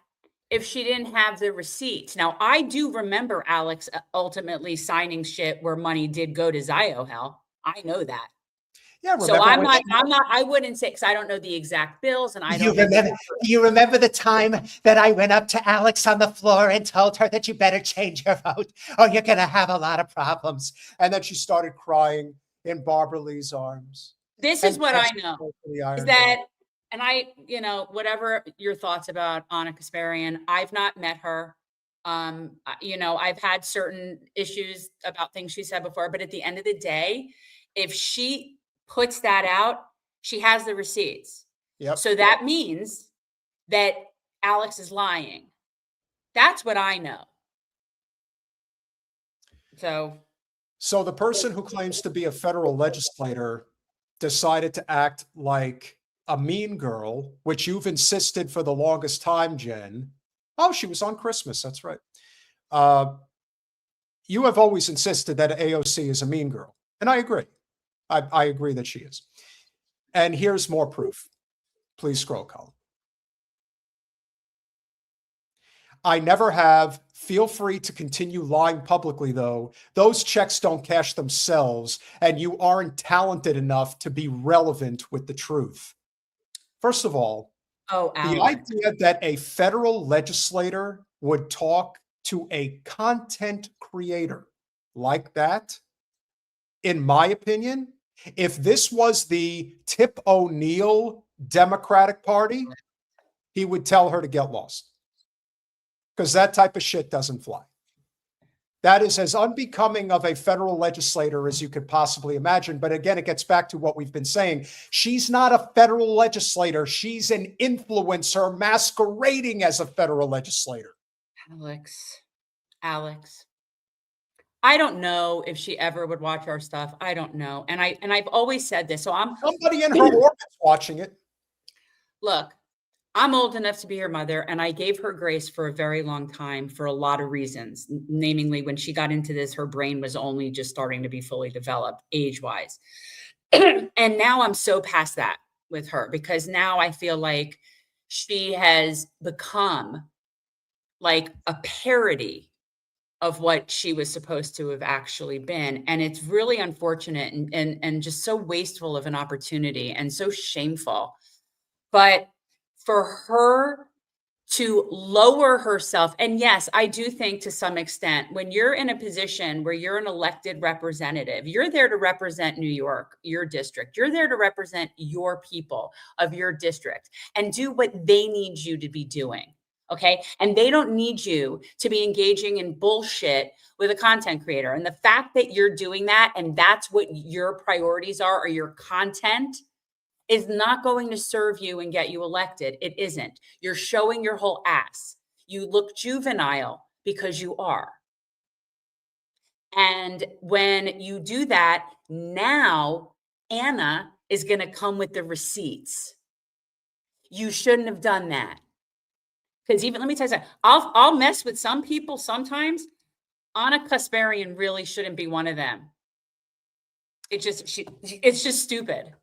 S1: if she didn't have the receipts. Now, I do remember Alex ultimately signing shit where money did go to Ziohel. I know that.
S2: Yeah,
S1: so I wouldn't say, because I don't know the exact bills, and I don't
S10: you remember the time that I went up to Alex on the floor and told her that you better change your vote, or you're going to have a lot of problems.
S2: And then she started crying in Barbara Lee's arms.
S1: This is what I know, is that, and whatever your thoughts about Anna Kasparian, I've not met her. I've had certain issues about things she said before, but at the end of the day, if she puts that out, she has the receipts.
S2: Yep.
S1: So that means that Alex is lying. That's what I know.
S2: So the person who claims to be a federal legislator decided to act like a mean girl, which you've insisted for the longest time, Jen. Oh, she was on Christmas. That's right. You have always insisted that AOC is a mean girl. And I agree. I agree that she is. And here's more proof. Please scroll, Colin. I never have. Feel free to continue lying publicly, though. Those checks don't cash themselves, and you aren't talented enough to be relevant with the truth. First of all, the idea that a federal legislator would talk to a content creator like that, in my opinion, if this was the Tip O'Neill Democratic Party, he would tell her to get lost. Because that type of shit doesn't fly. That is as unbecoming of a federal legislator as you could possibly imagine. But again, it gets back to what we've been saying. She's not a federal legislator. She's an influencer masquerading as a federal legislator.
S1: Alex, I don't know if she ever would watch our stuff. I don't know. And I've always said this. So I'm
S2: somebody in her orbit's watching it.
S1: Look, I'm old enough to be her mother, and I gave her grace for a very long time for a lot of reasons. Namely, when she got into this, her brain was only just starting to be fully developed age-wise. And now I'm so past that with her, because now I feel like she has become like a parody of what she was supposed to have actually been. And it's really unfortunate and just so wasteful of an opportunity and so shameful. But for her to lower herself, and yes, I do think to some extent, when you're in a position where you're an elected representative, you're there to represent New York, your district. You're there to represent your people of your district and do what they need you to be doing. Okay. And they don't need you to be engaging in bullshit with a content creator. And the fact that you're doing that and that's what your priorities are, or your content, is not going to serve you and get you elected. It isn't. You're showing your whole ass. You look juvenile because you are. And when you do that, now Anna is going to come with the receipts. You shouldn't have done that. Because even, let me tell you something, I'll mess with some people sometimes. Anna Kasparian really shouldn't be one of them. It's just stupid.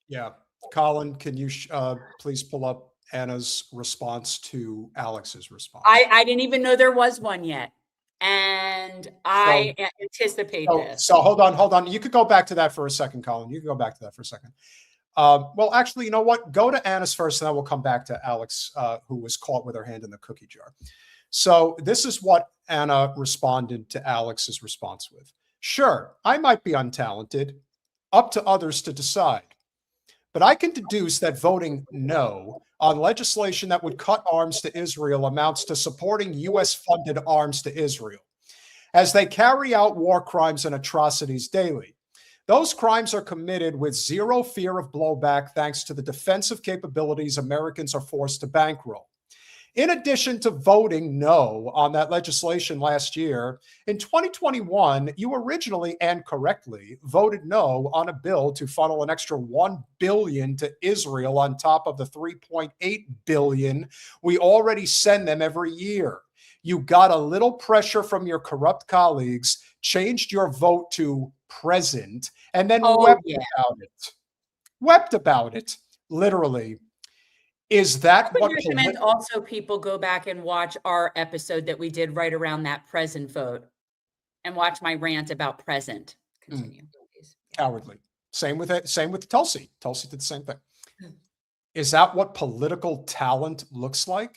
S2: Yeah. Colin, can you please pull up Anna's response to Alex's response?
S1: I didn't even know there was one yet. And I anticipate this.
S2: So hold on. You could go back to that for a second, Colin. You can go back to that for a second. Well, actually, you know what? Go to Anna's first, and then we'll come back to Alex, who was caught with her hand in the cookie jar. So this is what Anna responded to Alex's response with. Sure, I might be untalented. Up to others to decide. But I can deduce that voting no on legislation that would cut arms to Israel amounts to supporting U.S.-funded arms to Israel, as they carry out war crimes and atrocities daily. Those crimes are committed with zero fear of blowback thanks to the defensive capabilities Americans are forced to bankroll. In addition to voting no on that legislation last year, in 2021, you originally and correctly voted no on a bill to funnel an extra $1 billion to Israel on top of the $3.8 billion we already send them every year. You got a little pressure from your corrupt colleagues, changed your vote to present, and then wept about it. Wept about it, literally. Is that what
S1: also people go back and watch our episode that we did right around that present vote and watch my rant about present. Continue, please.
S2: Cowardly. Same with it. Same with Tulsi. Tulsi did the same thing. Is that what political talent looks like?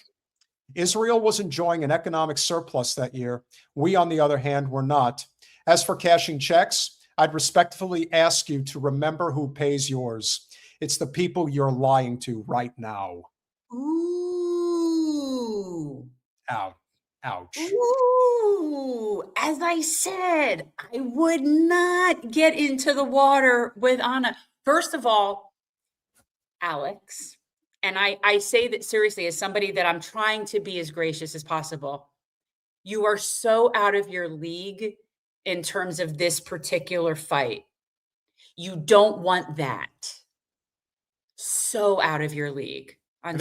S2: Israel was enjoying an economic surplus that year. We, on the other hand, were not. As for cashing checks, I'd respectfully ask you to remember who pays yours. It's the people you're lying to right now.
S1: Ooh.
S2: Ouch.
S1: Ooh. As I said, I would not get into the water with Anna. First of all, Alex, and I say that seriously as somebody that I'm trying to be as gracious as possible. You are so out of your league in terms of this particular fight. You don't want that. So out of your league.
S2: It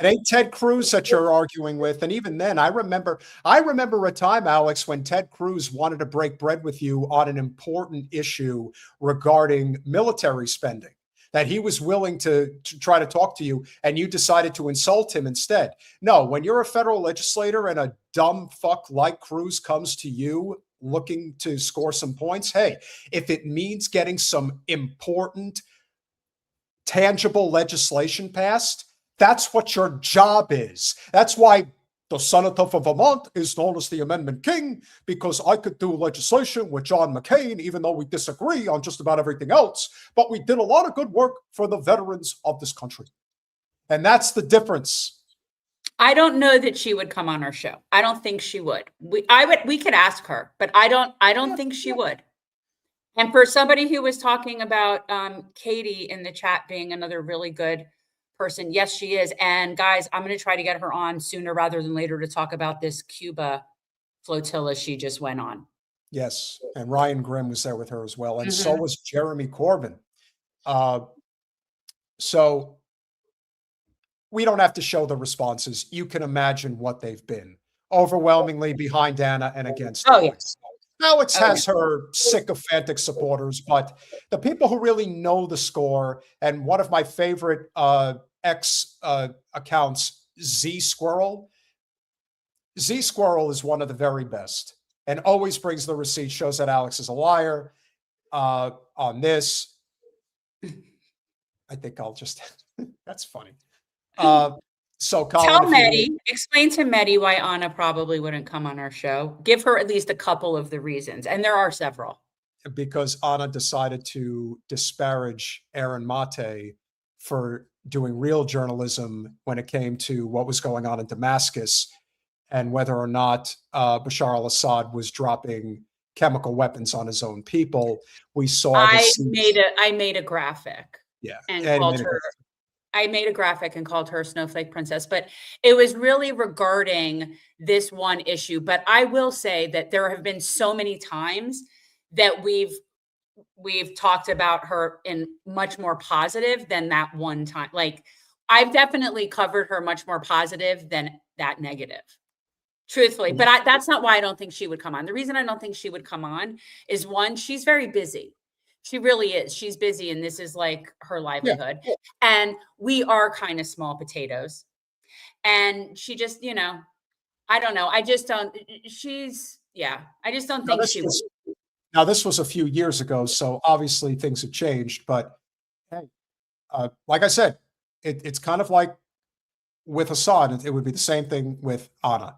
S2: ain't Ted Cruz that you're arguing with. And even then, I remember a time, Alex, when Ted Cruz wanted to break bread with you on an important issue regarding military spending. that he was willing to try to talk to you, and you decided to insult him instead. No, when you're a federal legislator and a dumb fuck like Cruz comes to you looking to score some points, hey, if it means getting some important, tangible legislation passed, that's what your job is. That's why the Senator for Vermont is known as the Amendment King, because I could do legislation with John McCain, even though we disagree on just about everything else, but we did a lot of good work for the veterans of this country. And that's the difference.
S1: I don't know that she would come on our show. I don't think she would. We could ask her, but I don't think she would. And for somebody who was talking about Katie in the chat being another really good person, yes, she is. And guys, I'm going to try to get her on sooner rather than later to talk about this Cuba flotilla she just went on.
S2: Yes, and Ryan Grimm was there with her as well, and so was Jeremy Corbyn. So we don't have to show the responses. You can imagine what they've been. Overwhelmingly behind Anna and against Alex. Alex has her sycophantic supporters, but the people who really know the score, and one of my favorite X accounts, Z Squirrel is one of the very best and always brings the receipt, shows that Alex is a liar on this. I think I'll just, that's funny. So Colin,
S1: tell Mehdi, explain to Mehdi why Anna probably wouldn't come on our show. Give her at least a couple of the reasons, and there are several.
S2: Because Anna decided to disparage Aaron Mate for doing real journalism when it came to what was going on in Damascus and whether or not Bashar al-Assad was dropping chemical weapons on his own people. We saw.
S1: I made a graphic.
S2: Yeah,
S1: and called her. I made a graphic and called her a snowflake princess, but it was really regarding this one issue. But I will say that there have been so many times that we've talked about her in much more positive than that one time. Like, I've definitely covered her much more positive than that negative, truthfully. But that's not why I don't think she would come on. The reason I don't think she would come on is, one, she's very busy. She really is. She's busy, and this is like her livelihood. Yeah. And we are kind of small potatoes. And she just, I don't know. I just don't. I just don't think she would.
S2: Now, this was a few years ago, so obviously things have changed. But hey, like I said, it's kind of like with Assad. It would be the same thing with Anna.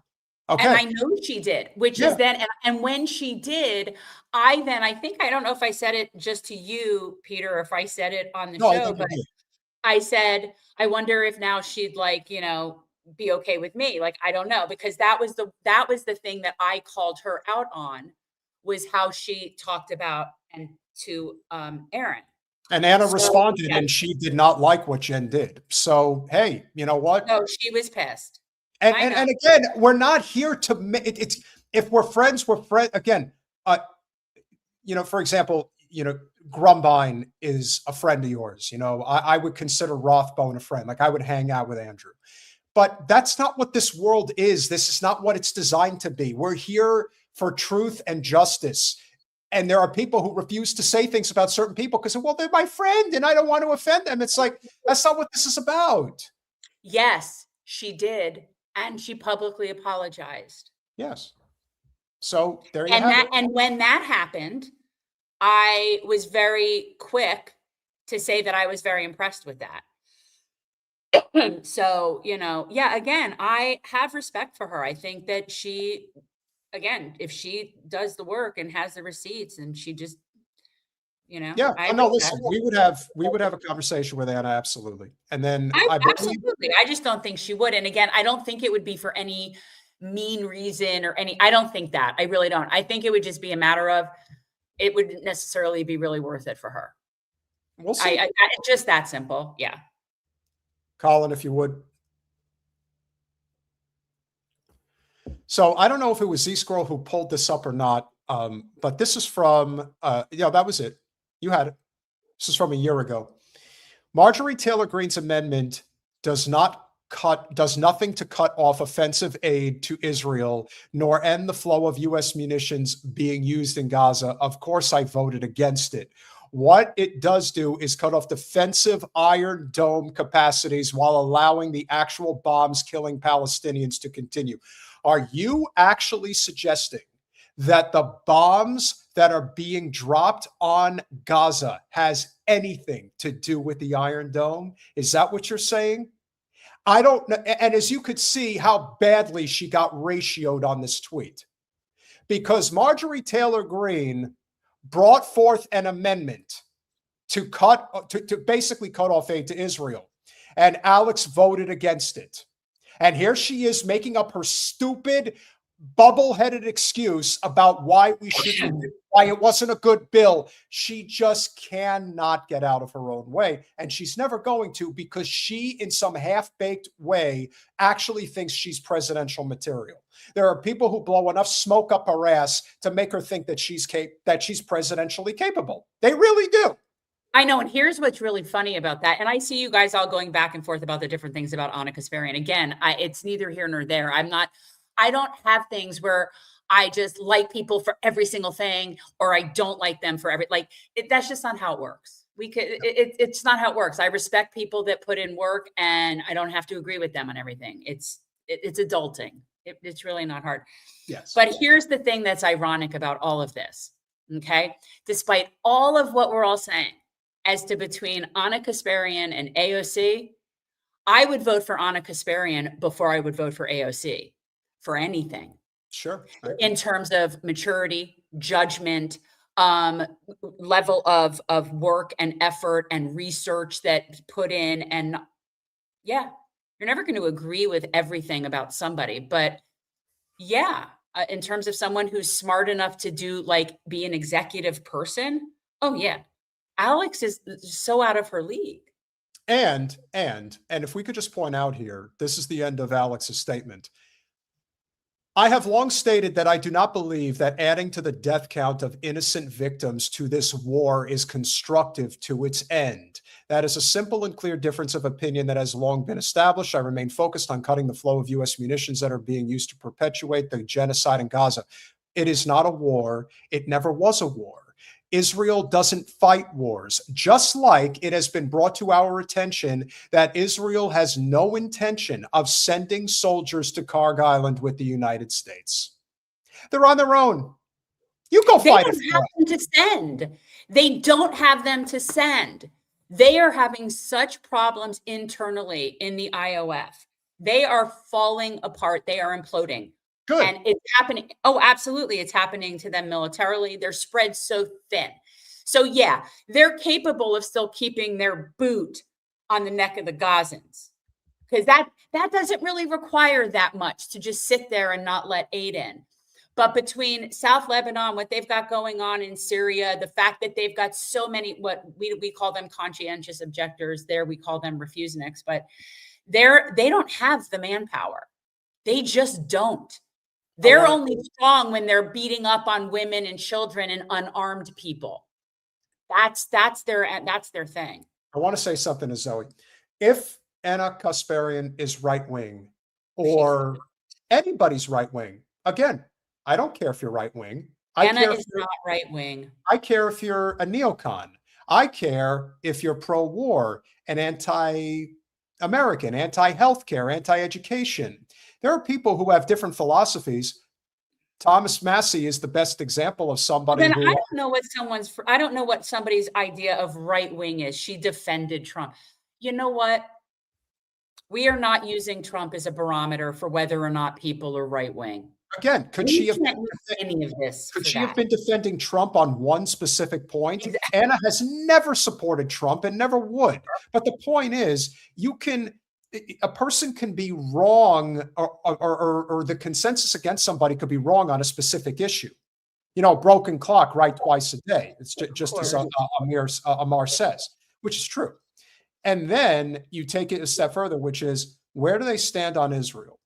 S2: Okay.
S1: And I know she did, which is then, and when she did, I think, I don't know if I said it just to you, Peter, or if I said it on the show, but I said, I wonder if now she'd be okay with me. Like, I don't know, because that was the thing that I called her out on, was how she talked about and to Aaron.
S2: And Anna responded, and she did not like what Jen did. So, hey, you know what?
S1: No, she was pissed.
S2: And again, we're not here to it's if we're friends, we're friends. Again, for example, Grumbine is a friend of yours. I would consider Rothbone a friend. Like, I would hang out with Andrew. But that's not what this world is. This is not what it's designed to be. We're here for truth and justice. And there are people who refuse to say things about certain people because, well, they're my friend and I don't want to offend them. It's like, that's not what this is about.
S1: Yes, she did. And she publicly apologized.
S2: Yes. So there you have it.
S1: And when that happened, I was very quick to say that I was very impressed with that. So, again, I have respect for her. I think that she, again, if she does the work and has the receipts and she just,
S2: listen, we would have a conversation with Anna, absolutely. And then
S1: absolutely. I just don't think she would. And again, I don't think it would be for any mean reason or I don't think that. I really don't. I think it would just be a matter of, it wouldn't necessarily be really worth it for her.
S2: We'll see.
S1: It's just that simple. Yeah.
S2: Colin, if you would. So I don't know if it was Z-Scroll who pulled this up or not, but this is from, that was it. You had it. This is from a year ago. Marjorie Taylor Greene's amendment does nothing to cut off offensive aid to Israel, nor end the flow of U.S. munitions being used in Gaza. Of course, I voted against it. What it does do is cut off defensive Iron Dome capacities while allowing the actual bombs killing Palestinians to continue. Are you actually suggesting that the bombs that are being dropped on Gaza has anything to do with the Iron Dome? Is that what you're saying? I don't know. And as you could see how badly she got ratioed on this tweet, because Marjorie Taylor Greene brought forth an amendment to basically cut off aid to Israel. And Alex voted against it. And here she is making up her stupid, bubble-headed excuse about why it wasn't a good bill. She just cannot get out of her own way. And she's never going to, because she, in some half-baked way, actually thinks she's presidential material. There are people who blow enough smoke up her ass to make her think that she's presidentially capable. They really do.
S1: I know. And here's what's really funny about that. And I see you guys all going back and forth about the different things about Anna Kasparian. Again, it's neither here nor there. I don't have things where I just like people for every single thing, or I don't like them for that's just not how it works. It's not how it works. I respect people that put in work, and I don't have to agree with them on everything. It's adulting. It's really not hard.
S2: Yes.
S1: But here's the thing that's ironic about all of this. Okay. Despite all of what we're all saying as to between Anna Kasparian and AOC, I would vote for Anna Kasparian before I would vote for AOC for anything.
S2: Sure.
S1: In terms of maturity, judgment, level of work and effort and research that put in. And yeah, you're never going to agree with everything about somebody, but yeah, in terms of someone who's smart enough to be an executive person. Oh yeah. Alex is so out of her league.
S2: And if we could just point out here, this is the end of Alex's statement. I have long stated that I do not believe that adding to the death count of innocent victims to this war is constructive to its end. That is a simple and clear difference of opinion that has long been established. I remain focused on cutting the flow of U.S. munitions that are being used to perpetuate the genocide in Gaza. It is not a war. It never was a war. Israel doesn't fight wars, just like it has been brought to our attention that Israel has no intention of sending soldiers to Karg Island with the United States. They're on their own. You go fight it.
S1: They don't have them to send. They don't have them to send. They are having such problems internally in the IOF. They are falling apart. They are imploding.
S2: Good.
S1: And it's happening. Oh, absolutely. It's happening to them militarily. They're spread so thin. So yeah, they're capable of still keeping their boot on the neck of the Gazans, because that doesn't really require that much to just sit there and not let aid in. But between South Lebanon, what they've got going on in Syria, the fact that they've got so many, what we call them conscientious objectors, there we call them refuseniks, but they don't have the manpower. They just don't. They're only strong when they're beating up on women and children and unarmed people. That's their thing.
S2: I want to say something to Zoe. If Anna Kasparian is right wing, or anybody's right wing, again, I don't care if you're right wing.
S1: Anna is not right wing.
S2: I care if you're a neocon. I care if you're pro-war and anti-American, anti-healthcare, anti-education. There are people who have different philosophies. Thomas Massey is the best example of somebody
S1: Then
S2: who...
S1: I don't know what somebody's idea of right wing is. She defended Trump. You know what? We are not using Trump as a barometer for whether or not people are right wing.
S2: Again, could she have been defending Trump on one specific point? Exactly. Anna has never supported Trump and never would. But the point is, a person can be wrong, or the consensus against somebody could be wrong on a specific issue. You know, broken clock, right twice a day. It's just as Amar says, which is true. And then you take it a step further, which is, where do they stand on Israel?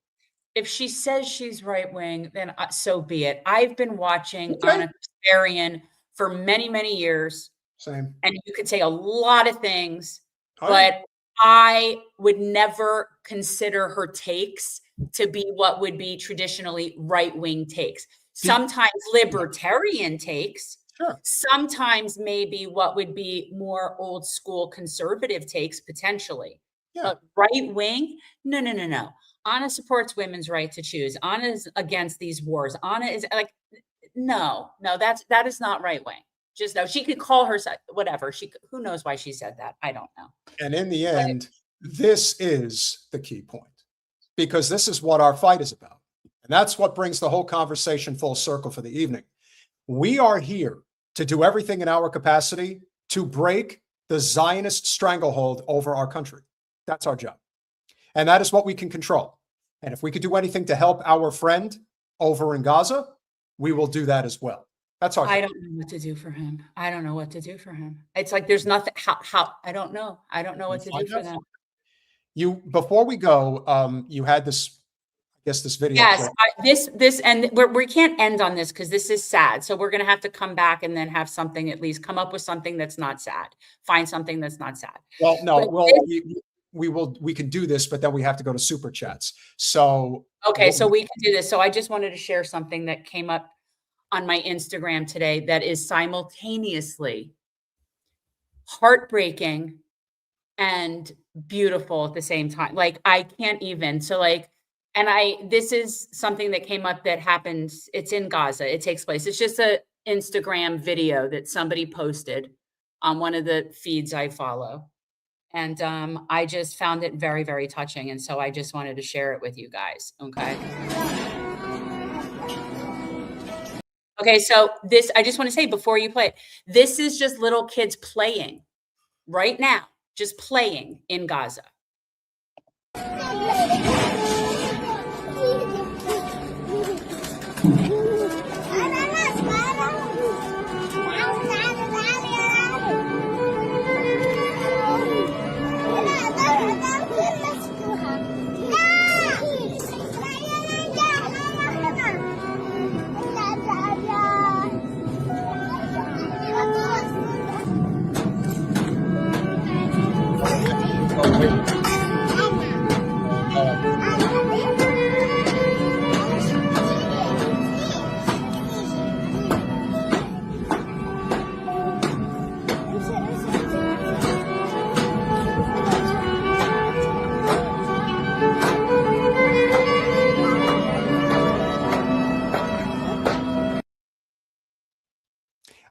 S1: If she says she's right wing, then so be it. I've been watching Anna Kasparian for many, many years.
S2: Same.
S1: And you could say a lot of things, but I would never consider her takes to be what would be traditionally right-wing takes. Sometimes libertarian takes,
S2: Sure.
S1: Sometimes maybe what would be more old school conservative takes potentially.
S2: Yeah.
S1: But right wing? No, no, no, no. Anna supports women's right to choose. Anna is against these wars. Anna is like, no, that is not right wing. Just no, she could call herself whatever. Who knows why she said that? I don't know.
S2: And in the end, this is the key point, because this is what our fight is about. And that's what brings the whole conversation full circle for the evening. We are here to do everything in our capacity to break the Zionist stranglehold over our country. That's our job. And that is what we can control. And if we could do anything to help our friend over in Gaza, we will do that as well. That's our job.
S1: I don't know what to do for him. I don't know what to do for him. It's like there's nothing. How I don't know. I don't know what to do for them.
S2: Before we go, you had this, I guess, this video.
S1: Yes, this, and we can't end on this because this is sad. So we're going to have to come back and then have something, at least come up with something that's not sad. Find something that's not sad.
S2: Well, no, we can do this, but then we have to go to super chats. So
S1: okay, so we can do this. So I just wanted to share something that came up on my Instagram today that is simultaneously heartbreaking and beautiful at the same time. Like I can't even. So like, and this is something that came up that happens. It's in Gaza. It takes place. It's just a Instagram video that somebody posted on one of the feeds I follow. And I just found it very, very touching. And so I just wanted to share it with you guys. Okay. Okay, so this, I just want to say before you play it, this is just little kids playing right now, just playing in Gaza.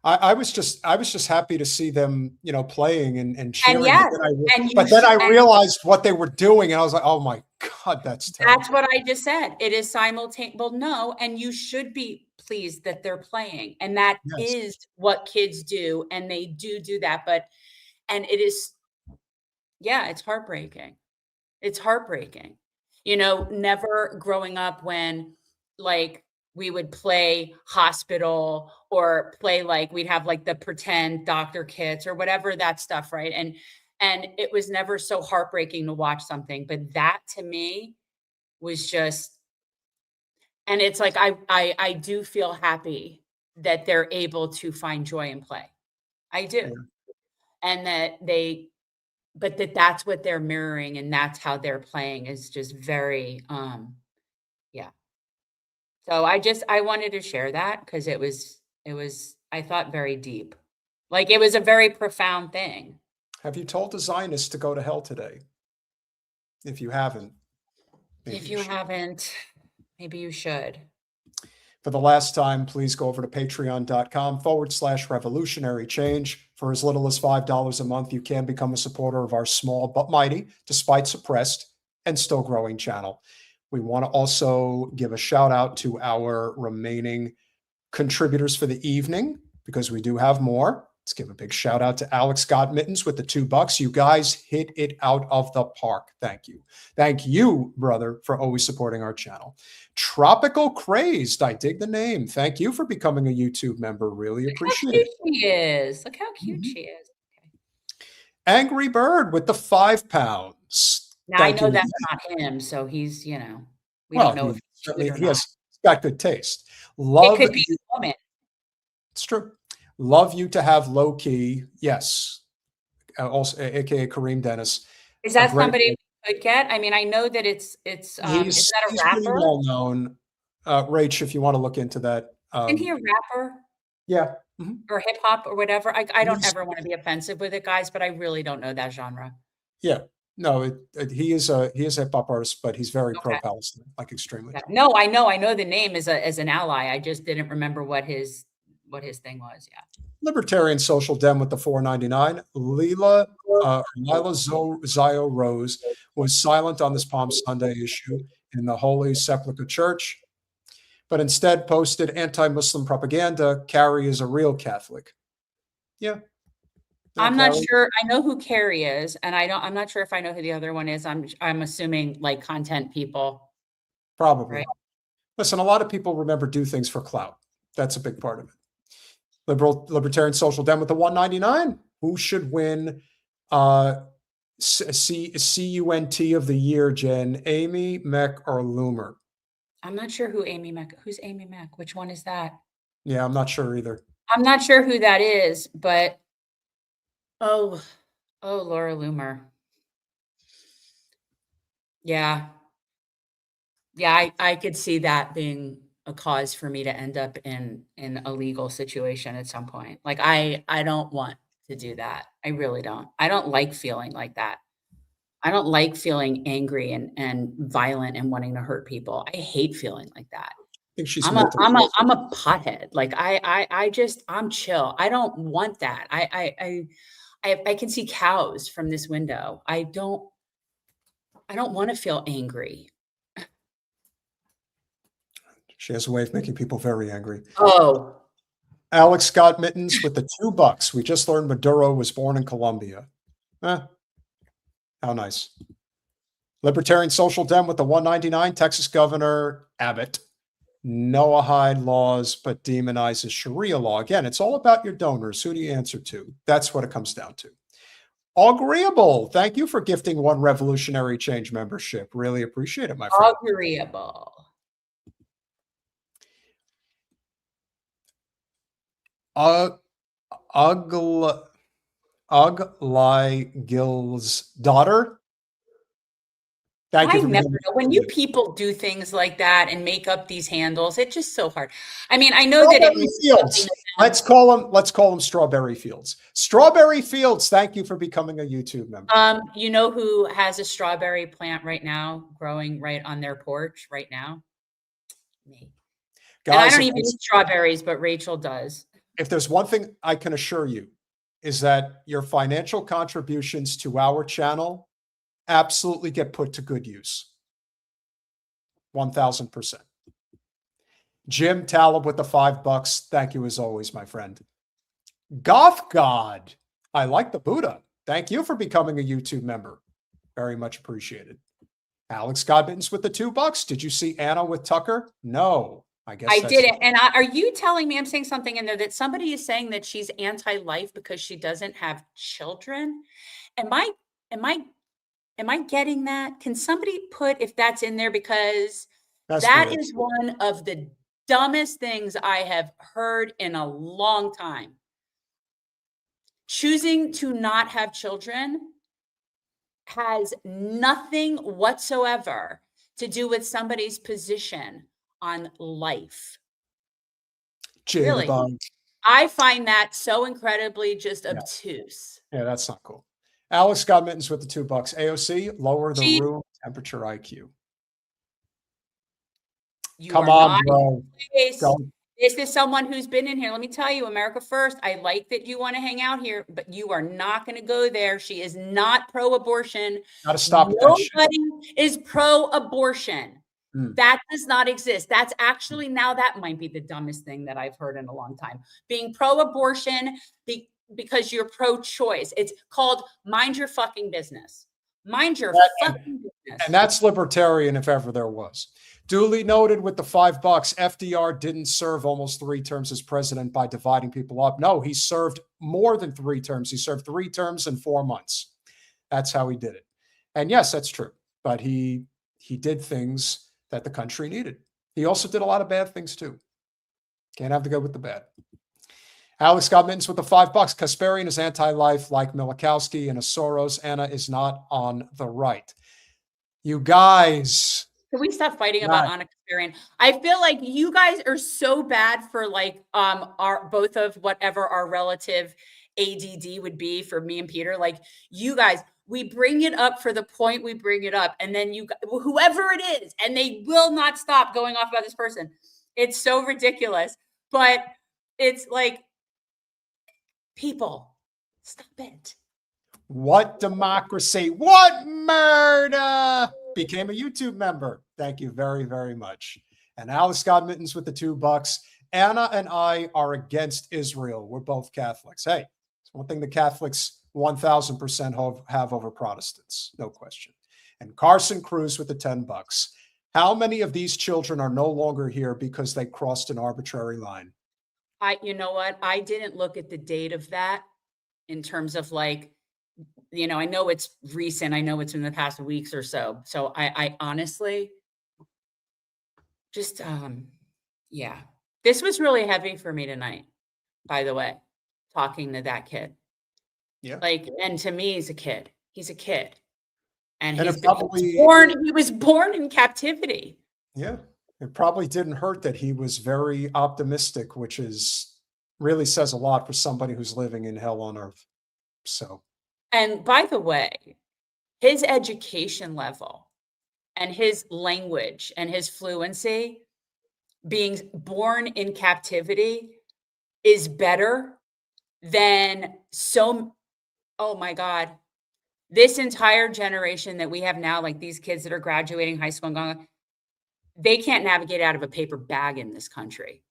S2: I was just happy to see them, playing and cheering.
S1: And yes,
S2: but then I realized what they were doing, and I was like, "Oh my God, that's terrible."
S1: That's what I just said. It is simultaneous. Well, no, and you should be pleased that they're playing, and that is what kids do, and they do that. And it is, it's heartbreaking. It's heartbreaking. Never growing up when like we would play hospital or play like we'd have like the pretend doctor kits or whatever that stuff, right? And it was never so heartbreaking to watch something, but that to me was just, and it's like I do feel happy that they're able to find joy in play. I do. And that that's what they're mirroring and that's how they're playing is just very So I wanted to share that because it was, I thought, very deep. Like it was a very profound thing.
S2: Have you told the Zionists to go to hell today? If you haven't.
S1: If you haven't, maybe you should.
S2: For the last time, please go over to patreon.com/revolutionary change. For as little as $5 a month, you can become a supporter of our small but mighty, despite suppressed and still growing channel. We want to also give a shout out to our remaining contributors for the evening because we do have more. Let's give a big shout out to Alex Scott Mittens with the $2. You guys hit it out of the park. Thank you. Thank you, brother, for always supporting our channel. Tropical Crazed. I dig the name. Thank you for becoming a YouTube member. Really appreciate it.
S1: Look how cute she is. Look how cute she is. Okay.
S2: Angry Bird with the £5.
S1: Now I know that's not him, so he's, we don't know if
S2: he has got good taste. Love
S1: it could be a woman.
S2: It's true. Love you to have low key. Yes. Also, aka Kareem Dennis.
S1: Is that somebody we could get? I mean, I know that it's is that a rapper?
S2: Pretty well known. Rach, if you want to look into that.
S1: Isn't he a rapper?
S2: Yeah.
S1: or hip hop or whatever. I don't ever want to be offensive with it, guys, but I really don't know that genre.
S2: Yeah. No, he is a hip hop artist, but he's very
S1: Okay.
S2: pro-Palestinian, like extremely.
S1: Yeah. No, I know the name as an ally. I just didn't remember what his thing was. Yeah.
S2: Libertarian Social Dem with the 4.99. Lila Zio Rose was silent on this Palm Sunday issue in the Holy Sepulchre Church, but instead posted anti-Muslim propaganda. Carrie is a real Catholic. Yeah. No,
S1: I'm not
S2: Carrie?
S1: sure. I know who Carrie is, and I'm not sure if I know who the other one is. I'm assuming like content people.
S2: Probably.
S1: Right.
S2: Listen, a lot of people do things for clout. That's a big part of it. Libertarian Social Dem with the 1.99. Who should win CUNT of the year, Jen? Amy, Mech, or Loomer?
S1: I'm not sure who's Amy Mack. Which one is that?
S2: Yeah, I'm not sure either.
S1: I'm not sure who that is, but oh, Laura Loomer. Yeah. Yeah, I could see that being a cause for me to end up in a legal situation at some point. Like I don't want to do that. I really don't. I don't like feeling like that. I don't like feeling angry and violent and wanting to hurt people. I hate feeling like that.
S2: I think she's
S1: I'm a pothead. Like I'm chill. I don't want that. I can see cows from this window. I don't want to feel angry.
S2: She has a way of making people very angry.
S1: Oh.
S2: Alex Scott Mittens with the $2. We just learned Maduro was born in Colombia. How nice. Libertarian Social Dem with the 1.99. Texas Governor Abbott. Noahide laws, but demonizes Sharia law. Again, it's all about your donors. Who do you answer to? That's what it comes down to. Agreeable. Thank you for gifting one Revolutionary Change membership. Really appreciate it, my friend.
S1: Agreeable.
S2: Ugly Gill's daughter. Thank you.
S1: I never know. When you people do things like that and make up these handles, it's just so hard. I mean, I know that
S2: Fields. Let's call them Strawberry Fields. Strawberry Fields. Thank you for becoming a YouTube member.
S1: You know who has a strawberry plant right now growing right on their porch right now? Me. Guys, and I don't even eat strawberries, but Rachel does.
S2: If there's one thing I can assure you is that your financial contributions to our channel absolutely get put to good use. 1000%. Jim Talib with the $5. Thank you as always, my friend. Goth God. I like the Buddha. Thank you for becoming a YouTube member. Very much appreciated. Alex Godbins with the $2. Did you see Anna with Tucker? No. I guess
S1: I didn't. And are you telling me, I'm saying something in there that somebody is saying that she's anti-life because she doesn't have children? Am I getting that? Can somebody put if that's in there? Because that is one of the dumbest things I have heard in a long time. Choosing to not have children has nothing whatsoever to do with somebody's position on life. Really, I find that so incredibly just obtuse.
S2: Yeah, that's not cool. Alex got mittens with the $2. AOC, lower the room temperature IQ. Come on, bro.
S1: This is someone who's been in here. Let me tell you, America First, I like that you want to hang out here, but you are not going to go there. She is not pro-abortion.
S2: Got to stop.
S1: Nobody is pro-abortion. That does not exist. That's actually, now that might be the dumbest thing that I've heard in a long time. Being pro-abortion because you're pro-choice. It's called mind your fucking business. Mind your fucking business.
S2: And that's libertarian if ever there was. Duly noted with the $5. FDR didn't serve almost 3 terms as president by dividing people up. No, he served more than 3 terms. He served 3 terms and 4 months. That's how he did it. And yes, that's true. But he did things that the country needed. He also did a lot of bad things too. Can't have the good with the bad. Alex got mittens with the $5. Kasparian is anti-life like Milikowski and a Soros. Anna is not on the right. You guys,
S1: Can we stop fighting about Anna Kasparian? I feel like you guys are so bad for like our both of whatever our relative ADD would be for me and Peter. Like you guys, we bring it up for the point we bring it up, and then whoever it is, and they will not stop going off about this person. It's so ridiculous, but it's like, people, stop it.
S2: What democracy? What murder? Became a YouTube member. Thank you very, very much. And Alex got mittens with the $2. Anna and I are against Israel. We're both Catholics. Hey, it's one thing the Catholics 1000% have over Protestants. No question. And Carson Cruz with the $10. How many of these children are no longer here because they crossed an arbitrary line?
S1: You know what? I didn't look at the date of that in terms of like, you know, I know it's recent. I know it's in the past weeks or so. So I honestly just, yeah, this was really heavy for me tonight, by the way, talking to that kid.
S2: Yeah.
S1: Like, and to me, he's a kid. He's a kid. And he was born in captivity.
S2: Yeah. It probably didn't hurt that he was very optimistic, which really says a lot for somebody who's living in hell on earth. So.
S1: And by the way, his education level and his language and his fluency, being born in captivity, is better than oh my God, this entire generation that we have now, like these kids that are graduating high school and going, they can't navigate out of a paper bag in this country.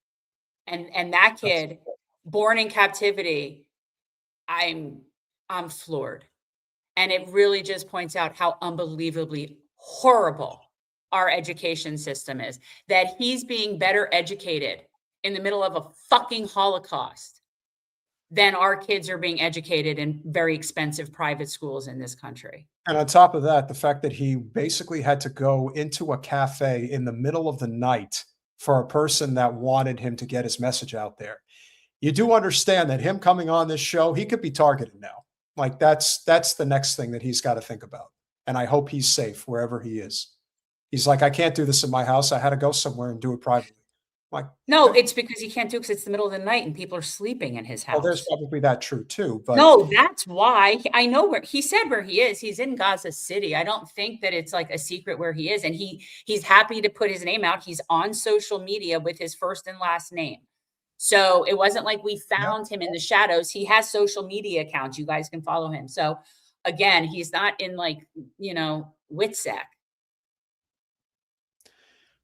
S1: And that kid born in captivity, I'm floored. And it really just points out how unbelievably horrible our education system is, that he's being better educated in the middle of a fucking Holocaust than our kids are being educated in very expensive private schools in this country.
S2: And on top of that, the fact that he basically had to go into a cafe in the middle of the night for a person that wanted him to get his message out there. You do understand that him coming on this show, he could be targeted now. Like that's the next thing that he's got to think about. And I hope he's safe wherever he is. He's like, I can't do this in my house. I had to go somewhere and do it privately. Like,
S1: no, it's because he can't do it because it's the middle of the night and people are sleeping in his house.
S2: Well, there's probably that true too. But
S1: no, that's why I know where he said where he is. He's in Gaza City. I don't think that it's like a secret where he is. And he's happy to put his name out. He's on social media with his first and last name. So it wasn't like we found him in the shadows. He has social media accounts. You guys can follow him. So again, he's not in like, you know, WITSEC.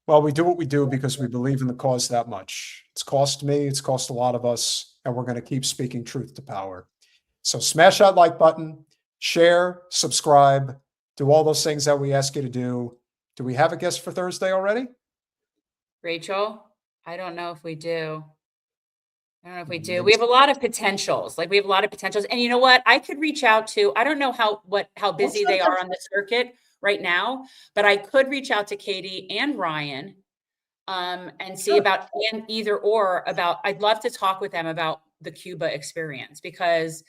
S2: Well, we do what we do because we believe in the cause that much. It's cost me, it's cost a lot of us, and we're going to keep speaking truth to power. So smash that like button, share, subscribe, do all those things that we ask you to do. Do we have a guest for Thursday already?
S1: Rachel, I don't know if we do. I don't know if we do. We have a lot of potentials. Like we have a lot of potentials. And you know what? I could reach out to, I don't know how busy they are on the circuit right now, but I could reach out to Katie and Ryan and see about I'd love to talk with them about the Cuba experience because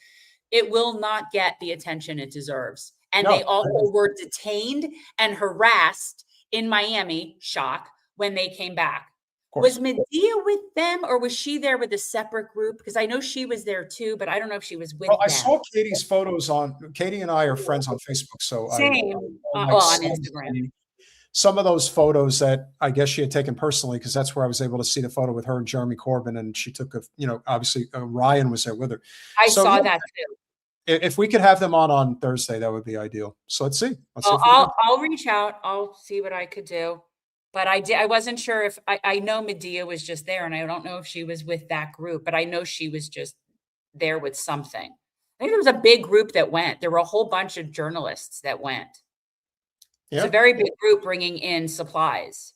S1: it will not get the attention it deserves. And they also were detained and harassed in Miami, shock, when they came back. Was Medea with them or was she there with a separate group? Because I know she was there too, but I don't know if she was with them.
S2: I saw Katie's photos Katie and I are friends on Facebook. So
S1: same. On Instagram.
S2: Some of those photos that I guess she had taken personally, because that's where I was able to see the photo with her and Jeremy Corbyn. And she took obviously Ryan was there with her.
S1: I saw that too.
S2: If we could have them on Thursday, that would be ideal. So let's see.
S1: I'll reach out. I'll see what I could do. But I wasn't sure if I know Medea was just there and I don't know if she was with that group, but I know she was just there with something. I think there was a big group that went. There were a whole bunch of journalists that went. Yeah. It's a very big group bringing in supplies.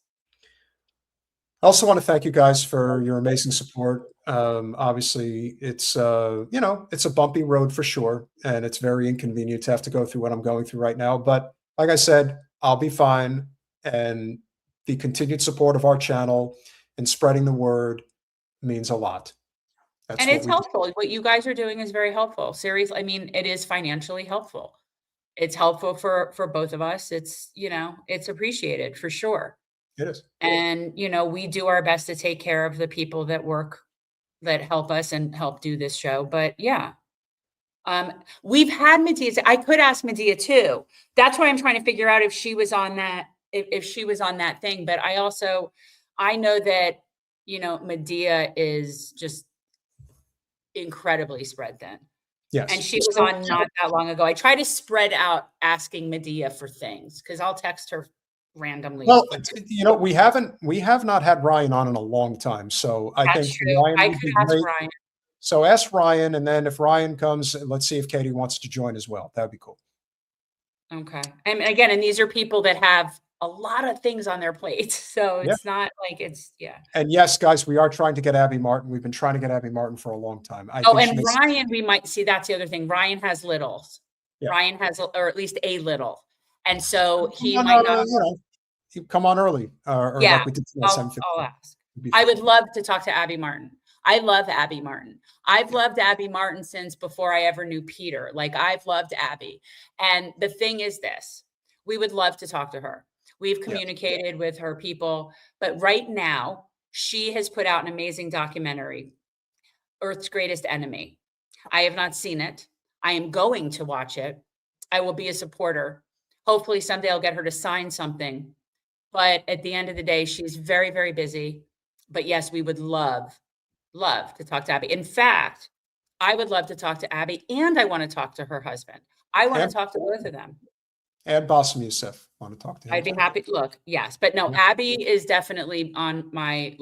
S2: I also want to thank you guys for your amazing support. Obviously it's it's a bumpy road for sure. And it's very inconvenient to have to go through what I'm going through right now. But like I said, I'll be fine. And the continued support of our channel and spreading the word means a lot.
S1: And it's helpful. What you guys are doing is very helpful. Seriously, I mean, it is financially helpful. it's helpful for both of us. It's, it's appreciated for sure.
S2: It is.
S1: And, we do our best to take care of the people that help us and help do this show. But yeah, we've had Medea. I could ask Medea too. That's why I'm trying to figure out if she was on that, if she was on that thing. But I know that, Medea is just incredibly spread thin.
S2: Yes.
S1: And she was on not that long ago. I try to spread out asking Medea for things because I'll text her randomly.
S2: Well, we have not had Ryan on in a long time. So I think Ryan
S1: I
S2: would
S1: could
S2: be
S1: ask
S2: great.
S1: Ryan.
S2: So ask Ryan, and then if Ryan comes, let's see if Katie wants to join as well. That'd be cool.
S1: Okay. And again, and these are people that have a lot of things on their plates. So it's not like
S2: And yes, guys, we are trying to get Abby Martin. We've been trying to get Abby Martin for a long time.
S1: And Ryan, we might see, that's the other thing. Ryan has littles. Yeah. Ryan has, or at least a little. And so he might not.
S2: Come on early.
S1: Like we did I'll ask. I would love to talk to Abby Martin. I love Abby Martin. I've loved Abby Martin since before I ever knew Peter. Like, I've loved Abby. And the thing is this, we would love to talk to her. We've communicated with her people, but right now she has put out an amazing documentary, Earth's Greatest Enemy. I have not seen it. I am going to watch it. I will be a supporter. Hopefully someday I'll get her to sign something. But at the end of the day, she's very, very busy. But yes, we would love to talk to Abby. In fact, I would love to talk to Abby, and I want to talk to her husband. I want to talk to both of them.
S2: And Bassem Youssef, want to talk to him.
S1: I'd be happy. Look, yes, but no, Abby is definitely on my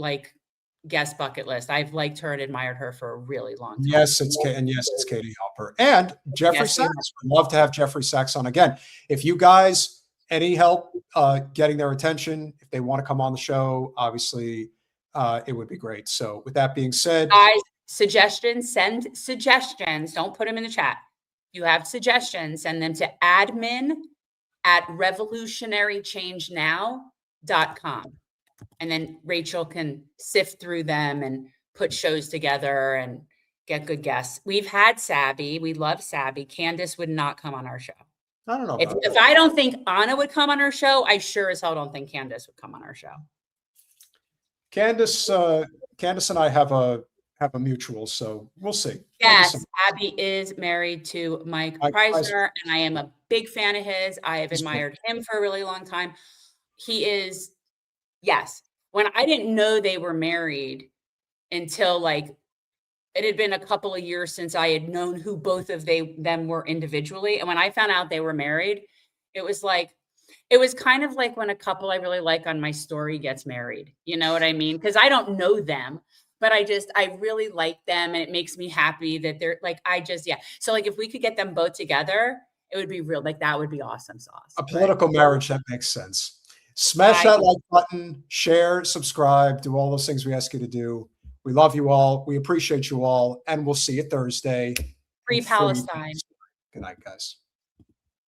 S1: guest bucket list. I've liked her and admired her for a really long time.
S2: Yes, it's Katie Halper and Jeffrey Sachs. We'd love to have Jeffrey Sachs on again. If you guys any help getting their attention, if they want to come on the show, obviously it would be great. So with that being said,
S1: guys, send suggestions. Don't put them in the chat. If you have suggestions, send them to admin@revolutionarychangenow.com. And then Rachel can sift through them and put shows together and get good guests. We've had Sabby. We love Sabby. Candace would not come on our show.
S2: I don't know.
S1: If I don't think Anna would come on our show, I sure as hell don't think Candace would come on our show.
S2: Candace and I have a mutual, so we'll see.
S1: Yes, Abby is married to Mike Preisner, and I am a big fan of his. I have admired him for a really long time. He is, yes. When I didn't know they were married until it had been a couple of years since I had known who both of them were individually. And when I found out they were married, it was kind of like when a couple I really like on my story gets married. You know what I mean? Because I don't know them. But I really like them, and it makes me happy that they're So if we could get them both together, it would be real. That would be awesome sauce.
S2: A political marriage that makes sense. Smash that like button, share, subscribe, do all those things we ask you to do. We love you all. We appreciate you all, and we'll see you Thursday.
S1: Free Palestine.
S2: Good night, guys.